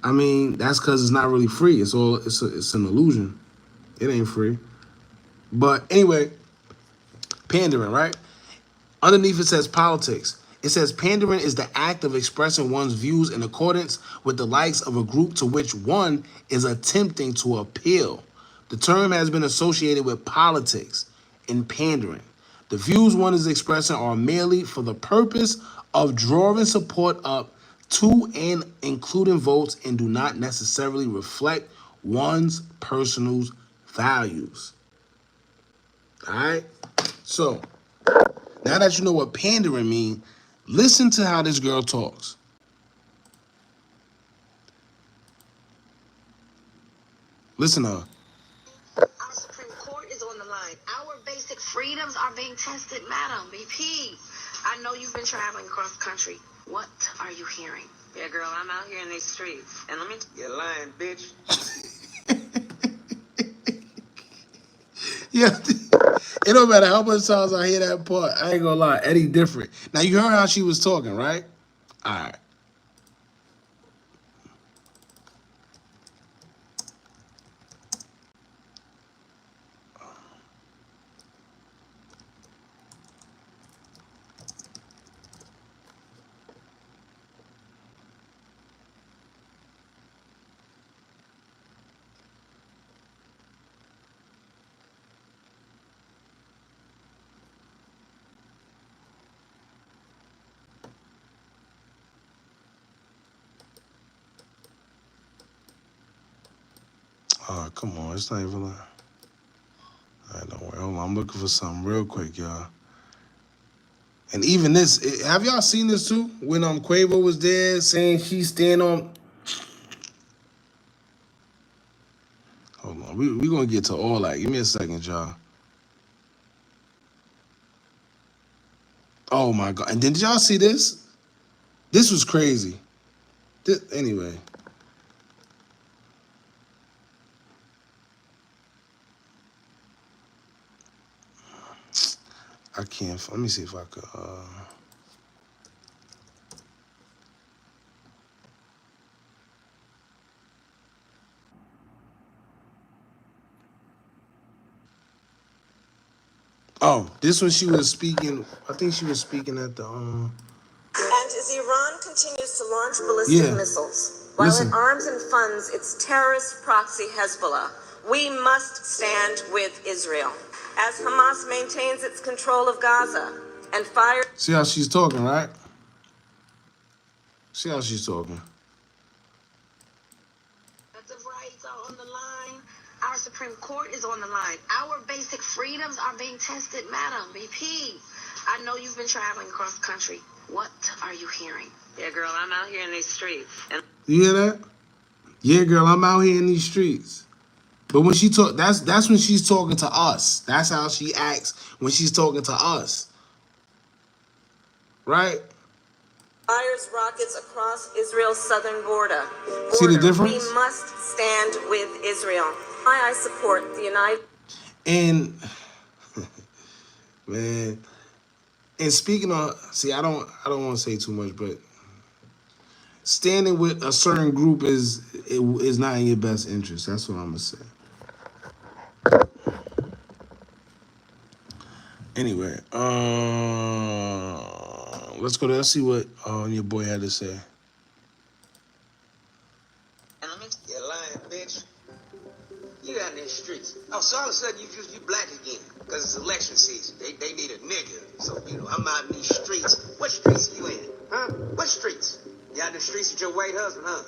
I mean, that's because it's not really free. It's an illusion. It ain't free. But anyway, pandering, right? Underneath it says politics. It says pandering is the act of expressing one's views in accordance with the likes of a group to which one is attempting to appeal. The term has been associated with politics and pandering. The views one is expressing are merely for the purpose of drawing support up to and including votes and do not necessarily reflect one's personal values. All right? So, now that you know what pandering means, listen to how this girl talks. Listen to her. Our Supreme Court is on the line. Our basic freedoms are being tested, Madam VP. I know you've been traveling across the country. What are you hearing? Yeah, girl, I'm out here in these streets. And let me... You're lying, bitch. Yeah, it don't matter how much times I hear that part. I ain't gonna lie, Eddie different. Now you heard how she was talking, right? All right. Oh, come on. It's not even like... All right, don't worry. Hold on. I'm looking for something real quick, y'all. And even this, have y'all seen this too? When Quavo was there saying she's standing on... Hold on. We going to get to all that. Give me a second, y'all. Oh, my God. And did y'all see this? This was crazy. Anyway. I can't. Let me see if I could. Oh, this one she was speaking. I think she was speaking at the And as Iran continues to launch ballistic missiles, while it arms and funds its terrorist proxy Hezbollah, we must stand with Israel. As Hamas maintains its control of Gaza and fires... See how she's talking, right? See how she's talking. The rights are on the line. Our Supreme Court is on the line. Our basic freedoms are being tested, Madam BP. I know you've been traveling across the country. What are you hearing? Yeah, girl, I'm out here in these streets. And You hear that? Yeah, girl, I'm out here in these streets. But when she talk, that's when she's talking to us. That's how she acts when she's talking to us. Right? Fires rockets across Israel's southern border. See the difference? We must stand with Israel. I support the United... And, man, and speaking of, see, I don't want to say too much, but standing with a certain group is not in your best interest. That's what I'm going to say. Anyway, let's go there. Let's see what your boy had to say. You lying, bitch. You out in the streets. Oh, so all of a sudden you black again because it's election season. They need a nigga. So, I'm out in these streets. What streets are you in? Huh? What streets? You out in the streets with your white husband, huh?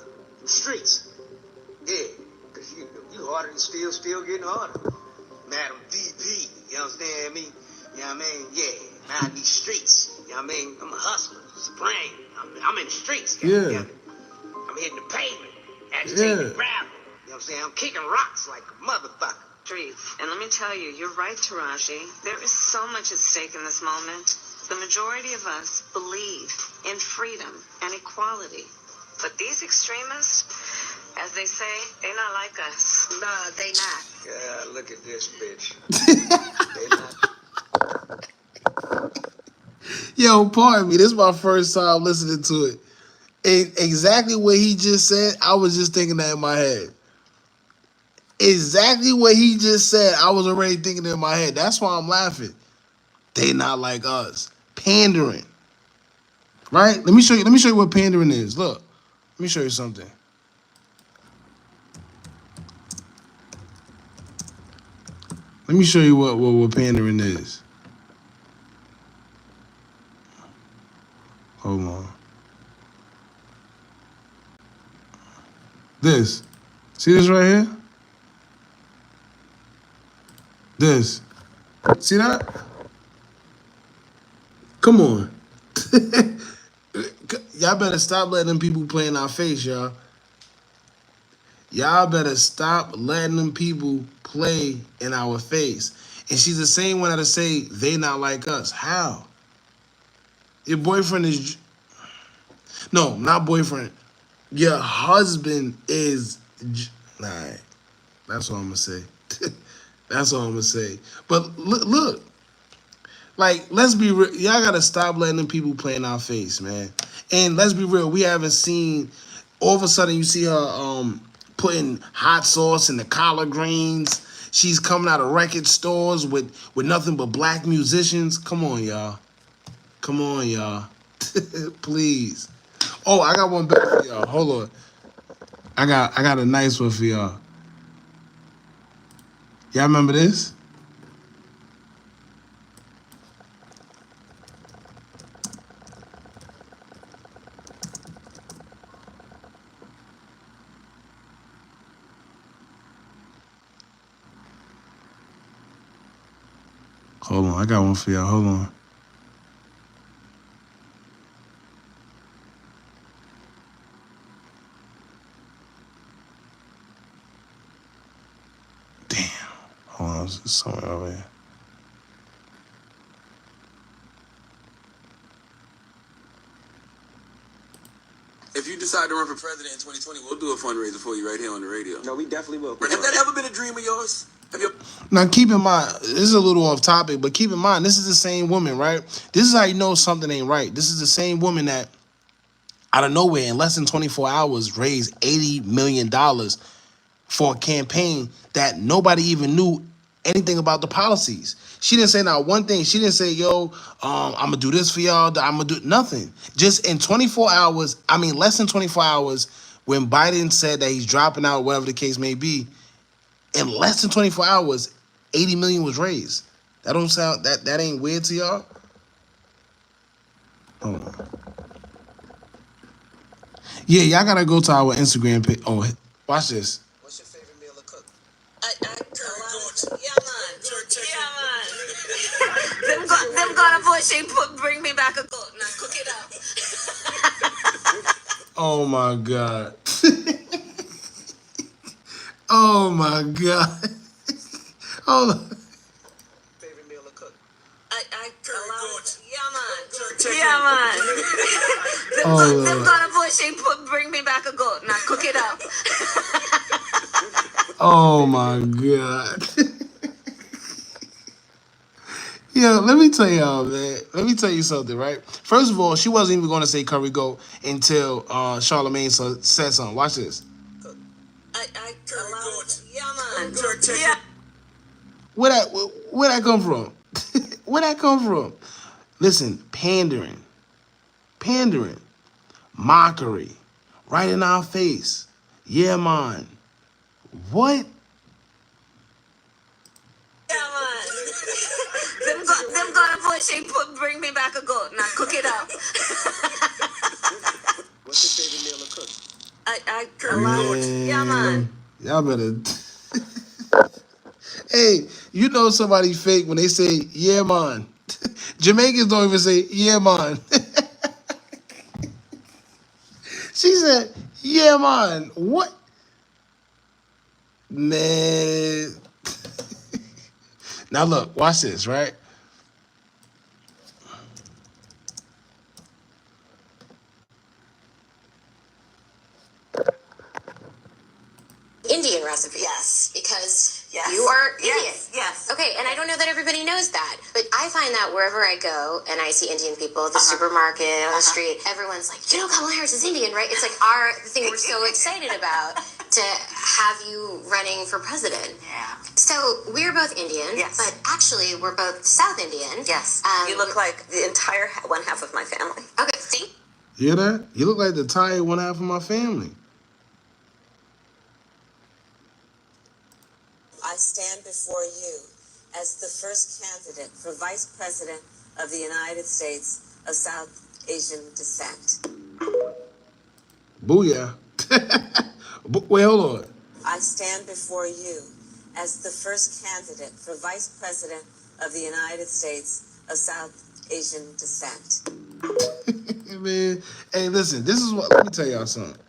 Streets. Yeah, because you harder than still getting harder. Madam VP, you understand me? You know what I mean? Yeah, out in these streets. You know what I mean? I'm a hustler, supreme. I'm in the streets. Yeah. I'm hitting the pavement, agitating the gravel. You know what I'm saying? I'm kicking rocks like a motherfucker. streets. And let me tell you, you're right, Taraji. There is so much at stake in this moment. The majority of us believe in freedom and equality. But these extremists, as they say, they not like us. Nah, they not. Yeah, look at this bitch. They not. Yo, pardon me. This is my first time listening to it. And exactly what he just said, I was just thinking that in my head. Exactly what he just said, I was already thinking in my head. That's why I'm laughing. They not like us. Pandering. Right? Let me show you what pandering is. Look. Let me show you something. Let me show you what pandering is. Hold on. This. See this right here? This. See that? Come on. Y'all better stop letting them people play in our face, y'all. Y'all better stop letting them people play in our face. And she's the same one that'll say they not like us. How? Your boyfriend is... No, not boyfriend. Your husband is... Nah, that's what I'm going to say. That's all I'm going to say. But look. Like, let's be real. Y'all got to stop letting them people play in our face, man. And let's be real. We haven't seen... All of a sudden, you see her putting hot sauce in the collard greens. She's coming out of record stores with nothing but black musicians. Come on, y'all. Come on, y'all. Please. Oh, I got one better for y'all. Hold on. I got a nice one for y'all. Y'all remember this? Hold on, I got one for y'all. Hold on. Damn. Hold on, it's somewhere over here. If you decide to run for president in 2020, we'll do a fundraiser for you right here on the radio. No, we definitely will. Have that ever been a dream of yours? Now, keep in mind, this is a little off topic, but keep in mind, this is the same woman, right? This is how you know something ain't right. This is the same woman that, out of nowhere, in less than 24 hours, raised $80 million for a campaign that nobody even knew anything about the policies. She didn't say not one thing. She didn't say, yo, I'm going to do this for y'all. I'm going to do nothing. Just in 24 hours, I mean, less than 24 hours, when Biden said that he's dropping out, whatever the case may be, in less than 24 hours, 80 million was raised. That don't sound, that ain't weird to y'all? Hold on. Yeah, y'all gotta go to our Instagram page. Oh, watch this. What's your favorite meal to cook? Them gonna push bring me back a goat. Now cook it up. Oh my God. Oh my God. Hold on. Favorite meal to cook? Yeah, man. Them gonna push bring me back a goat. Now cook it up. Oh my God. Yo, let me tell y'all, man. Let me tell you something, right? First of all, she wasn't even going to say curry goat until Charlamagne said something. Watch this. Yeah. Where that come from? Where that come from? Listen, pandering, mockery, right in our face. Yeah, man. What? Yeah, man. Them gonna push bring me back a goat. Now cook it up. What's your favorite meal to cook? Yeah, man. Y'all better. Hey, you know somebody fake when they say, yeah, man. Jamaicans don't even say, yeah, man. She said, yeah, man. What? Man. Now look, watch this, right? Indian recipe. Yes, because you are Indian. Yes. Okay, and I don't know that everybody knows that, but I find that wherever I go and I see Indian people at the supermarket, on the street, everyone's like, you know, Kamala Harris is Indian, right? It's like the thing we're so excited about to have you running for president. Yeah. So we're both Indian, but actually we're both South Indian. Yes. You look like the entire one half of my family. Okay, see? You hear that? You look like the entire one half of my family. I stand before you as the first candidate for Vice President of the United States of South Asian descent. Booyah. Wait, hold on. I stand before you as the first candidate for Vice President of the United States of South Asian descent. Man, hey, listen, this is what, let me tell y'all something.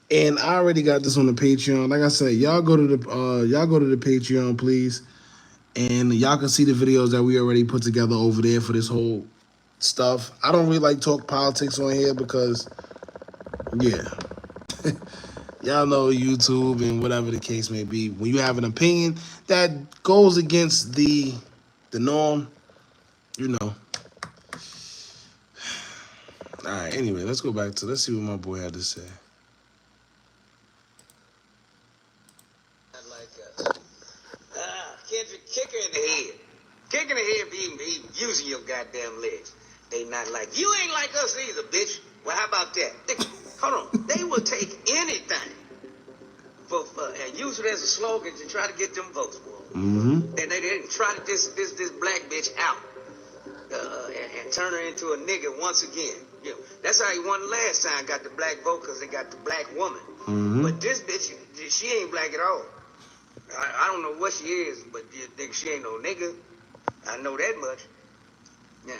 And I already got this on the Patreon. Like I said, y'all go to the Patreon, please. And y'all can see the videos that we already put together over there for this whole stuff. I don't really like talk politics on here because, yeah. Y'all know YouTube and whatever the case may be. When you have an opinion that goes against the norm, you know. All right, anyway, let's go back to, let's see what my boy had to say. Kicker in the head. Kick in the head for even using your goddamn legs. They not like, you ain't like us either, bitch. Well, how about that? Hold on. They will take anything for and use it as a slogan to try to get them votes, boy. Mm-hmm. And they didn't try to this black bitch out and turn her into a nigga once again. You know, that's how he won last time, got the black vote because they got the black woman. Mm-hmm. But this bitch, she ain't black at all. I don't know what she is, but you think she ain't no nigga. I know that much. Yeah,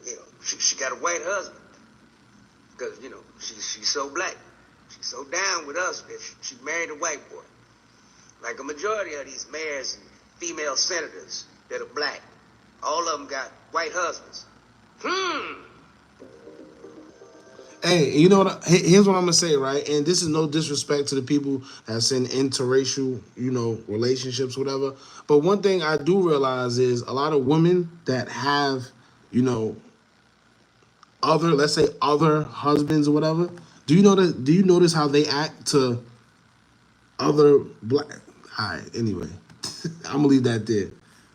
you know, she got a white husband. Because, you know, she's so black. She's so down with us that she married a white boy. Like a majority of these mayors and female senators that are black. All of them got white husbands. Hey, you know what? Here's what I'm gonna say, right? And this is no disrespect to the people that's in interracial, you know, relationships, whatever. But one thing I do realize is a lot of women that have, you know, other, let's say, other husbands or whatever. Do you notice how they act to other black? All right. Anyway, I'm gonna leave that there.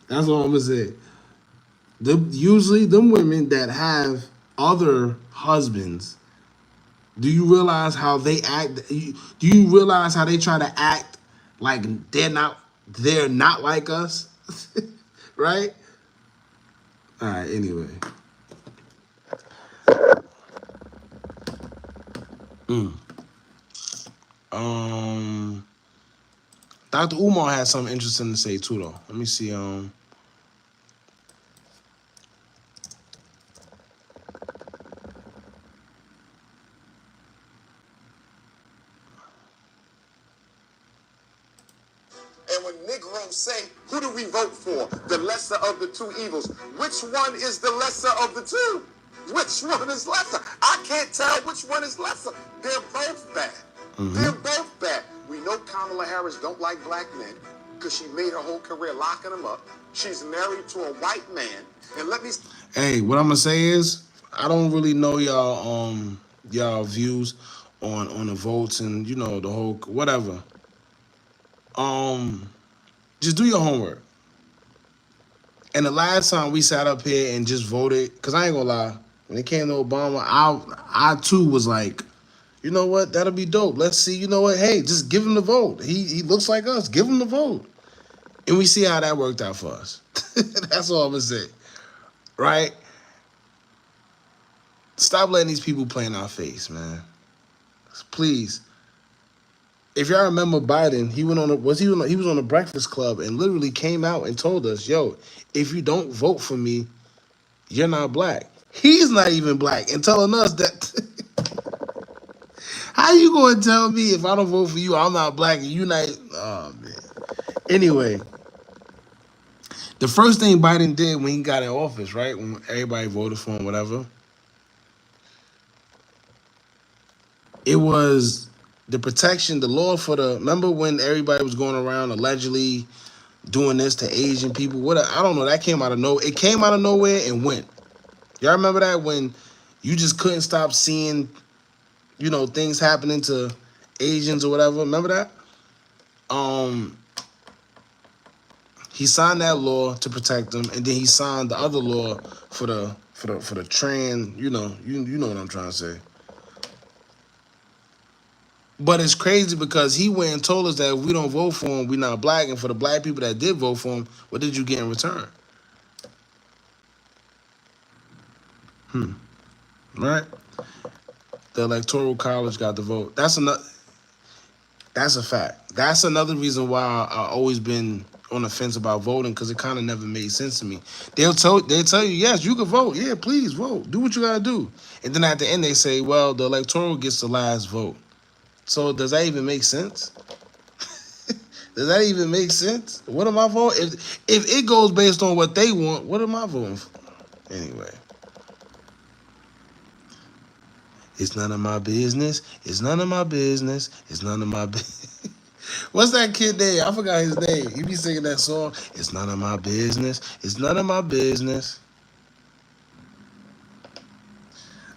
That's all I'm gonna say. Usually them women that have other husbands, do you realize how they act? Do you realize how they try to act like they're not like us? Right? All right, anyway. Dr. Umar had something interesting to say too, though. Let me see. And when Negroes say, who do we vote for? The lesser of the two evils. Which one is the lesser of the two? Which one is lesser? I can't tell which one is lesser. They're both bad. They're both bad. We know Kamala Harris don't like black men because she made her whole career locking them up. She's married to a white man. And let me... Hey, what I'm going to say is, I don't really know y'all views on the votes and, you know, the whole whatever. Just do your homework. And the last time we sat up here and just voted, because I ain't gonna lie, when it came to Obama, I too was like, you know what, that'll be dope. Let's see, you know what, hey, just give him the vote. He looks like us, give him the vote. And we see how that worked out for us. That's all I'm gonna say, right? Stop letting these people play in our face, man. Please. If y'all remember Biden, he was on the Breakfast Club and literally came out and told us, yo, if you don't vote for me, you're not black. He's not even black and telling us that. How you going to tell me if I don't vote for you, I'm not black and you not? Oh, man. Anyway, the first thing Biden did when he got in office, right, when everybody voted for him, whatever, it was the protection, the law for the, remember when everybody was going around allegedly doing this to Asian people? I don't know, that came out of nowhere. It came out of nowhere and went. Y'all remember that when you just couldn't stop seeing, you know, things happening to Asians or whatever? Remember that? He signed that law to protect them, and then he signed the other law for the trans, you know what I'm trying to say. But it's crazy because he went and told us that if we don't vote for him, we're not black. And for the black people that did vote for him, what did you get in return? Right? The Electoral College got the vote. That's a fact. That's another reason why I've always been on the fence about voting, because it kind of never made sense to me. They'll tell you, yes, you can vote. Yeah, please vote. Do what you got to do. And then at the end they say, well, the electoral gets the last vote. So does that even make sense? Does that even make sense? What am I voting? If it goes based on what they want, what am I voting for? Anyway. It's none of my business. It's none of my business. It's none of my business. What's that kid name? I forgot his name. He be singing that song. It's none of my business. It's none of my business.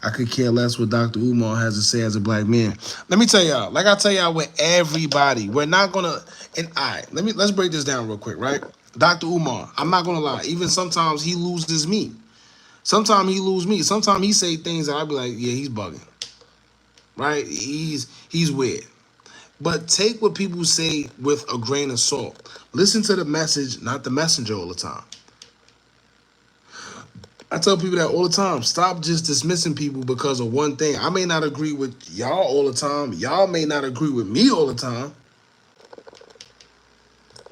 I could care less what Dr. Umar has to say as a black man. Let me tell y'all, like I tell y'all with everybody, we're not gonna, and let's break this down real quick, right? Dr. Umar, I'm not gonna lie, even sometimes he loses me. Sometimes he loses me. Sometimes he say things that I'll be like, yeah, he's bugging. Right? He's weird. But take what people say with a grain of salt. Listen to the message, not the messenger all the time. I tell people that all the time. Stop just dismissing people because of one thing. I may not agree with y'all all the time. Y'all may not agree with me all the time.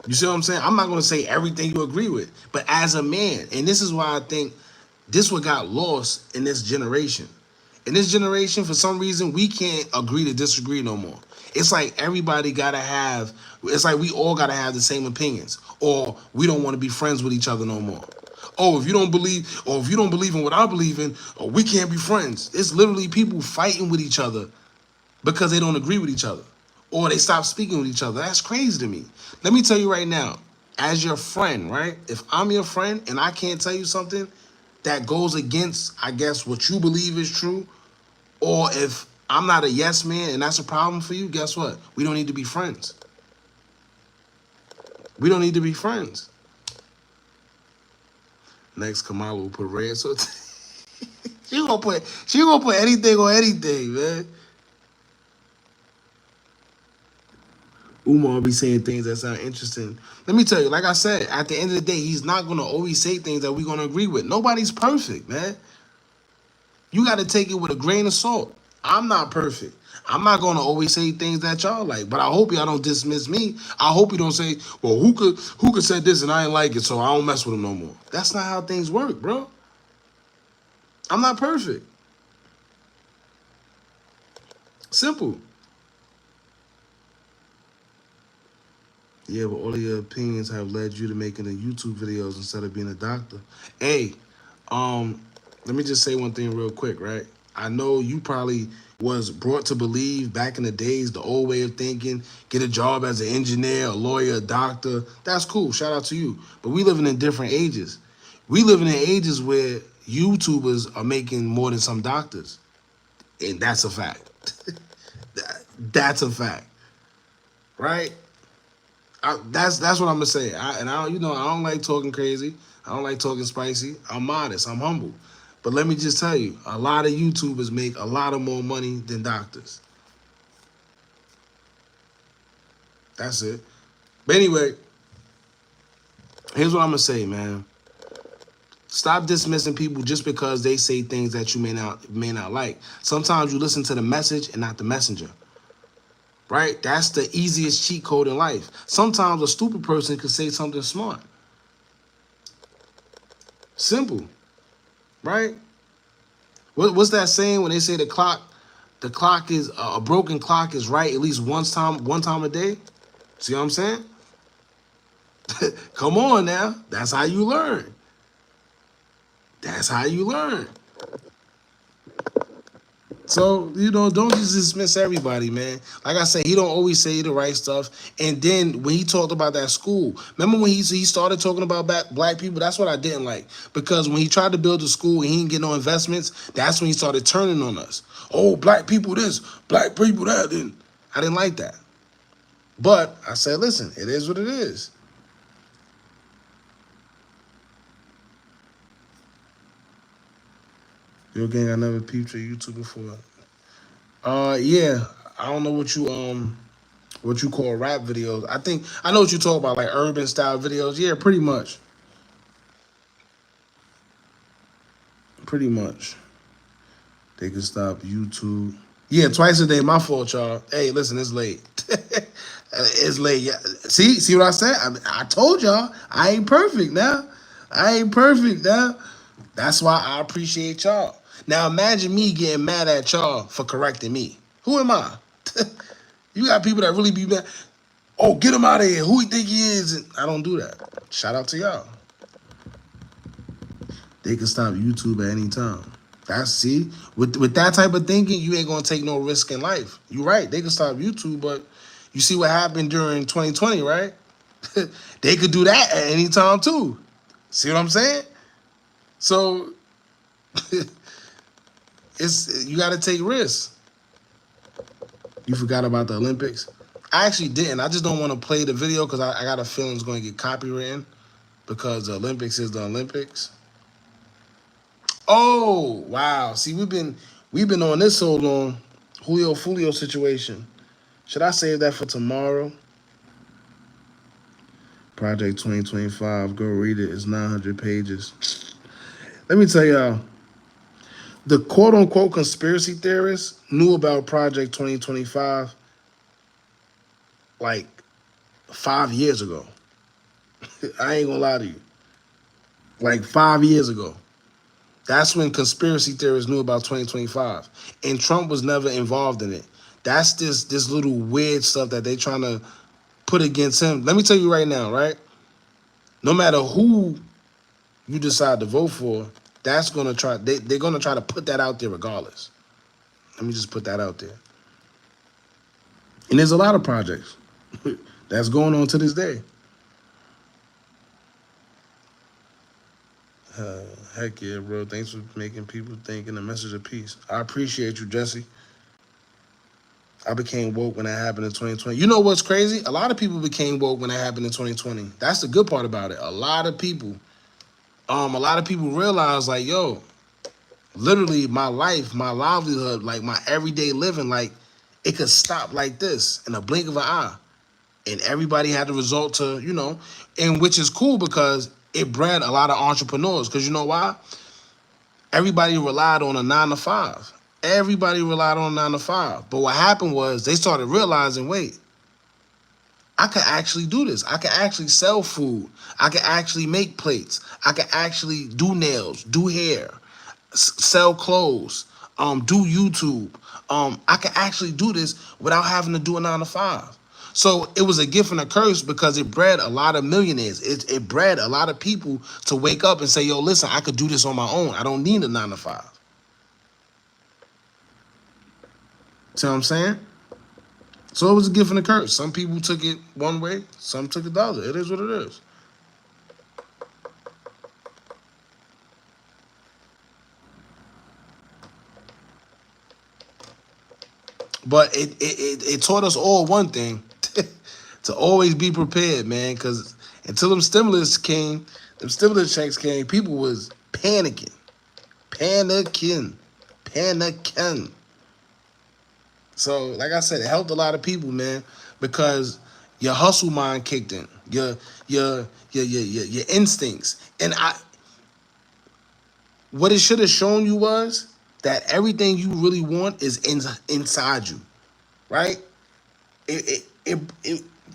You see what I'm saying? I'm not going to say everything you agree with. But as a man, and this is why I think this what got lost in this generation. In this generation, for some reason, we can't agree to disagree no more. It's like everybody gotta have, it's like we all gotta have the same opinions, or we don't want to be friends with each other no more. Oh, if you don't believe in what I believe in, oh, we can't be friends. It's literally people fighting with each other because they don't agree with each other, or they stop speaking with each other. That's crazy to me. Let me tell you right now, as your friend, right? If I'm your friend and I can't tell you something that goes against, I guess, what you believe is true, or if I'm not a yes man and that's a problem for you, guess what? We don't need to be friends. We don't need to be friends. Next, Kamala will put red. So she gonna put anything on anything, man. Umar be saying things that sound interesting. Let me tell you, like I said, at the end of the day, he's not gonna always say things that we're gonna agree with. Nobody's perfect, man. You got to take it with a grain of salt. I'm not perfect. I'm not going to always say things that y'all like, but I hope y'all don't dismiss me. I hope you don't say, well, Hookah said this and I ain't like it, so I don't mess with him no more. That's not how things work, bro. I'm not perfect. Simple. Yeah, but all of your opinions have led you to making the YouTube videos instead of being a doctor. Hey, let me just say one thing real quick, right? I know you probably was brought to believe back in the days, the old way of thinking, get a job as an engineer, a lawyer, a doctor. That's cool. Shout out to you. But we living in different ages. We living in ages where YouTubers are making more than some doctors. And that's a fact. That's a fact. Right? That's what I'm gonna say. I don't like talking crazy. I don't like talking spicy. I'm modest. I'm humble. But let me just tell you, a lot of YouTubers make a lot of more money than doctors. That's it. But anyway, here's what I'm gonna say, man. Stop dismissing people just because they say things that you may not like. Sometimes you listen to the message and not the messenger. Right? That's the easiest cheat code in life. Sometimes a stupid person could say something smart. Simple. Right? What's that saying when they say the clock is a broken clock is right at least one time a day? See what I'm saying? Come on now. That's how you learn. That's how you learn. So, don't just dismiss everybody, man. Like I said, he don't always say the right stuff. And then when he talked about that school, remember when he started talking about black people? That's what I didn't like. Because when he tried to build a school and he didn't get no investments, that's when he started turning on us. Oh, black people this, black people that. I didn't like that. But I said, listen, it is what it is. Yo, gang, I never peeped your YouTube before. Yeah, I don't know what you call rap videos. I know what you talk about, like urban style videos. Yeah, pretty much. Pretty much. They can stop YouTube. Yeah, twice a day. My fault, y'all. Hey, listen, it's late. It's late. Yeah. See what I said? I told y'all I ain't perfect now. I ain't perfect now. That's why I appreciate y'all. Now imagine me getting mad at y'all for correcting me. Who am I? You got people that really be mad. Oh, get him out of here. Who he think he is? And I don't do that. Shout out to y'all. They can stop YouTube at any time. With that type of thinking, you ain't gonna take no risk in life. You're right. They can stop YouTube, but you see what happened during 2020, right? They could do that at any time too. See what I'm saying? So you got to take risks. You forgot about the Olympics? I actually didn't. I just don't want to play the video because I got a feeling it's going to get copywritten because the Olympics is the Olympics. Oh, wow. See, we've been on this so long. Julio Foolio situation. Should I save that for tomorrow? Project 2025. Go read it. It's 900 pages. Let me tell y'all. The quote-unquote conspiracy theorists knew about Project 2025 like 5 years ago. I ain't gonna lie to you. Like 5 years ago. That's when conspiracy theorists knew about 2025. And Trump was never involved in it. That's this little weird stuff that they trying to put against him. Let me tell you right now, right? No matter who you decide to vote for, they're gonna try to put that out there regardless. Let me just put that out there. And there's a lot of projects that's going on to this day. Heck yeah, bro. Thanks for making people think in the message of peace. I appreciate you, Jesse. I became woke when that happened in 2020. You know what's crazy? A lot of people became woke when that happened in 2020. That's the good part about it. A lot of people realize, like, yo, literally my life, my livelihood, like my everyday living, like it could stop like this in a blink of an eye. And everybody had to resort to, you know, and which is cool because it bred a lot of entrepreneurs. Because you know why? Everybody relied on a 9 to 5. Everybody relied on a 9 to 5. But what happened was they started realizing, wait, I could actually do this. I could actually sell food. I could actually make plates. I could actually do nails, do hair, sell clothes, do YouTube. I could actually do this without having to do a 9 to 5. So it was a gift and a curse because it bred a lot of millionaires. It bred a lot of people to wake up and say, yo, listen, I could do this on my own. I don't need a 9 to 5. See what I'm saying? So it was a gift and a curse. Some people took it one way, some took it the other. It is what it is. But it taught us all one thing, to always be prepared, man, because until them stimulus checks came, people was panicking. So, like I said, it helped a lot of people, man, because your hustle mind kicked in, your instincts. And what it should have shown you was that everything you really want is inside you, right?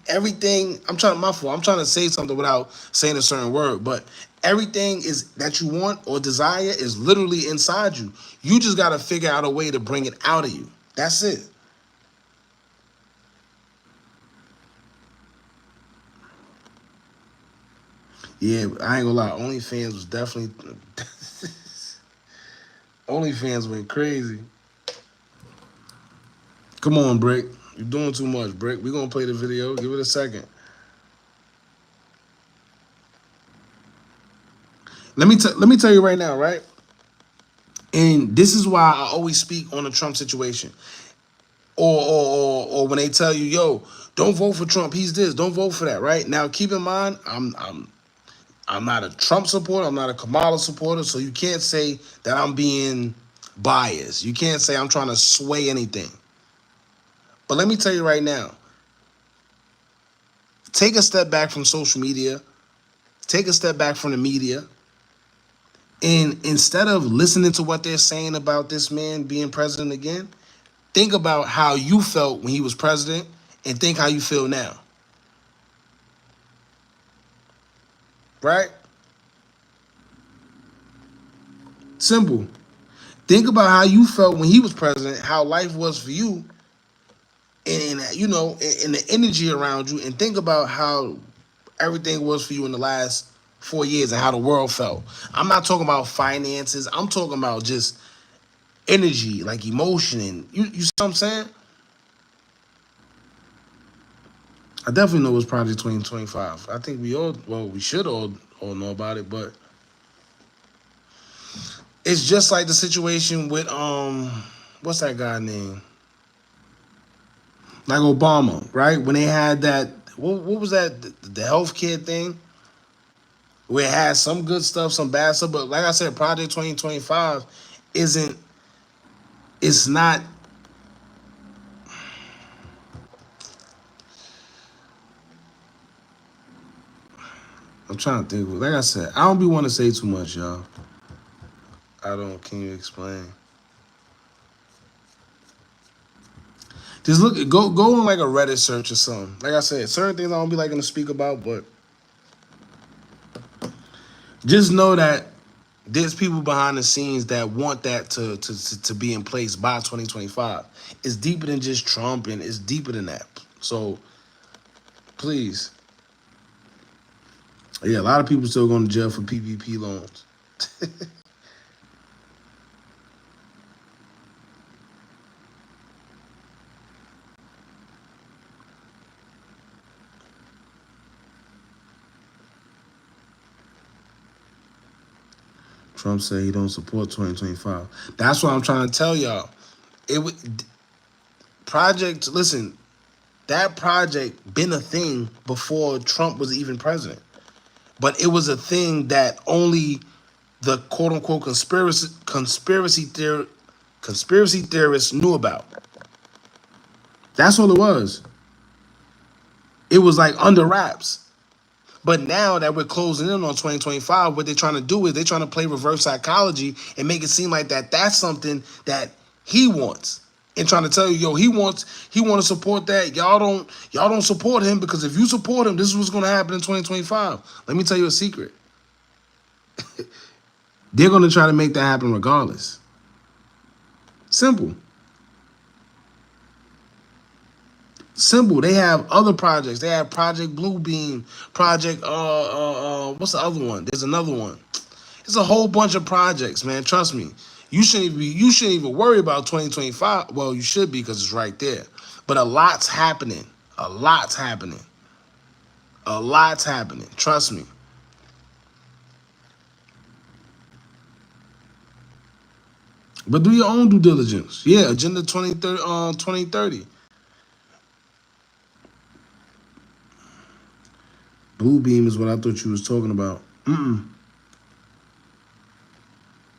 Everything. I'm trying to say something without saying a certain word, but everything is that you want or desire is literally inside you. You just got to figure out a way to bring it out of you. That's it. Yeah, I ain't gonna lie. OnlyFans was definitely OnlyFans went crazy. Come on, Brick. You're doing too much, Brick. We're gonna play the video. Give it a second. Let me tell you right now, right? And this is why I always speak on the Trump situation. Or when they tell you, yo, don't vote for Trump, he's this, don't vote for that, right? Now keep in mind, I'm not a Trump supporter, I'm not a Kamala supporter, so you can't say that I'm being biased. You can't say I'm trying to sway anything. But let me tell you right now, take a step back from social media, take a step back from the media, and instead of listening to what they're saying about this man being president again, think about how you felt when he was president and think how you feel now. Right? Simple. Think about how you felt when he was president, how life was for you, and you know, and the energy around you, and think about how everything was for you in the last 4 years and how the world felt. I'm not talking about finances. I'm talking about just energy, like emotion, and you see what I'm saying? I definitely know it's Project 2025. I think we should all know about it, but it's just like the situation with what's that guy name? Like Obama, right? When they had that, what was that? The healthcare thing, where it had some good stuff, some bad stuff. But like I said, Project 2025 it's not. I'm trying to think. Like I said, I don't be want to say too much, y'all. Can you explain? Just go on like a Reddit search or something. Like I said, certain things I don't be liking to speak about, but just know that there's people behind the scenes that want that to be in place by 2025. It's deeper than just Trump, and it's deeper than that. So please. Yeah, a lot of people still going to jail for PPP loans. Trump said he don't support 2025. That's what I'm trying to tell y'all. project, listen, that project been a thing before Trump was even president. But it was a thing that only the quote-unquote conspiracy theorists knew about. That's all it was. It was like under wraps. But now that we're closing in on 2025, what they're trying to do is they're trying to play reverse psychology and make it seem like that's something that he wants. And trying to tell you, yo, he want to support that. Y'all don't support him, because if you support him, this is what's going to happen in 2025. Let me tell you a secret. They're going to try to make that happen regardless. Simple. Simple. They have other projects. They have Project Bluebeam, Project what's the other one? There's another one. It's a whole bunch of projects, man. Trust me. You shouldn't even worry about 2025. Well, you should be, because it's right there. But a lot's happening. A lot's happening. A lot's happening. Trust me. But do your own due diligence. Yeah, Agenda 2030. Bluebeam is what I thought you was talking about.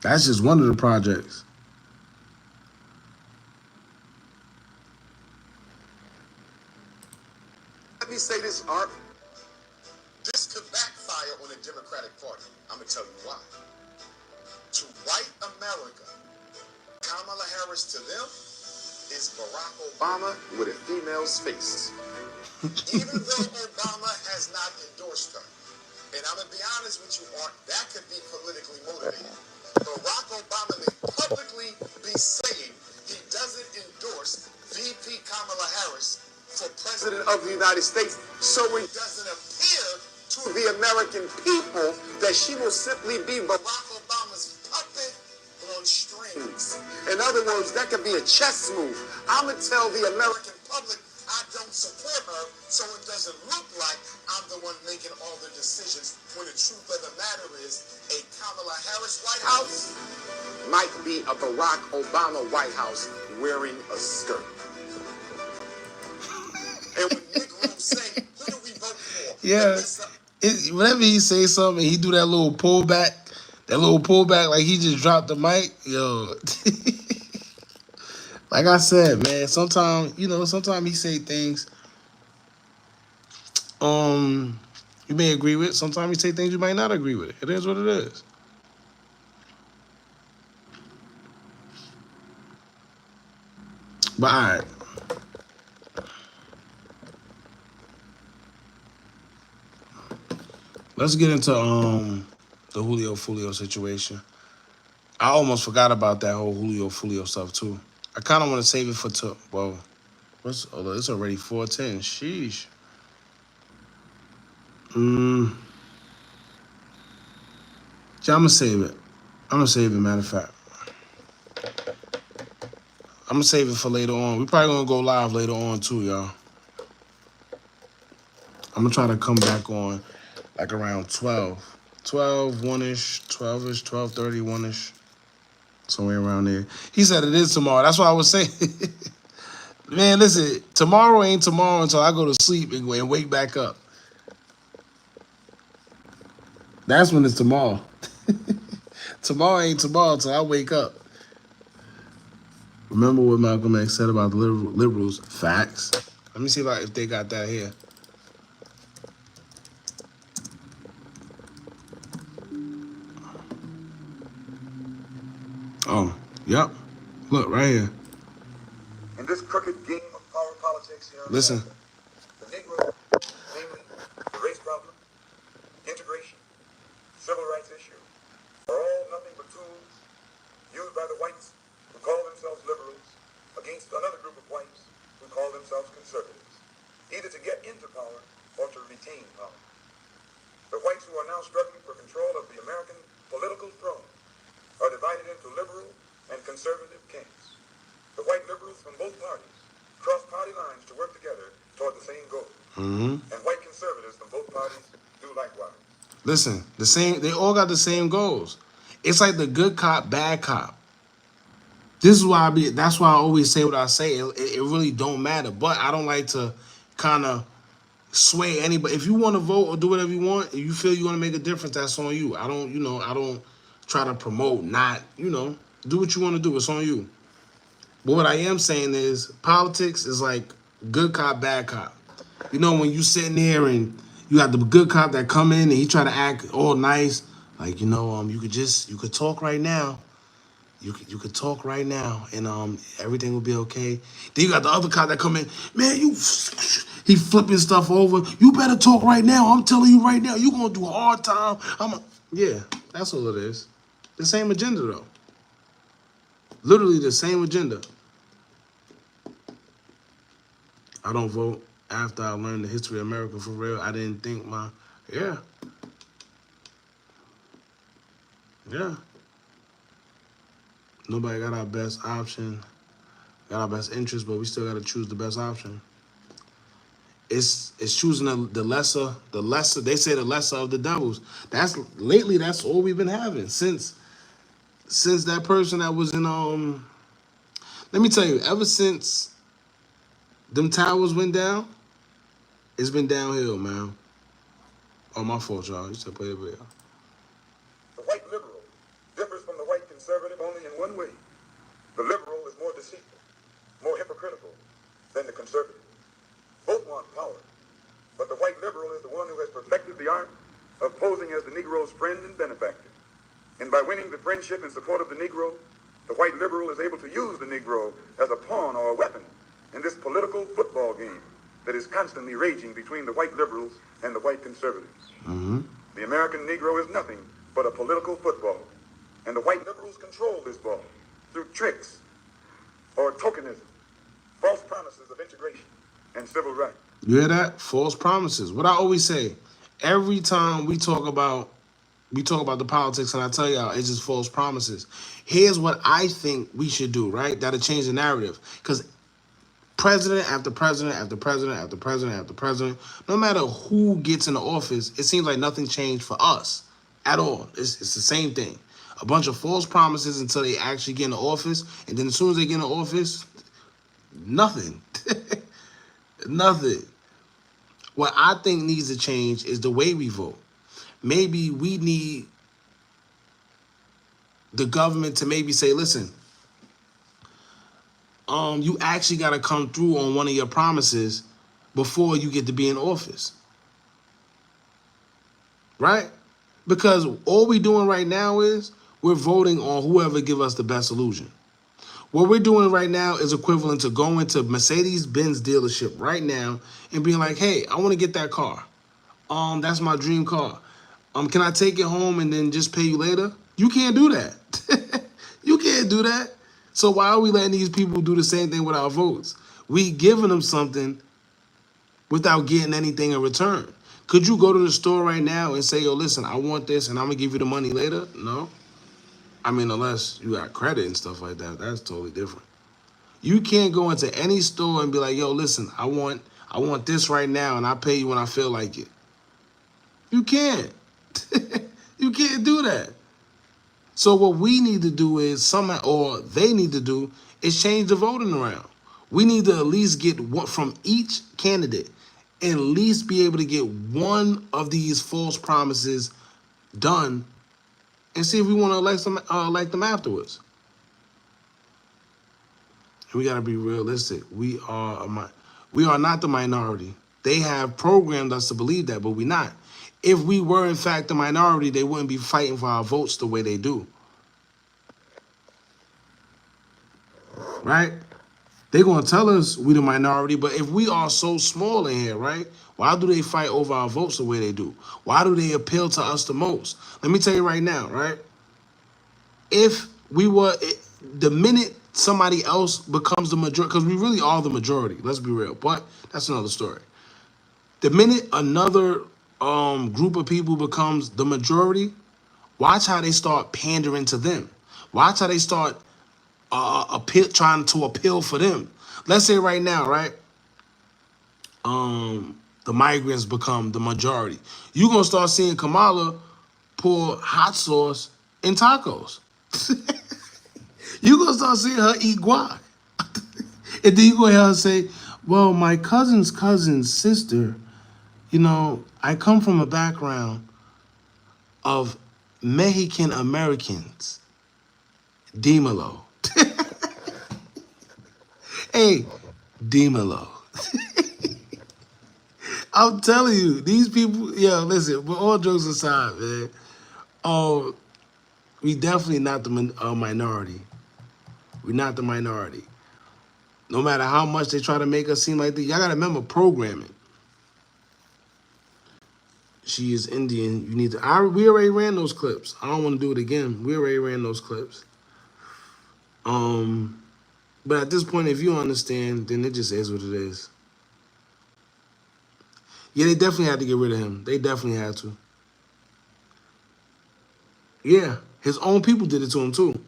That's just one of the projects. Let me say this, Art. This could backfire on the Democratic Party. I'm going to tell you why. To white America, Kamala Harris to them is Barack Obama with a female's face. Even though Obama has not endorsed her. And I'm going to be honest with you, Art, that could be politically motivated. Barack Obama may publicly be saying he doesn't endorse VP Kamala Harris for President of the United States, so it doesn't appear to the American people that she will simply be Barack Obama's puppet on strings. In other words, that could be a chess move. I'm going to tell the American public I don't support her, so it doesn't look like I'm the one making all the decisions, when the truth of the matter is a Kamala Harris White House might be a Barack Obama White House wearing a skirt. And when Negroes say, who do we vote for? Yeah. Whenever he say something, he do that little pullback like he just dropped the mic. Yo. Like I said, man, sometimes he say things you may agree with. Sometimes he say things you might not agree with. It is what it is. But all right. Let's get into the Julio Foolio situation. I almost forgot about that whole Julio Foolio stuff too. I kind of want to save it for it's already 4:10. Sheesh. Yeah, I'm gonna save it. Matter of fact. I'm gonna save it for later on. We're probably gonna go live later on too, y'all. I'm gonna try to come back on like around 12. 12, 1-ish, 12-ish, 12:30, 1-ish. Somewhere around there. He said it is tomorrow. That's what I was saying. Man, listen, tomorrow ain't tomorrow until I go to sleep and wake back up. That's when it's tomorrow. Tomorrow ain't tomorrow until I wake up. Remember what Malcolm X said about the liberals? Facts. Let me see if they got that here. Oh, yep. Look, right here. In this crooked game of power politics here, listen. The Negro, namely the race problem, integration, civil rights issue, are all nothing but tools used by the whites who call themselves liberals against another group of whites who call themselves conservatives, either to get into power or to retain power. The whites who are now struggling for control of the American political throne are divided into liberal and conservative camps. The white liberals from both parties cross party lines to work together toward the same goal. And white conservatives from both parties do likewise. Listen, they all got the same goals. It's like the good cop, bad cop. This is why that's why I always say what I say. It really don't matter. But I don't like to kind of sway anybody. If you want to vote or do whatever you want, if you feel you want to make a difference, that's on you. I don't, I don't try to promote, not, do what you want to do. It's on you. But what I am saying is politics is like good cop, bad cop. When you sitting there and you got the good cop that come in and he try to act all nice, like, you could talk right now. You could talk right now, and everything will be okay. Then you got the other cop that come in, man, he flipping stuff over. You better talk right now. I'm telling you right now, you gonna do a hard time. Yeah, that's all it is. The same agenda though. Literally the same agenda. I don't vote after I learned the history of America for real. I didn't think yeah. Nobody got our best option, got our best interest, but we still got to choose the best option. It's choosing the lesser. They say the lesser of the devils. That's all we've been having since that person that was in Let me tell you, ever since them towers went down, it's been downhill, man. Oh, my fault, y'all. You said play the video. The white liberal differs from the white conservative only in one way. The liberal is more deceitful, more hypocritical than the conservative. Both want power, but the white liberal is the one who has perfected the art of posing as the Negro's friend and benefactor. And by winning the friendship and support of the Negro, the white liberal is able to use the Negro as a pawn or a weapon in this political football game that is constantly raging between the white liberals and the white conservatives. Mm-hmm. The American Negro is nothing but a political football, and the white liberals control this ball through tricks or tokenism, false promises of integration and civil rights. You hear that? False promises. What I always say, every time we talk about the politics, and I tell y'all, it's just false promises. Here's what I think we should do, right? That'll change the narrative. Because president after president after president after president after president, no matter who gets in the office, it seems like nothing changed for us at all. It's the same thing. A bunch of false promises until they actually get in the office, and then as soon as they get in the office, nothing. Nothing. What I think needs to change is the way we vote. Maybe we need the government to maybe say, listen, you actually got to come through on one of your promises before you get to be in office. Right? Because all we're doing right now is we're voting on whoever give us the best illusion. What we're doing right now is equivalent to going to Mercedes-Benz dealership right now and being like, hey, I want to get that car. That's my dream car. Can I take it home and then just pay you later? You can't do that. You can't do that. So why are we letting these people do the same thing with our votes? We giving them something without getting anything in return. Could you go to the store right now and say, yo, listen, I want this and I'm going to give you the money later? No. I mean, unless you got credit and stuff like that, that's totally different. You can't go into any store and be like, yo, listen, I want this right now and I pay you when I feel like it. You can't. You can't do that. So what we need to do is or they need to do is change the voting around. We need to at least get one from each candidate and at least be able to get one of these false promises done and see if we want to elect them afterwards. And we got to be realistic. We are not the minority. They have programmed us to believe that, but we're not. If we were, in fact, the minority, they wouldn't be fighting for our votes the way they do. Right? They're going to tell us we the minority, but if we are so small in here, right, why do they fight over our votes the way they do? Why do they appeal to us the most? Let me tell you right now, right? If we were, the minute somebody else becomes the majority, because we really are the majority, let's be real, but that's another story. The minute another group of people becomes the majority, watch how they start pandering to them. Watch how they start trying to appeal for them. Let's say right now, right? The migrants become the majority. You're going to start seeing Kamala pour hot sauce in tacos. You gonna start seeing her eat guac. And then you gonna hear her say, well, my cousin's sister, you know, I come from a background of Mexican Americans. Dímelo. Hey, dímelo. I'm telling you, these people, yo, listen, but all jokes aside, man, we definitely not the minority. We're not the minority. No matter how much they try to make us seem like that, y'all gotta remember programming. She is Indian. You need to. We already ran those clips. I don't want to do it again. We already ran those clips. But at this point, if you understand, then it just is what it is. Yeah, they definitely had to get rid of him. They definitely had to. Yeah, his own people did it to him too.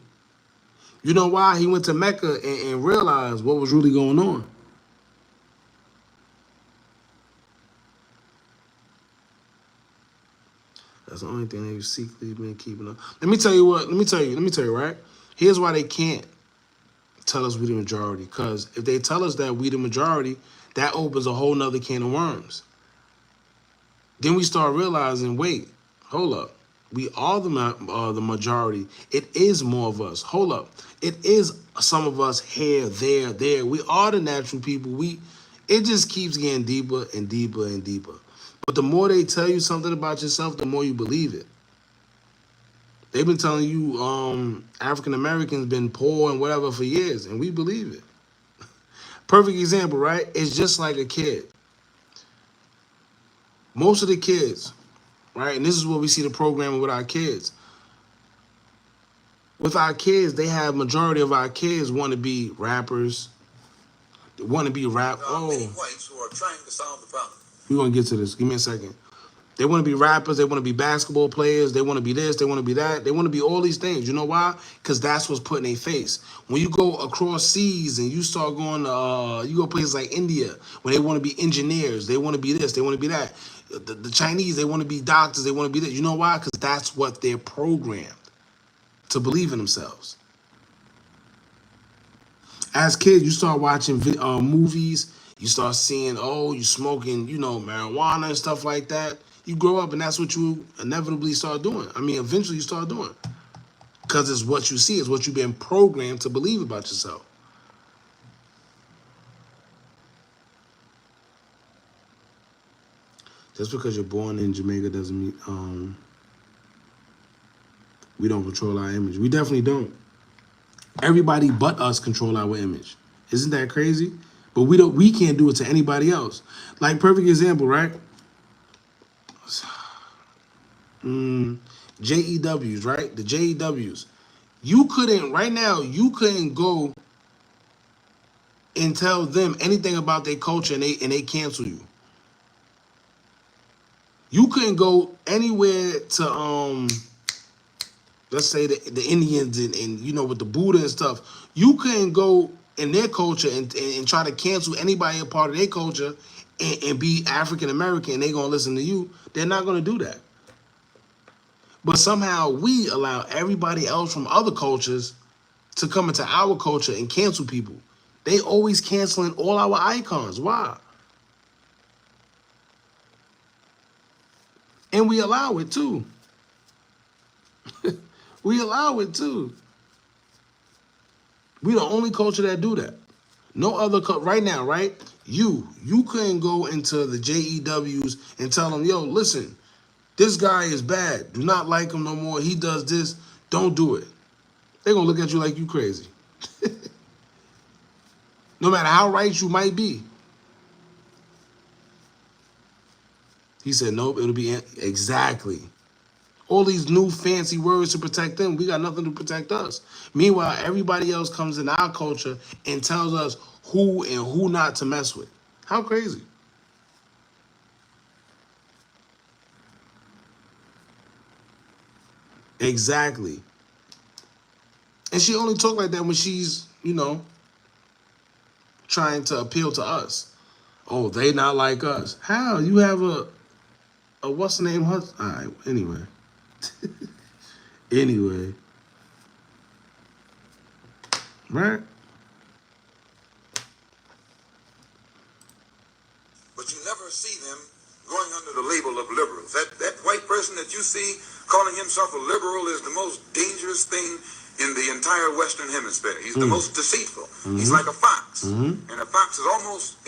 You know why? He went to Mecca and realized what was really going on. That's the only thing they've secretly been keeping up. Let me tell you what. Let me tell you, right? Here's why they can't tell us we the majority. Because if they tell us that we the majority, that opens a whole nother can of worms. Then we start realizing, wait, hold up. We are the majority. It is more of us. Hold up. It is some of us here, there. We are the natural people. It just keeps getting deeper and deeper and deeper. But the more they tell you something about yourself, the more you believe it. They've been telling you African Americans been poor and whatever for years, and we believe it. Perfect example, right? It's just like a kid. Most of the kids, right? And this is what we see the programming with our kids. With our kids, they have majority of our kids want to be rappers. They want to be rap. Many whites who are trying to solve the problem. We're going to get to this. Give me a second. They want to be rappers. They want to be basketball players. They want to be this. They want to be that. They want to be all these things. You know why? Because that's what's put in their face. When you go across seas and you start going to, you go places like India, when they want to be engineers, they want to be this, they want to be that. The Chinese, they want to be doctors, they want to be this. You know why? Because that's what they're programmed to believe in themselves. As kids, you start watching movies. You start seeing, you smoking, marijuana and stuff like that. You grow up and that's what you inevitably start doing. I mean, eventually you start doing. Because it's what you see. It's what you've been programmed to believe about yourself. Just because you're born in Jamaica doesn't mean we don't control our image. We definitely don't. Everybody but us control our image. Isn't that crazy? But we can't do it to anybody else. Like, perfect example, right? JEWs, right? The JEWs. You couldn't go and tell them anything about their culture and they cancel you. You couldn't go anywhere to let's say the Indians and with the Buddha and stuff. You couldn't go in their culture and try to cancel anybody a part of their culture and be African American and they gonna listen to you. They're not gonna do that. But somehow we allow everybody else from other cultures to come into our culture and cancel people. They always canceling all our icons. Why? And we allow it too. We allow it too. We the only culture that do that. No other right now, right? You couldn't go into the JEWs and tell them, yo, listen, this guy is bad. Do not like him no more. He does this. Don't do it. They're going to look at you like you crazy. No matter how right you might be. He said, nope, it'll be exactly. All these new fancy words to protect them. We got nothing to protect us. Meanwhile, everybody else comes in our culture and tells us who and who not to mess with. How crazy. Exactly. And she only talk like that when she's, trying to appeal to us. Oh, they not like us. How? You have a what's the name? All right, anyway. Anyway. Right? But you never see them going under the label of liberals. That white person that you see calling himself a liberal is the most dangerous thing in the entire Western Hemisphere. He's the most deceitful. He's like a fox. And a fox is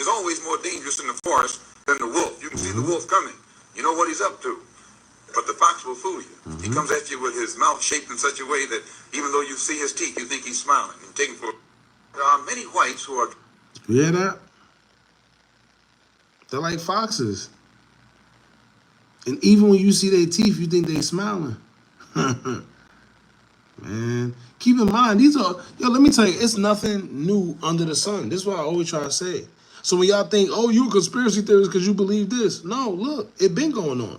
always more dangerous in the forest than the wolf. You can see the wolf coming. You know what he's up to. But the fox will fool you. He comes at you with his mouth shaped in such a way that even though you see his teeth, you think he's smiling and taking for. There are many whites who are. You hear that? They're like foxes. And even when you see their teeth, you think they smiling. Man, keep in mind, these are, let me tell you, it's nothing new under the sun. This is what I always try to say. So when y'all think, oh, you a conspiracy theorist because you believe this. No, look, it been going on.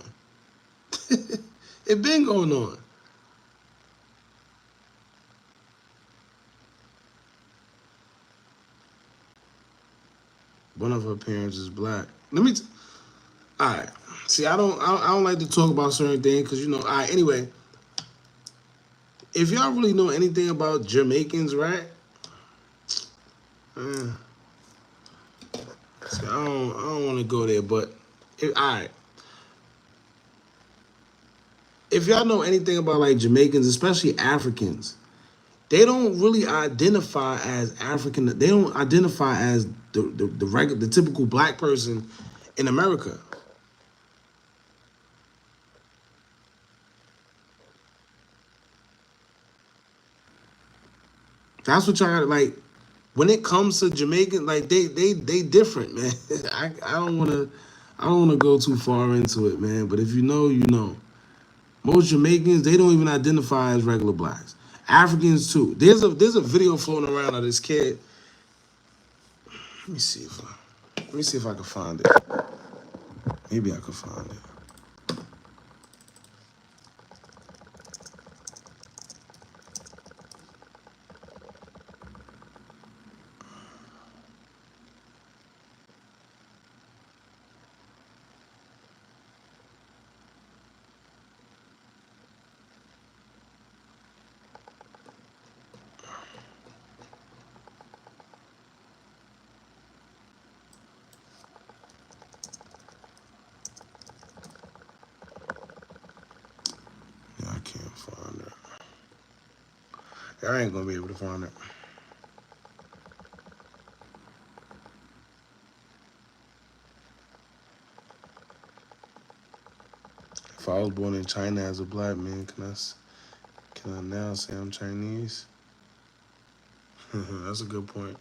It been going on. One of her parents is black. All right. See, I don't like to talk about certain things because, all right, anyway. If y'all really know anything about Jamaicans, right? See, I don't want to go there, but all right. If y'all know anything about like Jamaicans, especially Africans, they don't really identify as African. They don't identify as the typical black person in America. That's what y'all like. When it comes to Jamaican, like they different, man. I don't wanna go too far into it, man. But if you know, you know. Most Jamaicans, they don't even identify as regular blacks. Africans too. There's a video floating around of this kid. Let me see if I can find it. Maybe I can find it. I ain't gonna be able to find it. If I was born in China as a black man, can I now say I'm Chinese? That's a good point.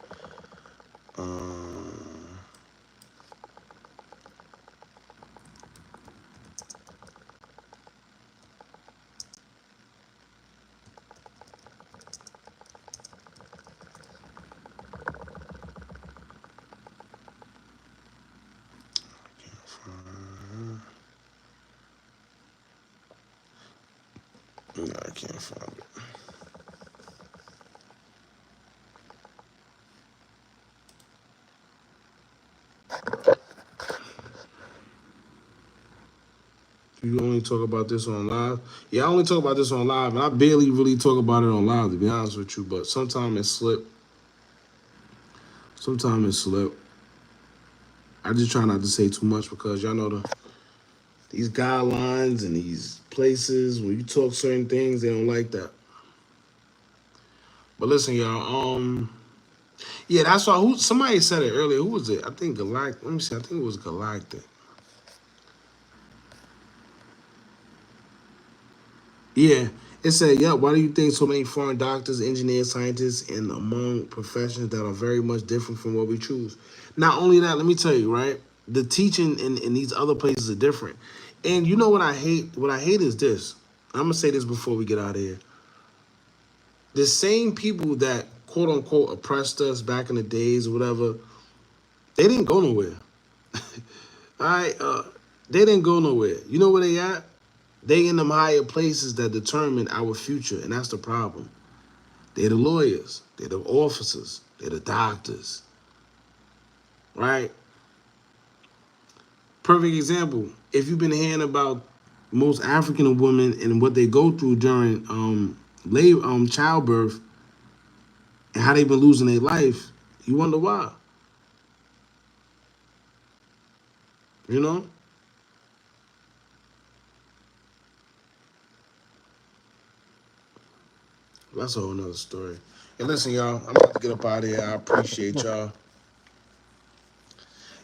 No, I can't find it. You only talk about this on live? Yeah, I only talk about this on live, and I barely really talk about it on live, to be honest with you, but sometimes it slip. I just try not to say too much because y'all know these guidelines and these places, when you talk certain things, they don't like that. But listen, y'all, yeah, that's why somebody said it earlier. Who was it? I think Galactic. Let me see. I think it was Galactic. Yeah, it said, yeah, why do you think so many foreign doctors, engineers, scientists, and among professions that are very much different from what we choose? Not only that, let me tell you, right? The teaching in these other places are different. And you know what I hate? What I hate is this. I'm going to say this before we get out of here. The same people that, quote unquote, oppressed us back in the days or whatever, they didn't go nowhere. All right? They didn't go nowhere. You know where they at? They in them higher places that determine our future, and that's the problem. They're the lawyers. They're the officers. They're the doctors. Right? Perfect example. If you've been hearing about most African women and what they go through during childbirth, and how they been losing their life, you wonder why. You know? That's a whole nother story. And listen, y'all, I'm about to get up out of here. I appreciate y'all.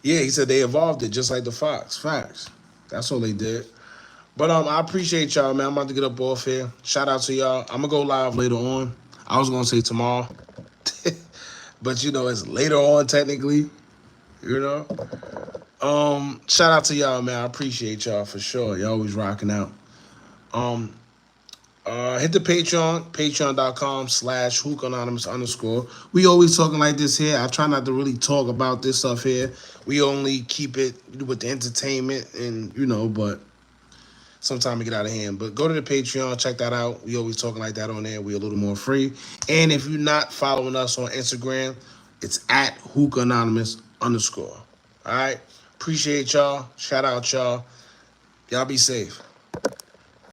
Yeah, he said they evolved it just like the Fox. Facts. That's all they did. But I appreciate y'all, man. I'm about to get up off here. Shout out to y'all. I'm gonna go live later on. I was gonna say tomorrow. But you know, it's later on technically. You know? Shout out to y'all, man. I appreciate y'all for sure. Y'all always rocking out. Hit the Patreon, patreon.com/Hookah Anonymous _. We always talking like this here. I try not to really talk about this stuff here. We only keep it with the entertainment and, you know, but sometimes we get out of hand. But go to the Patreon, check that out. We always talking like that on there. We a little more free. And if you're not following us on Instagram, it's at Hookah Anonymous _. All right? Appreciate y'all. Shout out y'all. Y'all be safe.